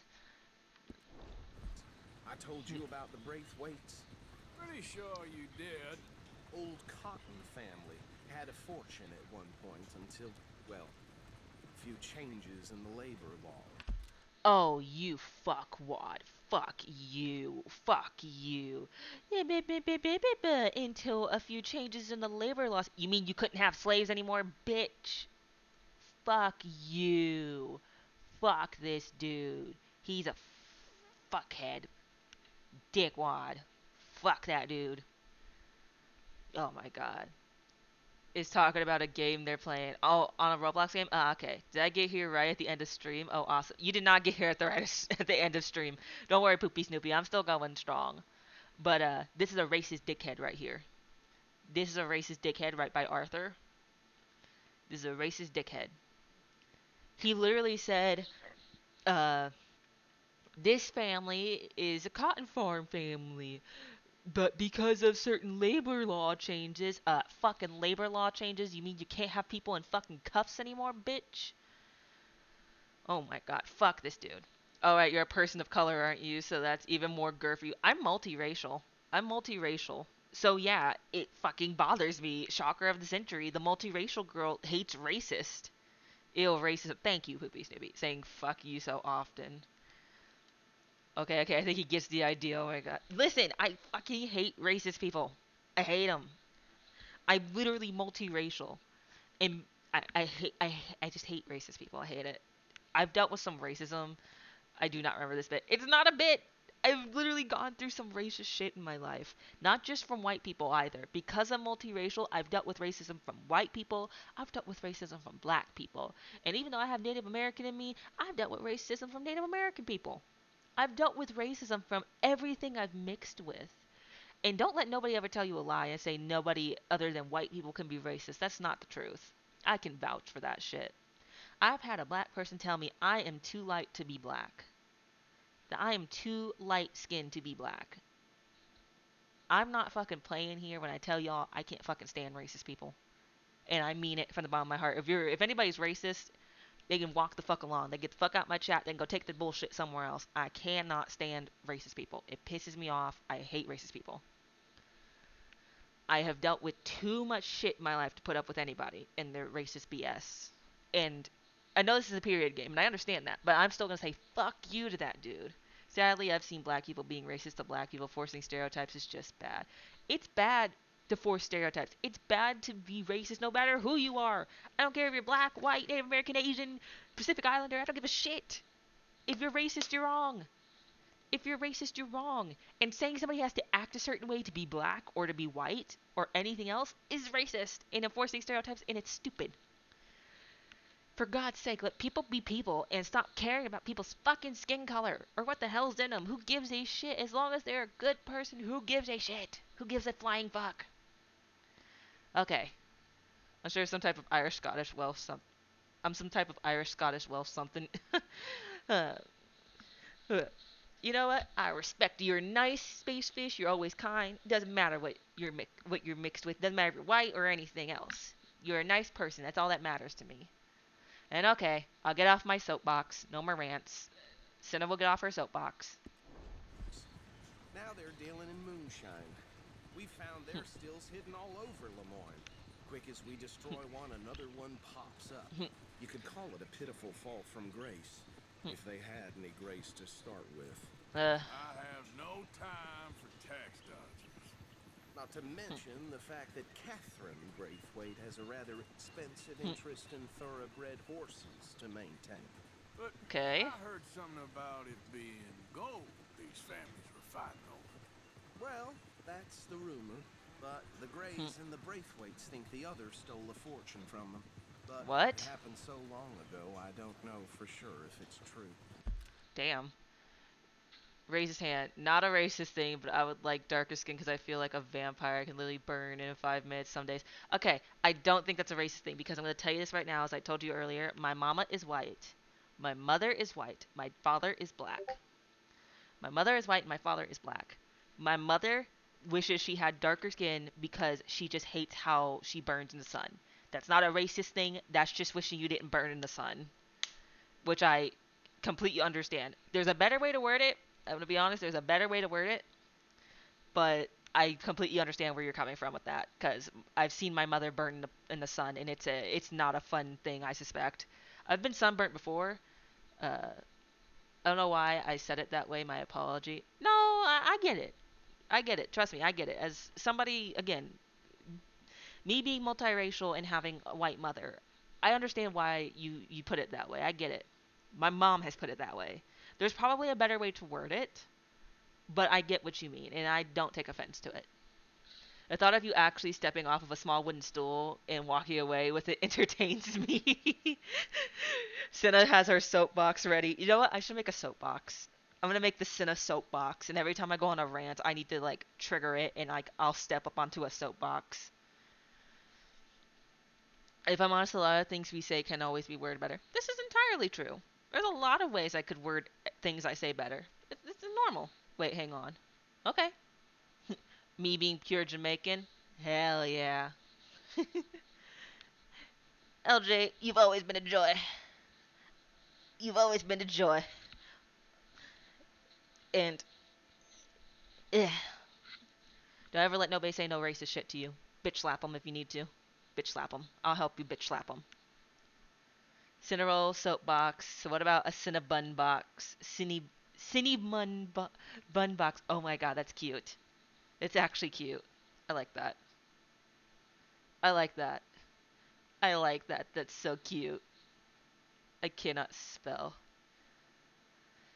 I told you about the Braithwaites. Pretty sure you did. Old Cotton family had a fortune at one point until, well, a few changes in the labor law. Oh, you fuckwad. Fuck you. Fuck you. Until a few changes in the labor laws. You mean you couldn't have slaves anymore, bitch? Fuck you. Fuck this dude. He's a fuckhead. Dickwad. Fuck that dude. Oh my god. Is talking about a game they're playing. Oh, on a Roblox game? Ah, okay. Did I get here right at the end of stream? Oh, awesome. You did not get here at the end of stream. Don't worry, Poopy Snoopy. I'm still going strong. But this is a racist dickhead right here. This is a racist dickhead right by Arthur. This is a racist dickhead. He literally said, uh, this family is a cotton farm family. But because of certain labor law changes, fucking labor law changes, you mean you can't have people in fucking cuffs anymore, bitch? Oh my god, fuck this dude. Alright, you're a person of color, aren't you? So that's even more girl for you. I'm multiracial. I'm multiracial. So yeah, it fucking bothers me. Shocker of the century, the multiracial girl hates racist. Ew, racist. Thank you, Poopy Snoopy, saying fuck you so often. Okay, I think he gets the idea. Oh my god. Listen, I fucking hate racist people. I hate them. I'm literally multiracial. And I just hate racist people. I hate it. I've dealt with some racism. I do not remember this bit. It's not a bit. I've literally gone through some racist shit in my life. Not just from white people either. Because I'm multiracial, I've dealt with racism from white people. I've dealt with racism from black people. And even though I have Native American in me, I've dealt with racism from Native American people. I've dealt with racism from everything I've mixed with. And don't let nobody ever tell you a lie and say nobody other than white people can be racist. That's not the truth. I can vouch for that shit. I've had a black person tell me I am too light to be black. That I am too light skinned to be black. I'm not fucking playing here when I tell y'all I can't fucking stand racist people. And I mean it from the bottom of my heart. If anybody's racist, they can walk the fuck along. They get the fuck out my chat, then go take the bullshit somewhere else. I cannot stand racist people. It pisses me off. I hate racist people. I have dealt with too much shit in my life to put up with anybody and their racist BS. And I know this is a period game, and I understand that, but I'm still going to say fuck you to that dude. Sadly, I've seen black people being racist to black people. Forcing stereotypes is just bad. It's bad to force stereotypes. It's bad to be racist no matter who you are. I don't care if you're black, white, Native American, Asian, Pacific Islander. I don't give a shit. If you're racist, you're wrong. If you're racist, you're wrong. And saying somebody has to act a certain way to be black or to be white or anything else is racist and enforcing stereotypes, and it's stupid. For God's sake, let people be people and stop caring about people's fucking skin color or what the hell's in them. Who gives a shit? As long as they're a good person, who gives a shit? Who gives a flying fuck? Okay. I'm sure some type of Irish Scottish Welsh something. I'm some type of Irish Scottish Welsh something. You know what? I respect you. You're nice, space fish. You're always kind. Doesn't matter what you're mixed with. Doesn't matter if you're white or anything else. You're a nice person. That's all that matters to me. And okay, I'll get off my soapbox. No more rants. Cinna will get off her soapbox. Now they're dealing in moonshine. We found their stills hidden all over Lemoyne. Quick as we destroy one, another one pops up. You could call it a pitiful fall from grace, if they had any grace to start with. I have no time for tax dodgers. Not to mention the fact that Catherine Braithwaite has a rather expensive interest in thoroughbred horses to maintain. But okay. I heard something about it being gold these families were fighting over. Well, that's the rumor. But the Greys and the Braithwaites think the others stole a fortune from them. But what? It happened so long ago, I don't know for sure if it's true. Damn. Raise his hand. Not a racist thing, but I would like darker skin because I feel like a vampire can literally burn in 5 minutes some days. Okay, I don't think that's a racist thing because I'm going to tell you this right now. As I told you earlier, my mama is white. My mother is white. My father is black. My mother is white. My father is black. My mother wishes she had darker skin because she just hates how she burns in the sun. That's not a racist thing. That's just wishing you didn't burn in the sun. Which I completely understand. There's a better way to word it. I'm going to be honest. There's a better way to word it. But I completely understand where you're coming from with that. Because I've seen my mother burn in the sun. And it's not a fun thing, I suspect. I've been sunburnt before. I don't know why I said it that way. My apology. No, I get it. I get it. Trust me, I get it. As somebody, again, me being multiracial and having a white mother, I understand why you put it that way. I get it. My mom has put it that way. There's probably a better way to word it, but I get what you mean, and I don't take offense to it. The thought of you actually stepping off of a small wooden stool and walking away with it entertains me. Senna has her soapbox ready. You know what? I should make a soapbox. I'm gonna make this in a soapbox, and every time I go on a rant, I need to like trigger it, and like I'll step up onto a soapbox. If I'm honest, a lot of things we say can always be worded better. This is entirely true. There's a lot of ways I could word things I say better. It's normal. Wait, hang on. Okay. Me being pure Jamaican? Hell yeah. LJ, you've always been a joy. You've always been a joy. And, eh. Don't ever let nobody say no racist shit to you. Bitch slap them if you need to. Bitch slap them. I'll help you bitch slap them. Cinnarol soapbox. So what about a Cinnabun box? Bun box. Oh my god, that's cute. It's actually cute. I like that. I like that. I like that. That's so cute. I cannot spell.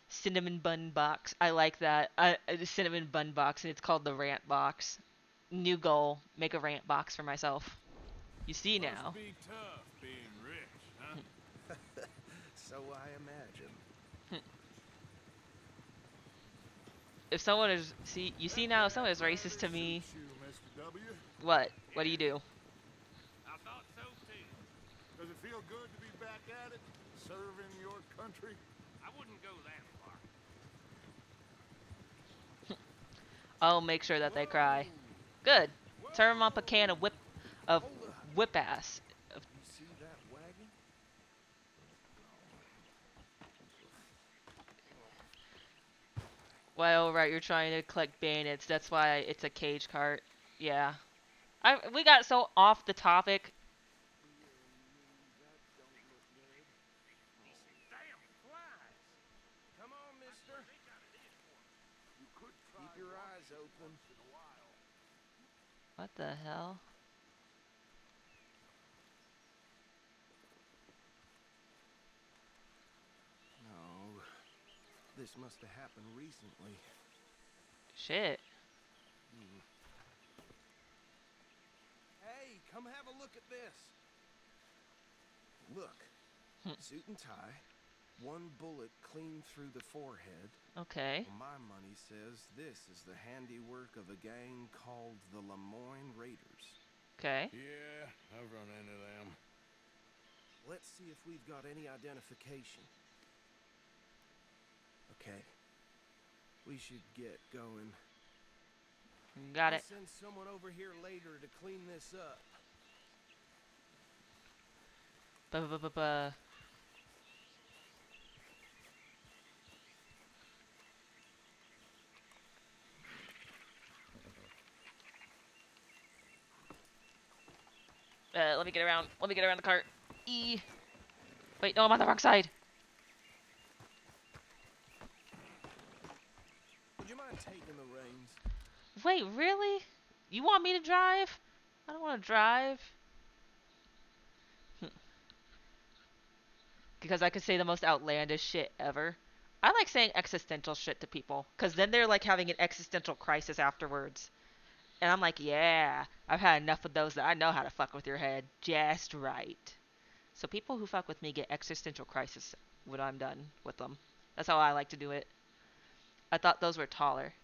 Cinnamon bun box. I like that. The cinnamon bun box, and it's called the rant box. New goal: make a rant box for myself. You see Must now. be tough being rich, huh? So I imagine. If someone is you see now, if someone is racist to me, Suits you, Mr. W. what? What do you do? I thought so too. Does it feel good to be back at it, serving your country? I wouldn't go that far. I'll make sure that they cry. Good. Turn them up a can of whip ass. You see that wagon? Well, right, you're trying to collect bayonets. That's why it's a cage cart. Yeah. We got so off the topic. Damn flies. Come on, mister. Keep your eyes open. What the hell? No. This must have happened recently. Shit. Hey, come have a look at this. Look. Suit and tie. One bullet clean through the forehead. Okay. Well, my money says this is the handiwork of a gang called the Lemoyne Raiders. Okay. Yeah, I've run into them. Let's see if we've got any identification. Okay. We should get going. Got it. I'll send someone over here later to clean this up. Ba-ba-ba-ba. Let me get around. Let me get around the cart. E. Wait, no, I'm on the wrong side. Would you mind taking the reins? Wait, really? You want me to drive? I don't want to drive. Because I could say the most outlandish shit ever. I like saying existential shit to people. Because then they're like having an existential crisis afterwards. And I'm like, yeah, I've had enough of those that I know how to fuck with your head just right. So people who fuck with me get existential crisis when I'm done with them. That's how I like to do it. I thought those were taller.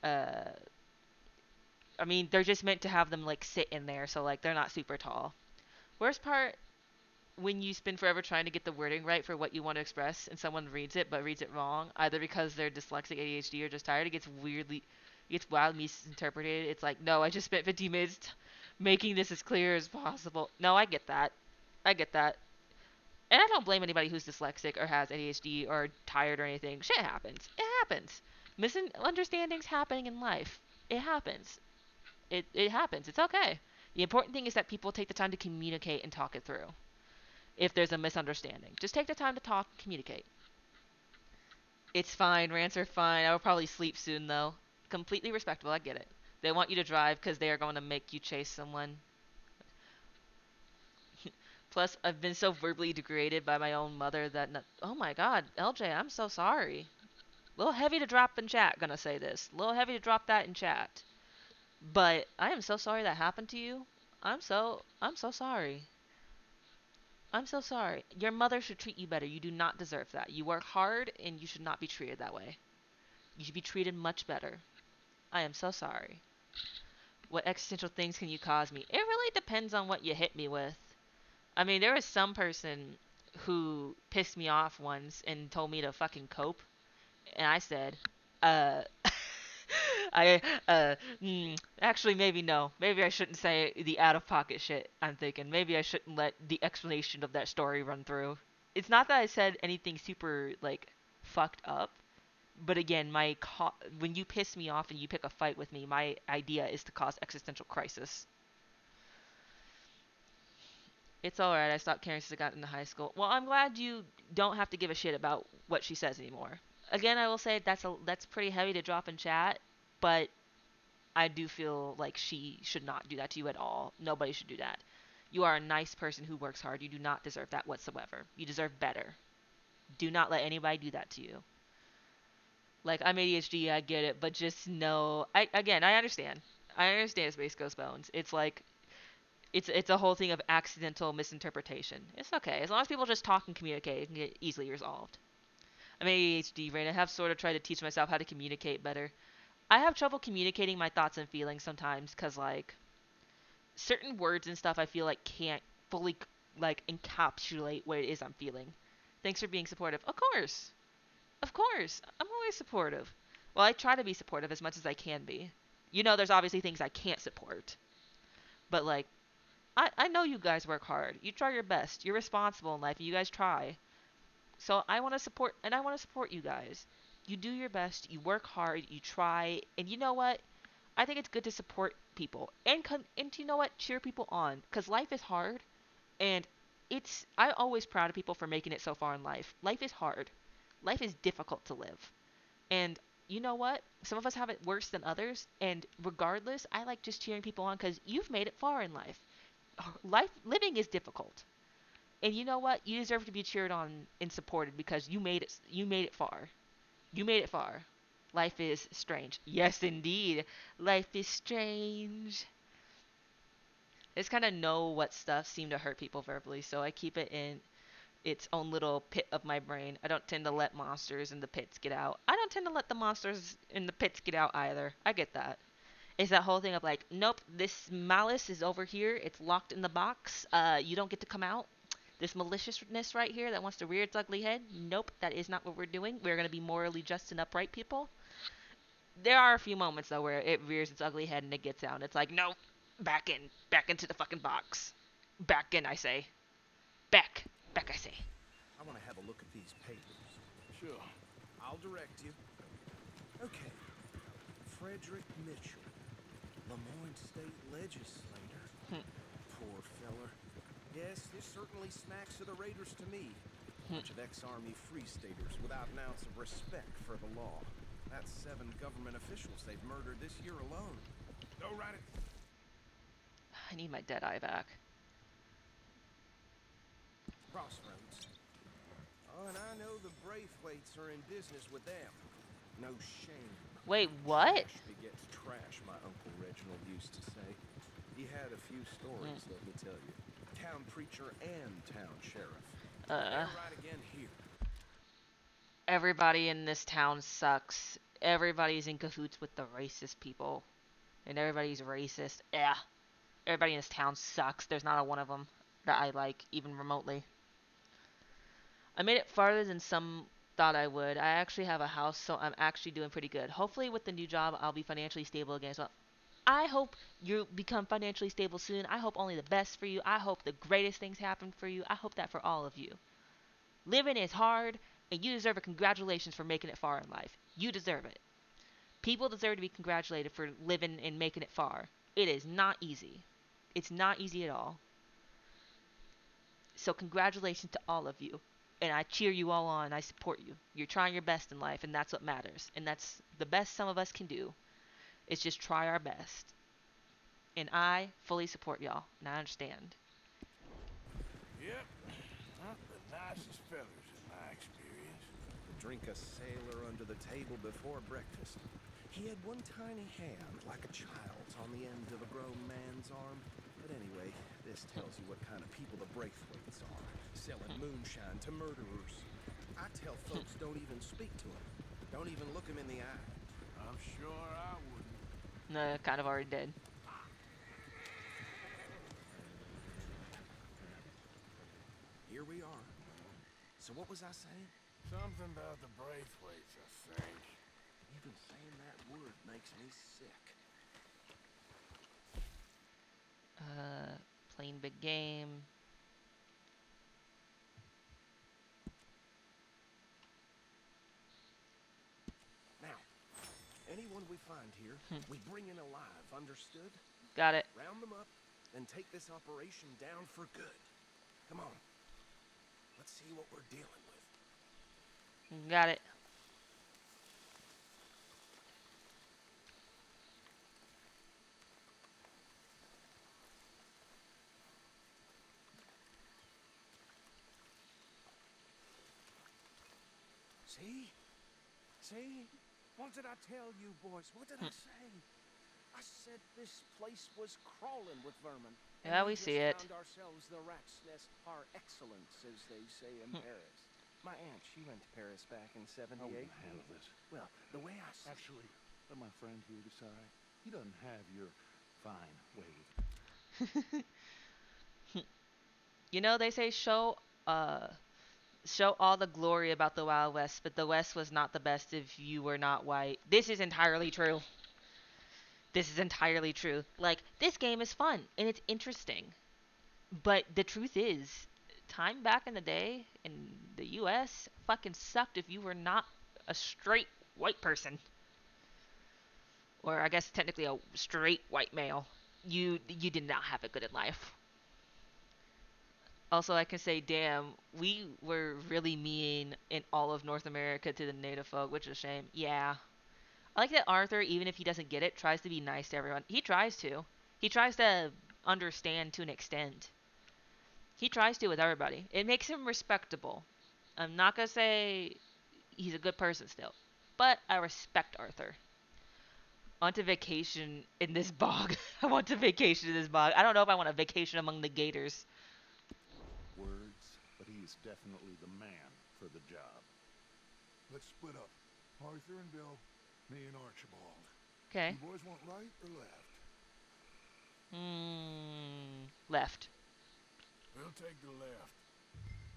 Uh, I mean, they're just meant to have them like sit in there, so like they're not super tall. Worst part, when you spend forever trying to get the wording right for what you want to express, and someone reads it but reads it wrong, either because they're dyslexic, ADHD, or just tired, it gets wildly misinterpreted. It's like, no, I just spent 15 minutes making this as clear as possible. No, I get that. I get that. And I don't blame anybody who's dyslexic or has ADHD or tired or anything. Shit happens. It happens. Misunderstandings happening in life. It happens. It happens. It's okay. The important thing is that people take the time to communicate and talk it through. If there's a misunderstanding, just take the time to talk and communicate. It's fine. Rants are fine. I will probably sleep soon, though. Completely respectable. I get it. They want you to drive because they are going to make you chase someone. Plus, I've been so verbally degraded by my own mother that... Oh my god, LJ, I'm so sorry. A little heavy to drop in chat, gonna say this. A little heavy to drop that in chat. But I am so sorry that happened to you. I'm so sorry. I'm so sorry. Your mother should treat you better. You do not deserve that. You work hard and you should not be treated that way. You should be treated much better. I am so sorry. What existential things can you cause me? It really depends on what you hit me with. I mean, there was some person who pissed me off once and told me to fucking cope. And I said, uh, I, actually, maybe no. Maybe I shouldn't say the out of pocket shit. I'm thinking maybe I shouldn't let the explanation of that story run through. It's not that I said anything super, like, fucked up. But again, when you piss me off and you pick a fight with me, my idea is to cause existential crisis. It's alright, I stopped caring since I got into high school. Well, I'm glad you don't have to give a shit about what she says anymore. Again, I will say that's pretty heavy to drop in chat, but I do feel like she should not do that to you at all. Nobody should do that. You are a nice person who works hard. You do not deserve that whatsoever. You deserve better. Do not let anybody do that to you. Like, I'm ADHD, I get it, but just know, I understand. I understand Space Ghost Bones. It's like, it's a whole thing of accidental misinterpretation. It's okay. As long as people just talk and communicate, it can get easily resolved. I'm ADHD, right? I have sort of tried to teach myself how to communicate better. I have trouble communicating my thoughts and feelings sometimes because, like, certain words and stuff I feel like can't fully, like, encapsulate what it is I'm feeling. Thanks for being supportive. Of course. Of course. I'm always supportive. Well, I try to be supportive as much as I can be. You know, there's obviously things I can't support. But, like, I know you guys work hard. You try your best. You're responsible in life. You guys try. So I want to support, and I want to support you guys. You do your best. You work hard. You try. And you know what? I think it's good to support people. And you know what? Cheer people on. Because life is hard. And I'm always proud of people for making it so far in life. Life is hard. Life is difficult to live. And you know what? Some of us have it worse than others. And regardless, I like just cheering people on because you've made it far in life. Living is difficult. And you know what? You deserve to be cheered on and supported because you made it. You made it far. You made it far. Life is strange. Yes, indeed. Life is strange. I just kind of know what stuff seem to hurt people verbally, so I keep it in its own little pit of my brain. I don't tend to let monsters in the pits get out. I don't tend to let the monsters in the pits get out either. I get that. It's that whole thing of like, nope, this malice is over here. It's locked in the box. You don't get to come out. This maliciousness right here that wants to rear its ugly head. Nope, that is not what we're doing. We're going to be morally just and upright people. There are a few moments though where it rears its ugly head and it gets out. And it's like, no, back into the fucking box. Back in, I say. Back, I say. I want to have a look at these papers. Sure. I'll direct you. Okay. Frederick Mitchell, Lemoyne State Legislator. Poor feller. Yes, this certainly smacks of the Raiders to me. Bunch of ex-Army Free Staters without an ounce of respect for the law. That's 7 government officials they've murdered this year alone. Go right it. I need my dead eye back. Crossroads. Oh, and I know the Braithwaites are in business with them. No shame. Wait, what? Trash begets trash, my Uncle Reginald used to say. He had a few stories, let me tell you. Town preacher and town sheriff. They're right again here. Everybody in this town sucks. Everybody's in cahoots with the racist people. And everybody's racist. Yeah. Everybody in this town sucks. There's not a one of them that I like, even remotely. I made it farther than some thought I would. I actually have a house, so I'm actually doing pretty good. Hopefully with the new job, I'll be financially stable again. So I hope you become financially stable soon. I hope only the best for you. I hope the greatest things happen for you. I hope that for all of you. Living is hard, and you deserve a congratulations for making it far in life. You deserve it. People deserve to be congratulated for living and making it far. It is not easy. It's not easy at all. So congratulations to all of you. And I cheer you all on. I support you. You're trying your best in life, and that's what matters. And that's the best some of us can do. Is just try our best. And I fully support y'all, and I understand. Yep. Not the nicest fellas in my experience. Drink a sailor under the table before breakfast. He had one tiny hand, like a child's, on the end of a grown man's arm. But anyway, This tells you what kind of people the Braithwaites are, selling moonshine to murderers. I tell folks don't even speak to them. Don't even look them in the eye. I'm sure I wouldn't. No, kind of already did. Here we are. So what was I saying? Something about the Braithwaites, I think. Even saying that word makes me sick. Playing big game. Now, anyone we find here, we bring in alive, understood? Got it. Round them up, and take this operation down for good. Come on. Let's see what we're dealing with. Got it. See? See? What did I tell you, boys? What did I say? I said this place was crawling with vermin. Yeah, and we just see it. Found ourselves the rat's nest par excellence, as they say in Paris. My aunt, she went to Paris back in '78. How will you handle this? Well, the way I see Actually, let my friend here decide. He doesn't have your fine way with You know, they say show all the glory about the Wild West, but the West was not the best if you were not white. This is entirely true. This is entirely true. Like, this game is fun and it's interesting. But the truth is, time back in the day in the US fucking sucked if you were not a straight white person. Or I guess technically a straight white male. You did not have it good in life. Also, I can say, damn, we were really mean in all of North America to the native folk, which is a shame. Yeah. I like that Arthur, even if he doesn't get it, tries to be nice to everyone. He tries to. He tries to understand to an extent. He tries to with everybody. It makes him respectable. I'm not going to say he's a good person still, but I respect Arthur. I want to vacation in this bog. I want to vacation in this bog. I don't know if I want a vacation among the gators. words, but he is definitely the man for the job. Let's split up. Arthur and Bill, me and Archibald. Okay. You boys want right or left? Left. We'll take the left.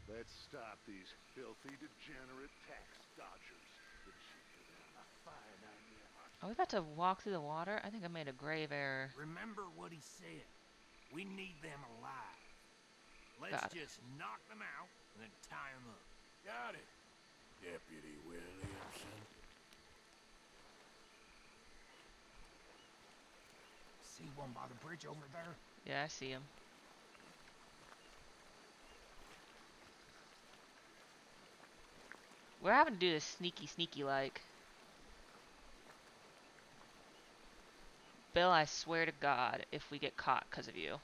Let's stop these filthy, degenerate tax dodgers. This should give them a fine idea. Are we about to walk through the water? I think I made a grave error. Remember what he said. We need them alive. Let's Got it. just knock them out and then tie them up. Got it, Deputy Williamson. See one by the bridge over there? Yeah, I see him. We're having to do this sneaky like. Bill, I swear to God, if we get caught because of you.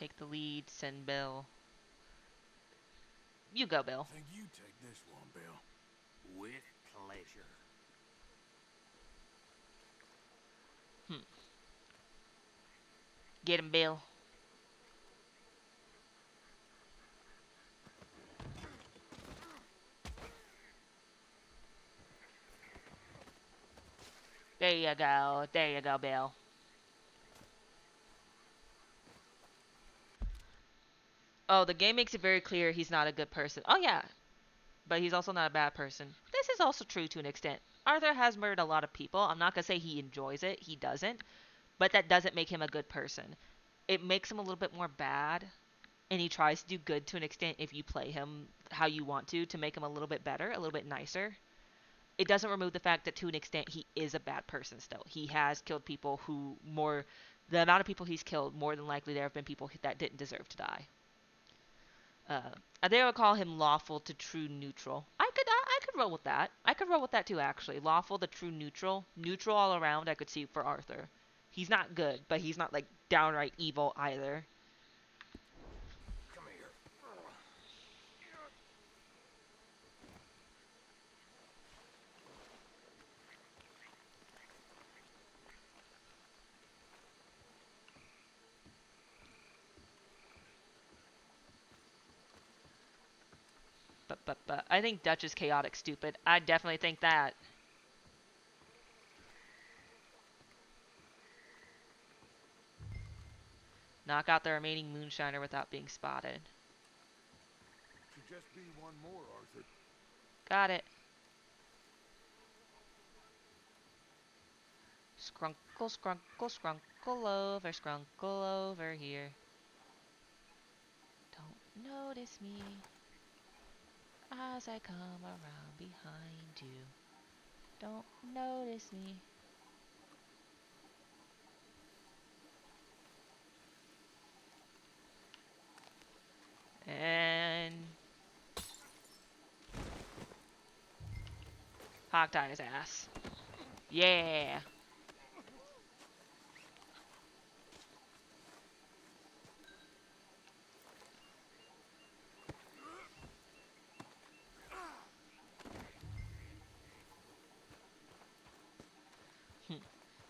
Take the lead, send Bill. You go, Bill. I think you take this one, Bill. With pleasure. Get him, Bill. There you go. There you go, Bill. Oh, the game makes it very clear he's not a good person. Oh, yeah. But he's also not a bad person. This is also true to an extent. Arthur has murdered a lot of people. I'm not going to say he enjoys it. He doesn't. But that doesn't make him a good person. It makes him a little bit more bad. And he tries to do good to an extent if you play him how you want to make him a little bit better, a little bit nicer. It doesn't remove the fact that to an extent he is a bad person still. He has killed people who the amount of people he's killed, more than likely there have been people that didn't deserve to die. I think I would call him lawful to true neutral. I could roll with that. I could roll with that too, actually. Lawful to true neutral. Neutral all around, I could see for Arthur. He's not good, but he's not, like, downright evil either. Come here. But I think Dutch is chaotic stupid. I definitely think that. Knock out the remaining moonshiner without being spotted. Should just be one more, Arthur. Got it. Scrunkle, scrunkle, scrunkle over here. Don't notice me as I come around behind you. Don't notice me. And hogtie his ass. Yeah.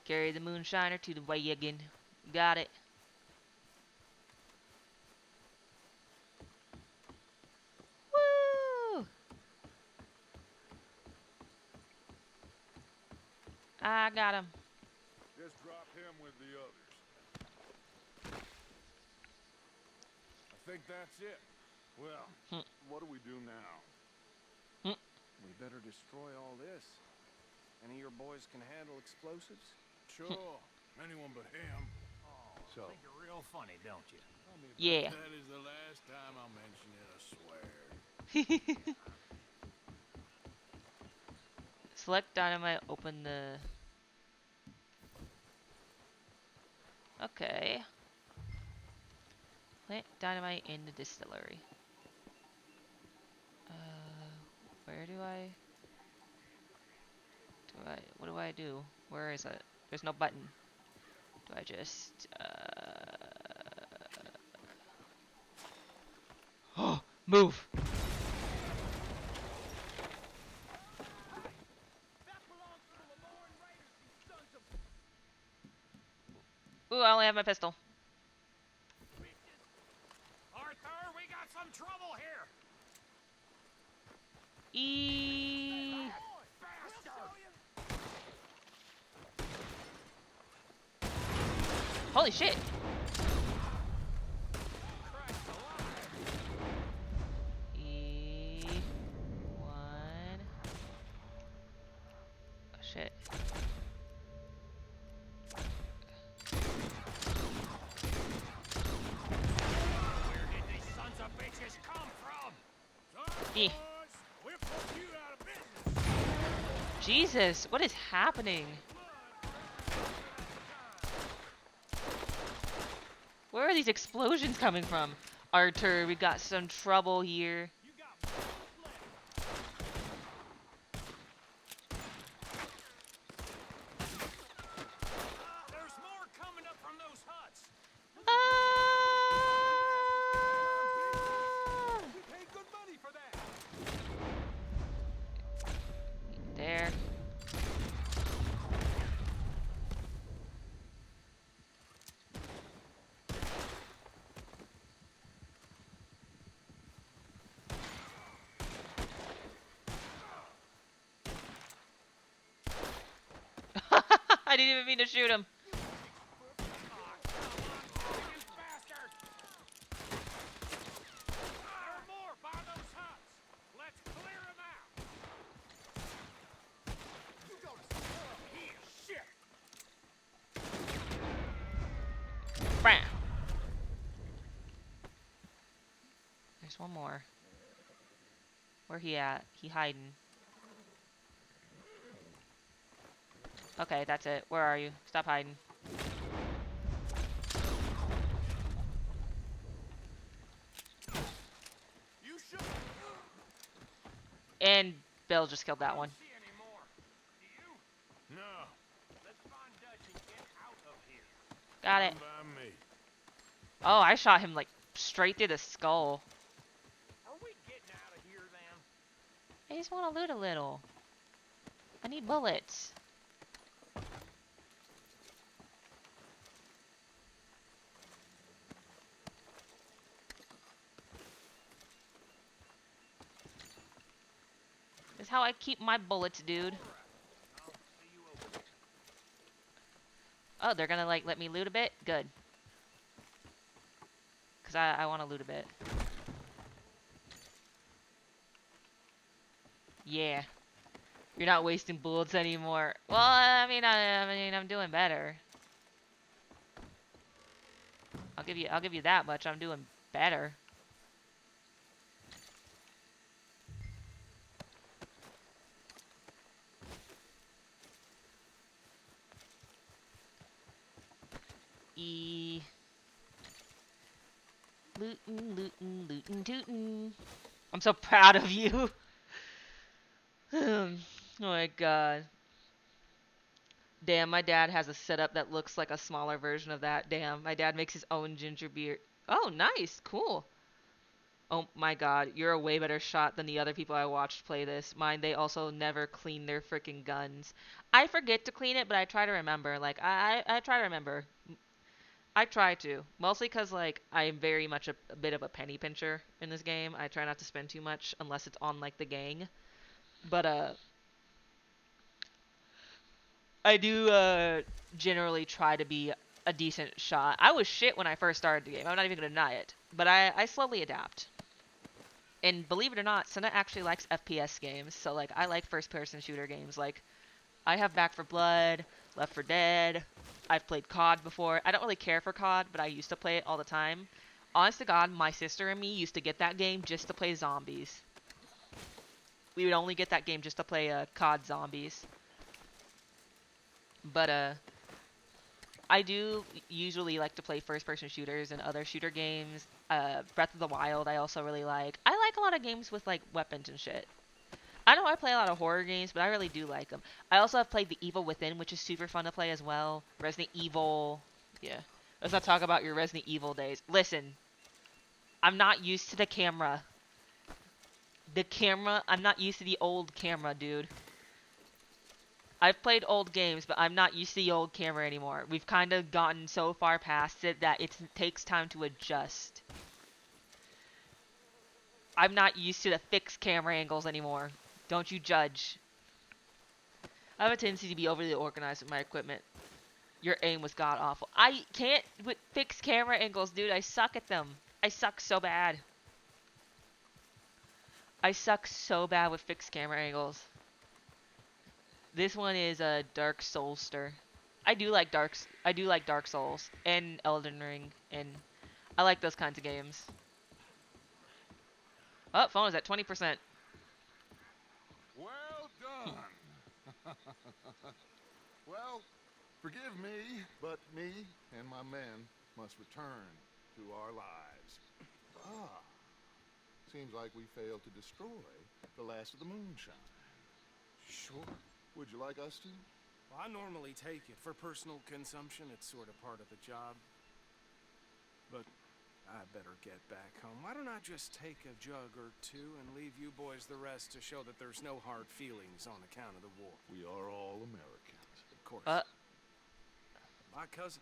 Carry the moonshiner to the wagon. Got it. Woo! I got him. Just drop him with the others. I think that's it. Well, what do we do now? We better destroy all this. Any of your boys can handle explosives? Sure. Anyone but him. Oh, So. think you're real funny, don't you? Tell me about Yeah. That is the last time I'll mention it, I swear. Select dynamite, open the... Okay. Plant dynamite in the distillery. Where do I... What do I do? Where is it? There's no button. Do I just... Oh! Move! Ooh, I only have my pistol. Arthur, we got some trouble here. Holy shit! One. Oh shit. Where did these sons of bitches come from? Eh. We'll put you out of business. Jesus, what is happening? Where are these explosions coming from? Arthur, we got some trouble here. There's more coming up from those huts. We paid good money for that. There. I didn't even mean to shoot him. Bam. There's one more. Where he at? He hiding. Okay, that's it. Where are you? Stop hiding. And Bill just killed that one. No. Let's find Dutch and get out of here. got it. Fine by me. Oh, I shot him like straight through the skull. Are we getting out of here then? I just want to loot a little. I need bullets. This is how I keep my bullets, dude. Oh, they're gonna like let me loot a bit? Good. Cause I want to loot a bit. Yeah. You're not wasting bullets anymore. Well, I mean, I'm doing better. I'll give you that much. I'm doing better. Lootin', tootin'. I'm so proud of you. Oh my god. Damn, my dad has a setup that looks like a smaller version of that. Damn, my dad makes his own ginger beer. Oh, nice. Cool. Oh my god, you're a way better shot than the other people I watched play this. Mine, they also never clean their freaking guns. I forget to clean it, but I try to remember. Like, I try to remember. I try to. Mostly because, like, I'm very much a bit of a penny pincher in this game. I try not to spend too much unless it's on, like, the gang. But, I do, generally try to be a decent shot. I was shit when I first started the game. I'm not even going to deny it. But I slowly adapt. And believe it or not, Senna actually likes FPS games. So, like, I like first-person shooter games. Like, I have Back 4 Blood, Left 4 Dead. I've played COD before. I don't really care for COD, but I used to play it all the time. Honest to God, my sister and me used to get that game just to play zombies. We would only get that game just to play COD zombies. But, I do usually like to play first-person shooters and other shooter games. Breath of the Wild I also really like. I like a lot of games with, like, weapons and shit. I know I play a lot of horror games, but I really do like them. I also have played The Evil Within, which is super fun to play as well. Resident Evil. Yeah. Let's not talk about your Resident Evil days. Listen. I'm not used to the camera. I'm not used to the old camera, dude. I've played old games, but I'm not used to the old camera anymore. We've kind of gotten so far past it that it takes time to adjust. I'm not used to the fixed camera angles anymore. Don't you judge. I have a tendency to be overly organized with my equipment. Your aim was god awful. I can't with fixed camera angles, dude. I suck at them. I suck so bad. I suck so bad with fixed camera angles. This one is a Dark Soulster. I do like Dark Souls and Elden Ring, and I like those kinds of games. Oh, phone is at 20%. Well done. Well, forgive me, but me and my men must return to our lives. Ah, seems like we failed to destroy the last of the moonshine. Sure. Would you like us to? Well, I normally take it. For personal consumption, it's sort of part of the job. But I better get back home. Why don't I just take a jug or two and leave you boys the rest to show that there's no hard feelings on account of the war? We are all Americans. Of course. My cousin,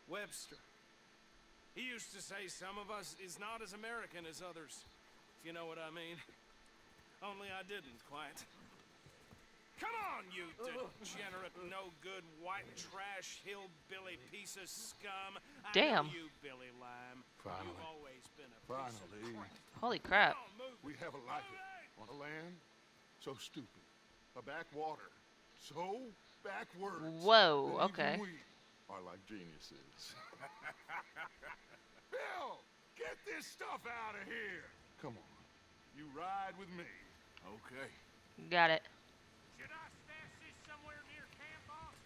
Webster, he used to say some of us is not as American as others, if you know what I mean. Only I didn't quite. Come on, you degenerate, no-good, white trash, hillbilly piece of scum. Damn. I know you, Billy Lime. Finally. You've always been a piece of crap. Holy crap. Come on, move We have a life on a land so stupid, a backwater so backwards. Whoa, that okay. even we are like geniuses. Bill, get this stuff out of here. Come on, you ride with me. Okay. Got it. Should I stash this somewhere near camp, boss?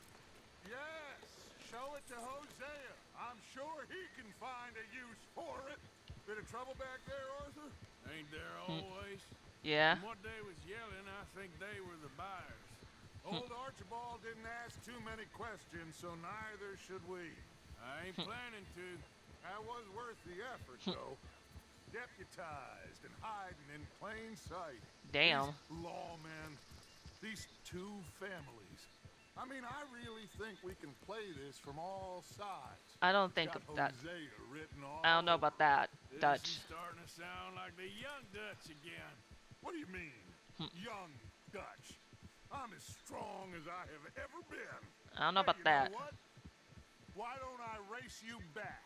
Yes, show it to Hosea. I'm sure he can find a use for it. Bit of trouble back there, Arthur? Ain't there always? Yeah. From what they was yelling, I think they were the buyers. Old Archibald didn't ask too many questions, so neither should we. I ain't planning to. That was worth the effort, though. Deputized and hiding in plain sight. Damn. These lawmen, these two families. I mean, I really think we can play this from all sides. I don't think Got that. Hosea written all I don't know about that, This Dutch. is starting to sound like the young Dutch again. What do you mean, young Dutch? I'm as strong as I have ever been. I don't know about You that. know what? Why don't I race you back?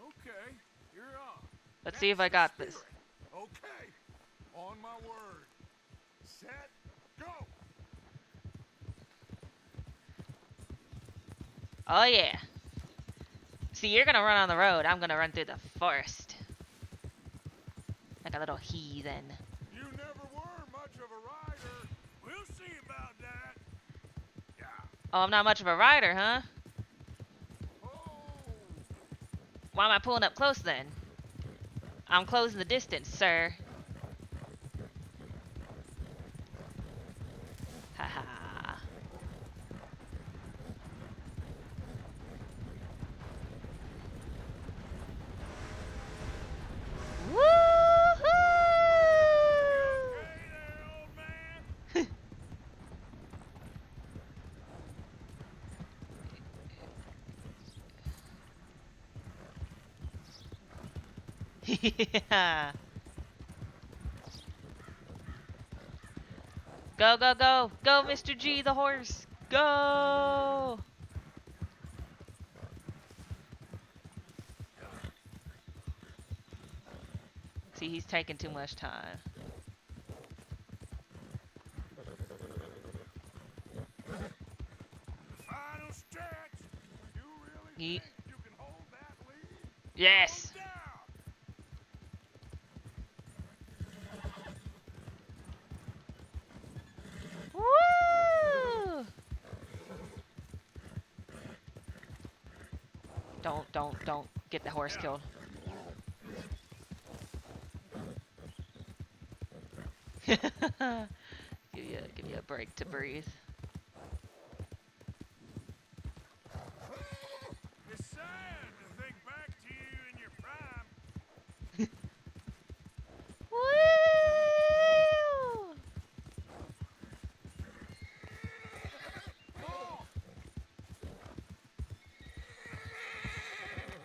Okay, you're on. Let's see if I got That's this. the spirit. Okay, on my word. Set, go. Oh yeah. See, you're gonna run on the road. I'm gonna run through the forest. Like a little heathen. You never were much of a rider. We'll see about that. Yeah. Oh, I'm not much of a rider, huh? Oh. Why am I pulling up close then? I'm closing the distance, sir. Haha. Okay there, old man? Yeah. Go, go, go. Go, Mr. G, the horse. Go. See, he's taking too much time. Final stretch. You really Yeet. think you can hold that lead? Yes. Calm down. Woo! Don't get the horse killed. give you a break to breathe. It's sad to think back to you in your prime. Woo!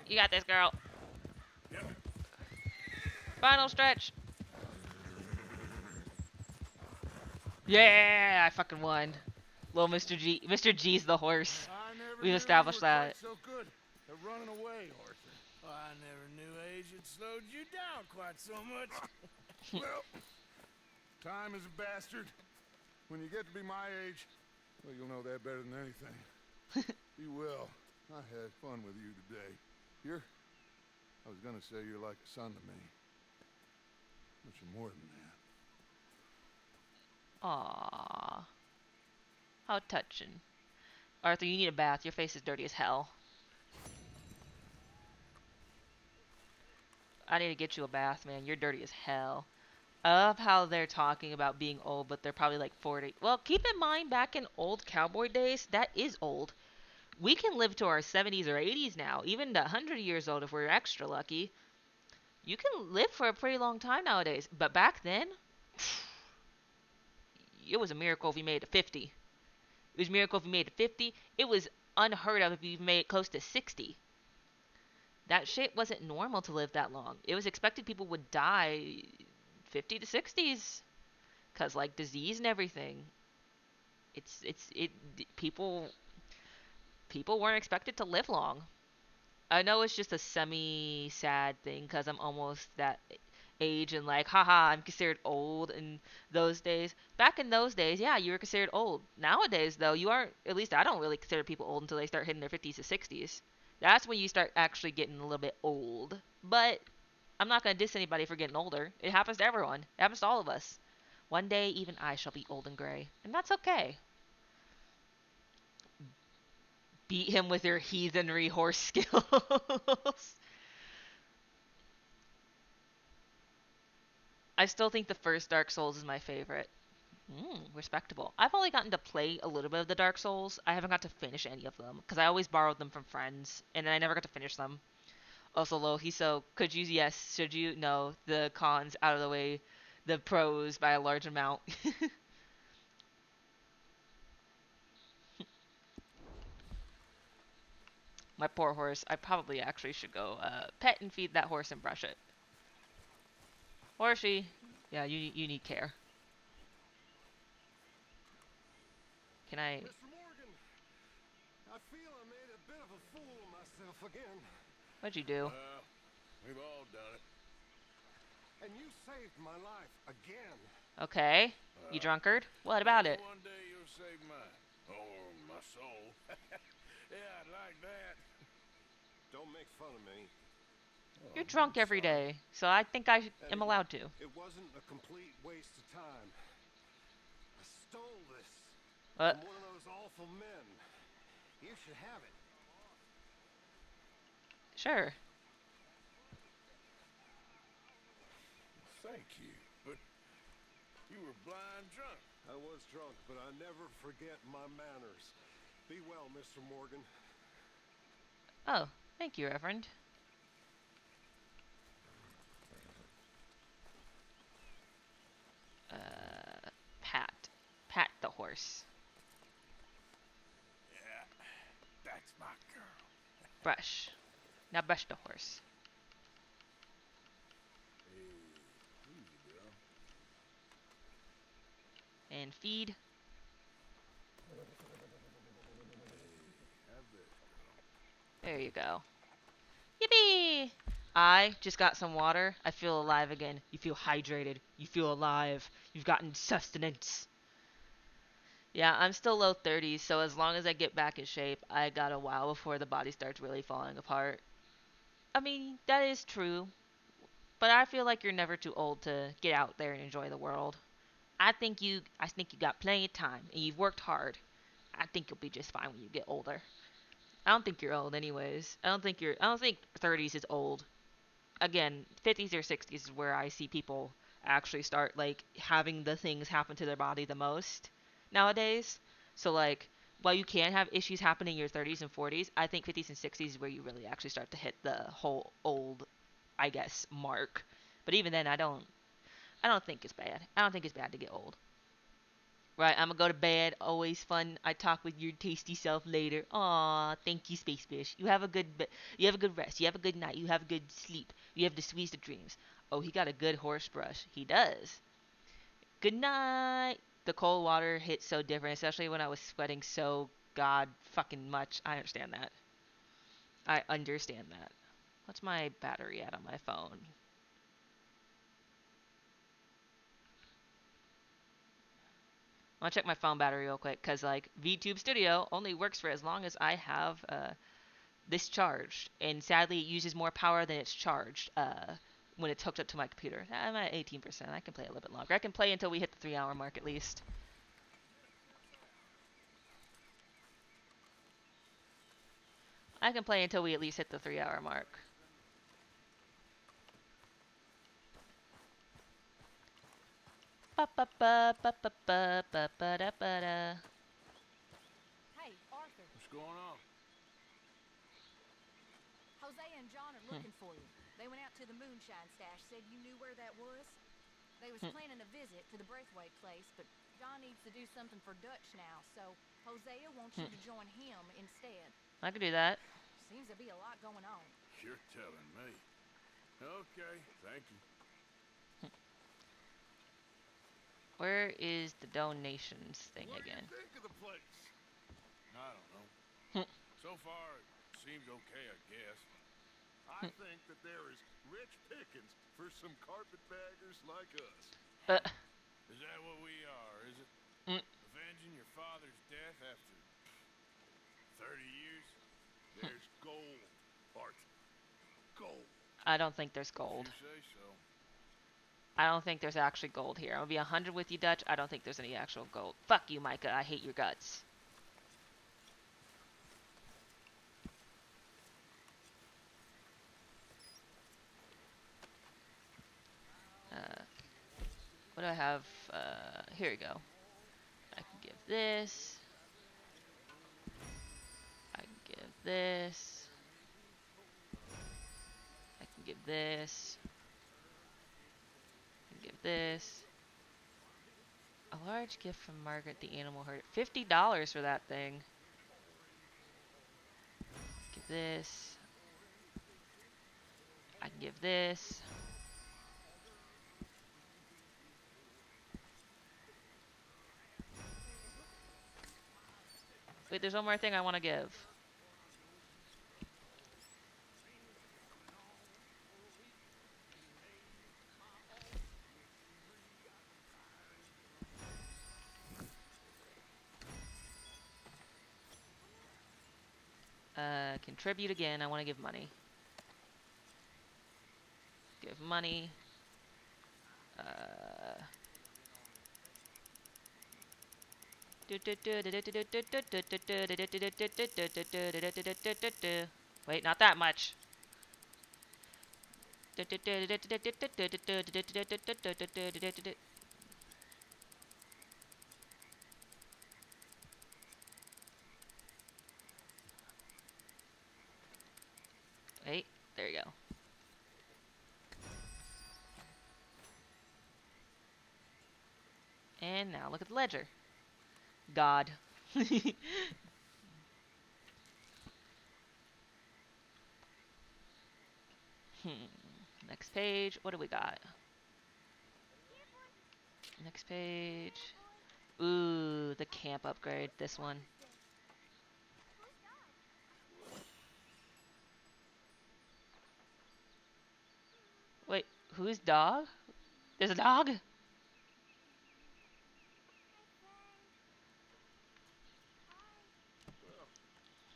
You got this, girl. Final stretch. Yeah, I fucking won. Little Mr. G. Mr. G's the horse. I never We've knew established you were that. quite so good at running away, Arthur. I never knew age had slowed you down quite so much. Well, time is a bastard. When you get to be my age, well, you'll know that better than anything. You will. I had fun with you today. I was gonna say you're like a son to me. But you're more than that. Aww. How touching. Arthur, you need a bath. Your face is dirty as hell. I need to get you a bath, man. You're dirty as hell. I love how they're talking about being old, but they're probably like 40. Well, keep in mind, back in old cowboy days, that is old. We can live to our 70s or 80s now, even to 100 years old if we're extra lucky. You can live for a pretty long time nowadays. But back then, it was a miracle if you made it to 50. It was a miracle if you made it to 50. It was unheard of if you made it close to 60. That shit wasn't normal to live that long. It was expected people would die 50 to 60s. Cause like disease and everything. People weren't expected to live long. I know it's just a semi-sad thing because I'm almost that age and like, haha, I'm considered old in those days. Back in those days, yeah, you were considered old. Nowadays, though, you aren't, at least I don't really consider people old until they start hitting their 50s to 60s. That's when you start actually getting a little bit old. But I'm not going to diss anybody for getting older. It happens to everyone. It happens to all of us. One day, even I shall be old and gray. And that's okay. Beat him with your heathenry horse skills. I still think the first Dark Souls is my favorite. Respectable. I've only gotten to play a little bit of the Dark Souls. I haven't got to finish any of them because I always borrowed them from friends, and then I never got to finish them. Also, Lohi, so could you, yes, should you? No, the cons out of the way, the pros by a large amount. My poor horse. I probably actually should go pet and feed that horse and brush it. Horsey, yeah, you need care. Can I? Mr. Morgan, I feel I made a bit of a fool of myself again. What'd you do? We've all done it. And you saved my life again. Okay. You drunkard? What about it? One day you'll save mine. Or my soul. Yeah, I'd like that. Don't make fun of me. You're drunk every day, so I think I am allowed to. It wasn't a complete waste of time. I stole this What? from one of those awful men. You should have it. Sure. Thank you, but you were blind drunk. I was drunk, but I never forget my manners. Be well, Mr. Morgan. Oh, thank you, Reverend. Pat. Pat the horse. Yeah, that's my girl. Brush. Now brush the horse. Hey, easy, girl. And feed. Have this, girl. There you go. Yippee! I just got some water. I feel alive again. You feel hydrated. You feel alive. You've gotten sustenance. Yeah, I'm still low 30s, so as long as I get back in shape, I got a while before the body starts really falling apart. I mean, that is true, but I feel like you're never too old to get out there and enjoy the world. I think you got plenty of time, and you've worked hard. I think you'll be just fine when you get older. I don't think you're old anyways. I don't think 30s is old. Again, 50s or 60s is where I see people actually start like having the things happen to their body the most nowadays. So like while you can have issues happen in your 30s and 40s, I think 50s and 60s is where you really actually start to hit the whole old, I guess, mark. But even then I don't think it's bad. I don't think it's bad to get old. Right, I'm gonna go to bed. Always fun. I talk with your tasty self later. Aw, thank you, Space Fish. You have a good rest. You have a good night. You have a good sleep. You have the sweetest of dreams. Oh, he got a good horse brush. He does. Good night. The cold water hits so different, especially when I was sweating so god fucking much. I understand that. I understand that. What's my battery at on my phone? I'll check my phone battery real quick, because like VTube Studio only works for as long as I have this charged, and sadly it uses more power than it's charged when it's hooked up to my computer. I'm at 18%. I can play a little bit longer. I can play until we hit the 3-hour mark at least. I can play until we at least hit the 3-hour mark. Ba ba ba ba ba ba ba ba da ba da. Hey, Arthur. What's going on? Jose and John are looking for you. They went out to the moonshine stash, said you knew where that was. They was planning a visit to the Braithwaite place, but John needs to do something for Dutch now, so Hosea wants you to join him instead. I can do that. Seems to be a lot going on. You're telling me. Okay, thank you. Where is the donations thing What again? do you think of the place? I don't know. So far, it seems okay, I guess. I think that there is rich pickings for some carpetbaggers like us. Is that what we are, is it? Avenging your father's death after 30 years? There's gold, Arthur. Gold. I don't think there's gold. You say so. I don't think there's actually gold here. I'm gonna be 100 with you, Dutch. I don't think there's any actual gold. Fuck you, Micah. I hate your guts. What do I have? Here we go. this. I can give this. I can give this. I can give this. A large gift from Margaret the animal herder. $50 for that thing. Give this. I can give this. Wait, there's one more thing I want to give. Contribute again. I want to give money. Give money. Wait, not that much. Wait, there you go. And now look at the ledger. God. Next page. What do we got? Next page. Ooh, the camp upgrade. This one. Wait, who's dog? There's a dog? Well,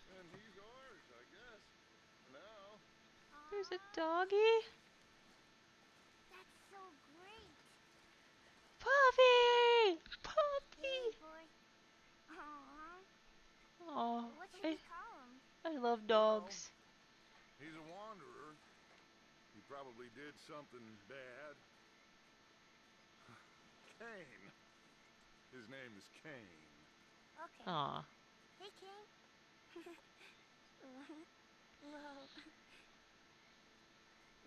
and he's ours, I guess. For now. There's a doggy? That's so great. Puppy! Puppy! Hey, boy. Aww. Aw, What should we call him? I love dogs. Well, he's a wanderer. He probably did something bad. Kane. His name is Kane. Okay. Aw. Hey, King. Whoa.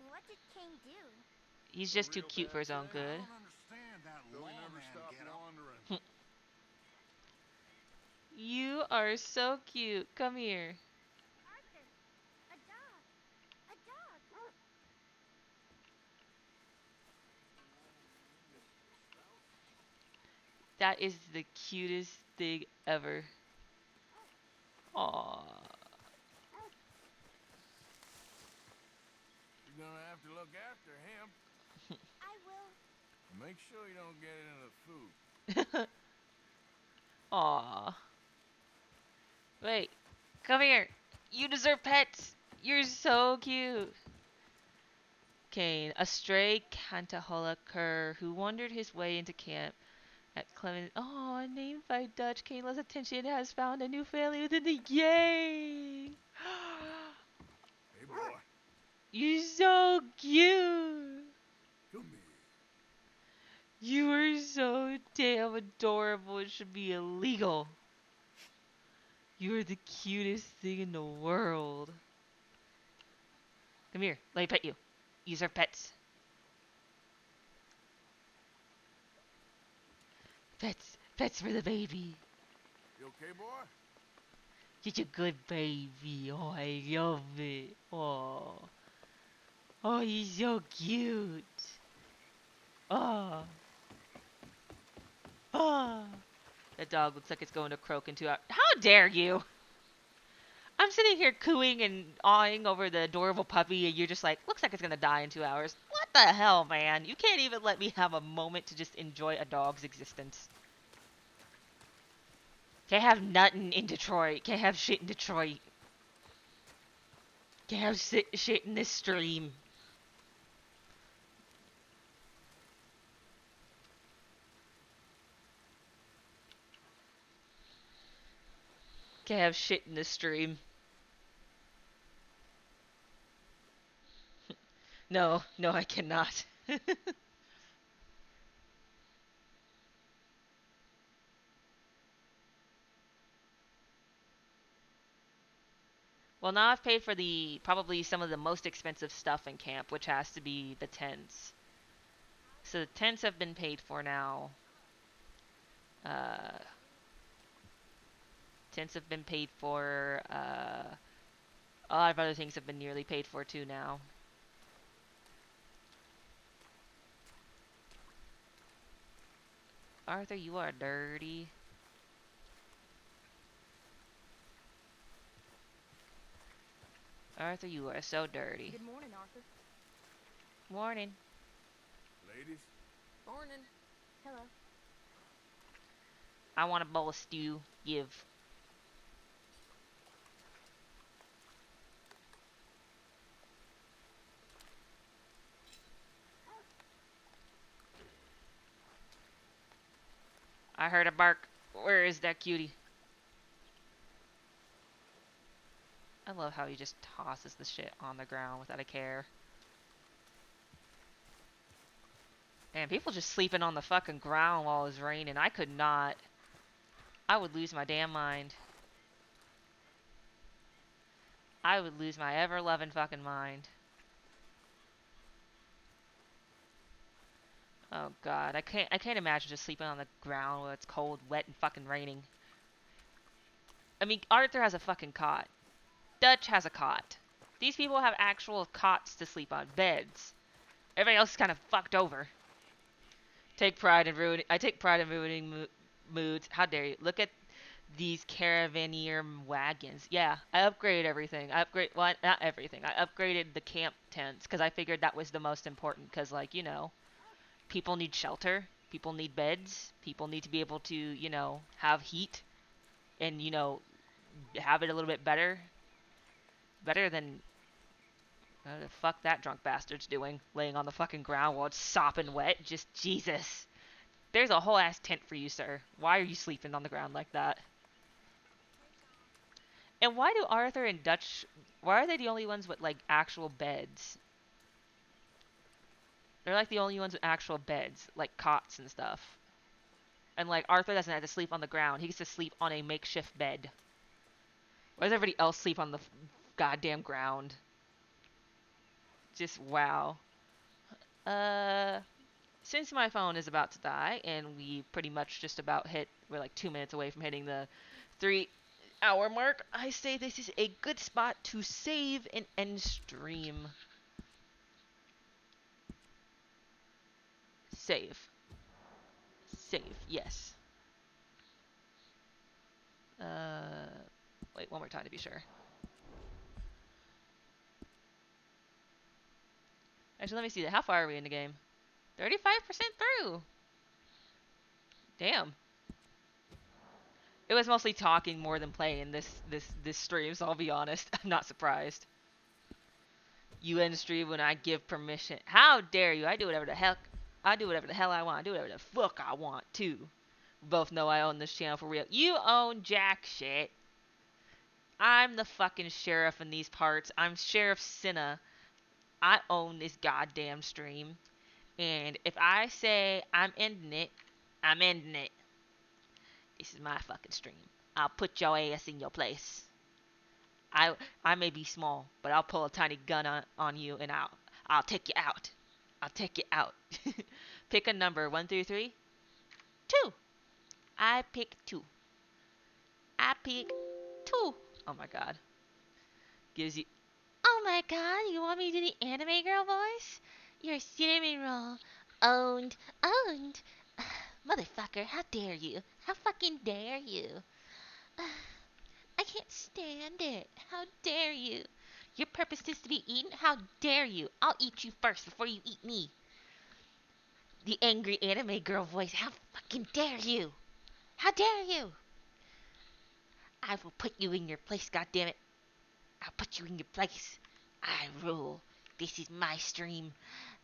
What did King do? He's just too cute for his own good. I don't understand that Though he never lawman stopped getup. wandering. You are so cute. Come here. Arthur. A dog. A dog. That is the cutest thing ever. Aww. You're gonna have to look after him. I will. And make sure you don't get it in the food. Aww. Wait. Come here. You deserve pets. You're so cute. Kane, a stray Cantahola cur who wandered his way into camp at Clement. Oh, named by Dutch, Kane loves attention has found a new family within the gang. Hey, boy. You're so cute. Come here. You are so damn adorable. It should be illegal. You are the cutest thing in the world. Come here. Let me pet you. You deserve pets. Pets. Pets for the baby. You okay, boy? Such a good baby. Oh, I love it. Oh. Oh, he's so cute. Oh. Oh. That dog looks like it's going to croak in 2 hours. How dare you? I'm sitting here cooing and awing over the adorable puppy, and you're just like, looks like it's going to die in 2 hours. What the hell, man? You can't even let me have a moment to just enjoy a dog's existence. Can't have nothing in Detroit. Can't have shit in Detroit. Can't have shit in this stream. Can't have shit in this stream. No, no, I cannot. Well, now I've paid for the probably some of the most expensive stuff in camp, which has to be the tents. So the tents have been paid for now. Uh, Tents have been paid for. A lot of other things have been nearly paid for too now. Arthur, you are dirty. Arthur, you are so dirty. Good morning, Arthur. Morning. Ladies? Morning. Hello. I want a bowl of stew. Give. I heard a bark. Where is that cutie? I love how he just tosses the shit on the ground without a care. Man, people just sleeping on the fucking ground while it's raining. I could not. I would lose my damn mind. I would lose my ever-loving fucking mind. Oh god, I can't imagine just sleeping on the ground where it's cold, wet, and fucking raining. I mean, Arthur has a fucking cot. Dutch has a cot. These people have actual cots to sleep on, beds. Everybody else is kind of fucked over. Take pride in ruining. I take pride in ruining moods. How dare you? Look at these caravaneer wagons. Yeah, I upgraded everything. Well, not everything. I upgraded the camp tents because I figured that was the most important. Because, like, you know, people need shelter. People need beds. People need to be able to, you know, have heat, and, you know, have it a little bit better. Better than the fuck that drunk bastard's doing, laying on the fucking ground while it's sopping wet. Just Jesus. There's a whole ass tent for you, sir. Why are you sleeping on the ground like that? And why do Arthur and Dutch, why are they the only ones with, like, actual beds? They're, like, the only ones with actual beds, like cots and stuff. And, like, Arthur doesn't have to sleep on the ground. He gets to sleep on a makeshift bed. Why does everybody else sleep on the goddamn ground? Just wow. Since my phone is about to die, and we pretty much just about we're like 2 minutes away from hitting the 3-hour mark, I say this is a good spot to save and end stream. Save. Save, yes. Wait, one more time to be sure. Actually, let me see that. How far are we in the game? 35% through. Damn. It was mostly talking more than playing this stream, so I'll be honest. I'm not surprised. You end stream when I give permission. How dare you? I do whatever the hell I want. I do whatever the fuck I want too. We both know I own this channel for real. You own jack shit. I'm the fucking sheriff in these parts. I'm Sheriff Cinna. I own this goddamn stream. And if I say I'm ending it, I'm ending it. This is my fucking stream. I'll put your ass in your place. I may be small, but I'll pull a tiny gun on you and I'll take you out. I'll take you out. Pick a number, 1 through 3. 2. I pick 2. I pick 2. Oh my god. Gives you. Oh my god, you want me to do the anime girl voice? You're a cinnamon roll. Owned. Owned. Motherfucker, how dare you? How fucking dare you? I can't stand it. How dare you? Your purpose is to be eaten? How dare you? I'll eat you first before you eat me. The angry anime girl voice. How fucking dare you? How dare you? I will put you in your place, goddammit. I'll put you in your place. I rule. This is my stream.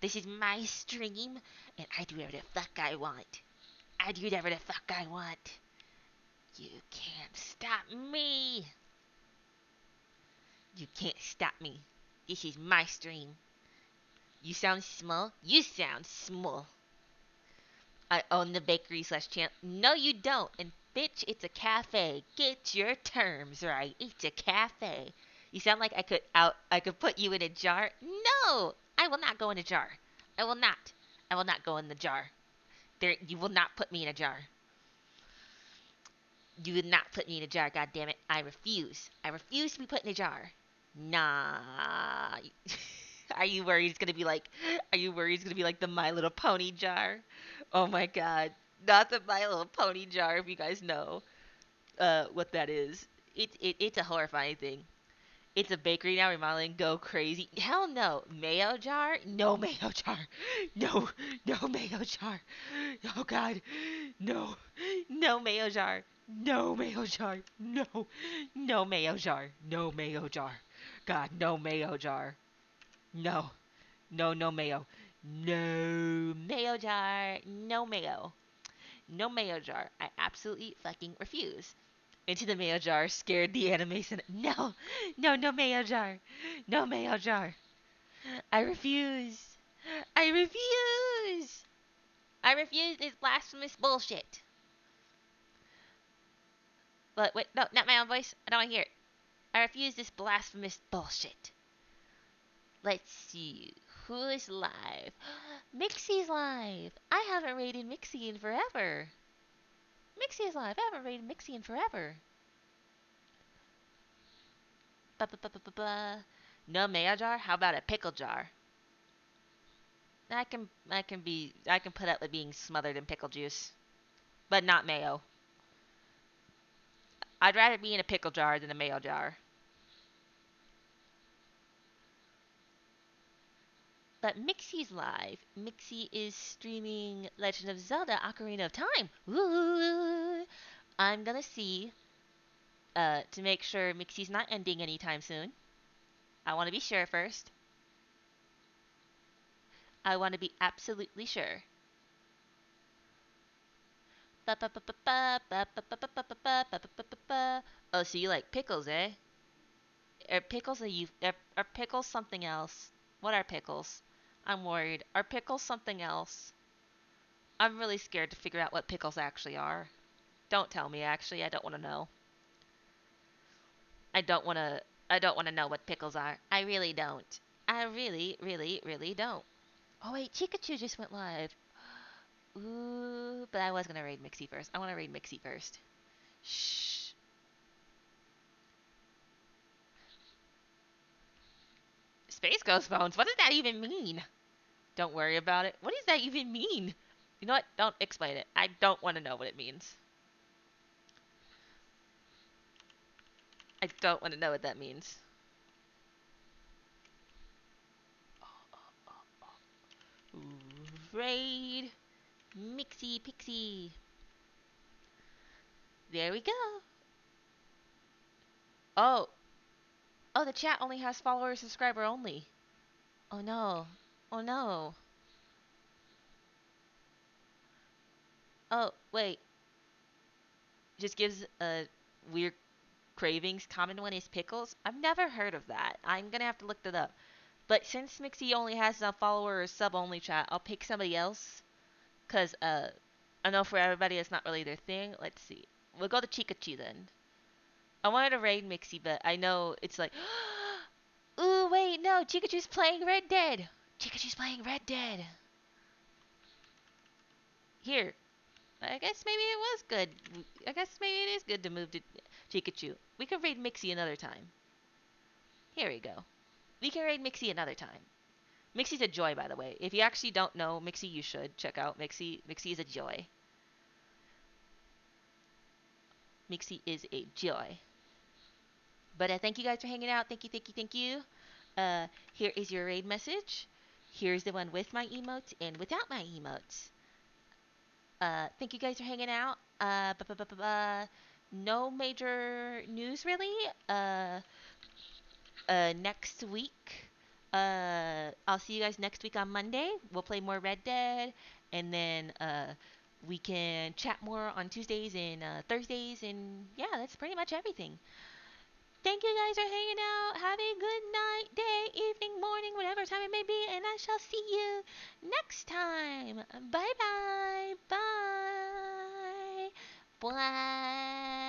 This is my stream, and I do whatever the fuck I want. I do whatever the fuck I want. You can't stop me. You can't stop me. This is my stream. You sound small? You sound small. I own the bakery / channel. No, you don't. And bitch, it's a cafe. Get your terms right. It's a cafe. You sound like I could put you in a jar. No, I will not go in a jar. I will not. I will not go in the jar. There, you will not put me in a jar. You would not put me in a jar, God damn it! I refuse. I refuse to be put in a jar. Nah. Are you worried it's gonna be like? Are you worried it's gonna be like the My Little Pony jar? Oh my God! Not the My Little Pony jar. If you guys know, what that is, it's a horrifying thing. It's a bakery now remodeling. Go crazy. Hell no. Mayo jar? No mayo jar. No, no mayo jar. Oh God. No. No mayo jar. No mayo jar. No. No mayo jar. No mayo jar. God, no mayo jar. No. No, no mayo. No mayo jar. No mayo. No mayo jar. I absolutely fucking refuse. Into the mayo jar scared the animation. No, no, no mayo jar. No mayo jar. I refuse. I refuse. I refuse this blasphemous bullshit. But wait, no, not my own voice. I don't want to hear it. I refuse this blasphemous bullshit. Let's see. Who is live? Mixie's live. I haven't rated Mixie in forever. Mixie is live. I haven't rated Mixie in forever. Ba-ba-ba-ba-ba. No mayo jar? How about a pickle jar? I can put up with being smothered in pickle juice, but not mayo. I'd rather be in a pickle jar than a mayo jar. But Mixie's live. Mixie is streaming Legend of Zelda: Ocarina of Time. Ooh. I'm gonna see to make sure Mixie's not ending anytime soon. I want to be sure first. I want to be absolutely sure. Oh, so you like pickles, eh? Are pickles something else? What are pickles? I'm worried. Are pickles something else? I'm really scared to figure out what pickles actually are. Don't tell me actually, I don't want to know. I don't want to I don't want to know what pickles are. I really don't. I really, really, really don't. Oh wait, Chikachu just went live. Ooh, but I was gonna raid Mixie first. I want to raid Mixie first. Shh. Space Ghost Bones. What does that even mean? Don't worry about it. What does that even mean? You know what? Don't explain it. I don't want to know what it means. I don't want to know what that means. Raid Mixie Pixie. There we go. Oh. Oh, the chat only has follower subscriber only. Oh no. Oh no. Oh, wait. Just gives weird cravings. Common one is pickles. I've never heard of that. I'm gonna have to look that up. But since Mixie only has a follower or sub only chat, I'll pick somebody else. Cause I know for everybody it's not really their thing. Let's see. We'll go to Chikachu then. I wanted to raid Mixie, but I know it's like ooh wait, no, Chikachu's playing Red Dead. Chikachu's playing Red Dead. Here. I guess maybe it was good. I guess maybe it is good to move to Chikachu. We can raid Mixie another time. Here we go. We can raid Mixie another time. Mixie's a joy, by the way. If you actually don't know Mixie, you should check out Mixie. Mixie is a joy. Mixie is a joy. But thank you guys for hanging out. Thank you, thank you, thank you. Here is your raid message. Here's the one with my emotes and without my emotes. Thank you guys for hanging out. No major news really. Next week. I'll see you guys next week on Monday. We'll play more Red Dead, and then we can chat more on Tuesdays and Thursdays, and yeah, that's pretty much everything. Thank you guys for hanging out. Have a good night, day, evening, morning, whatever time it may be, and I shall see you next time. Bye bye. Bye. Bye.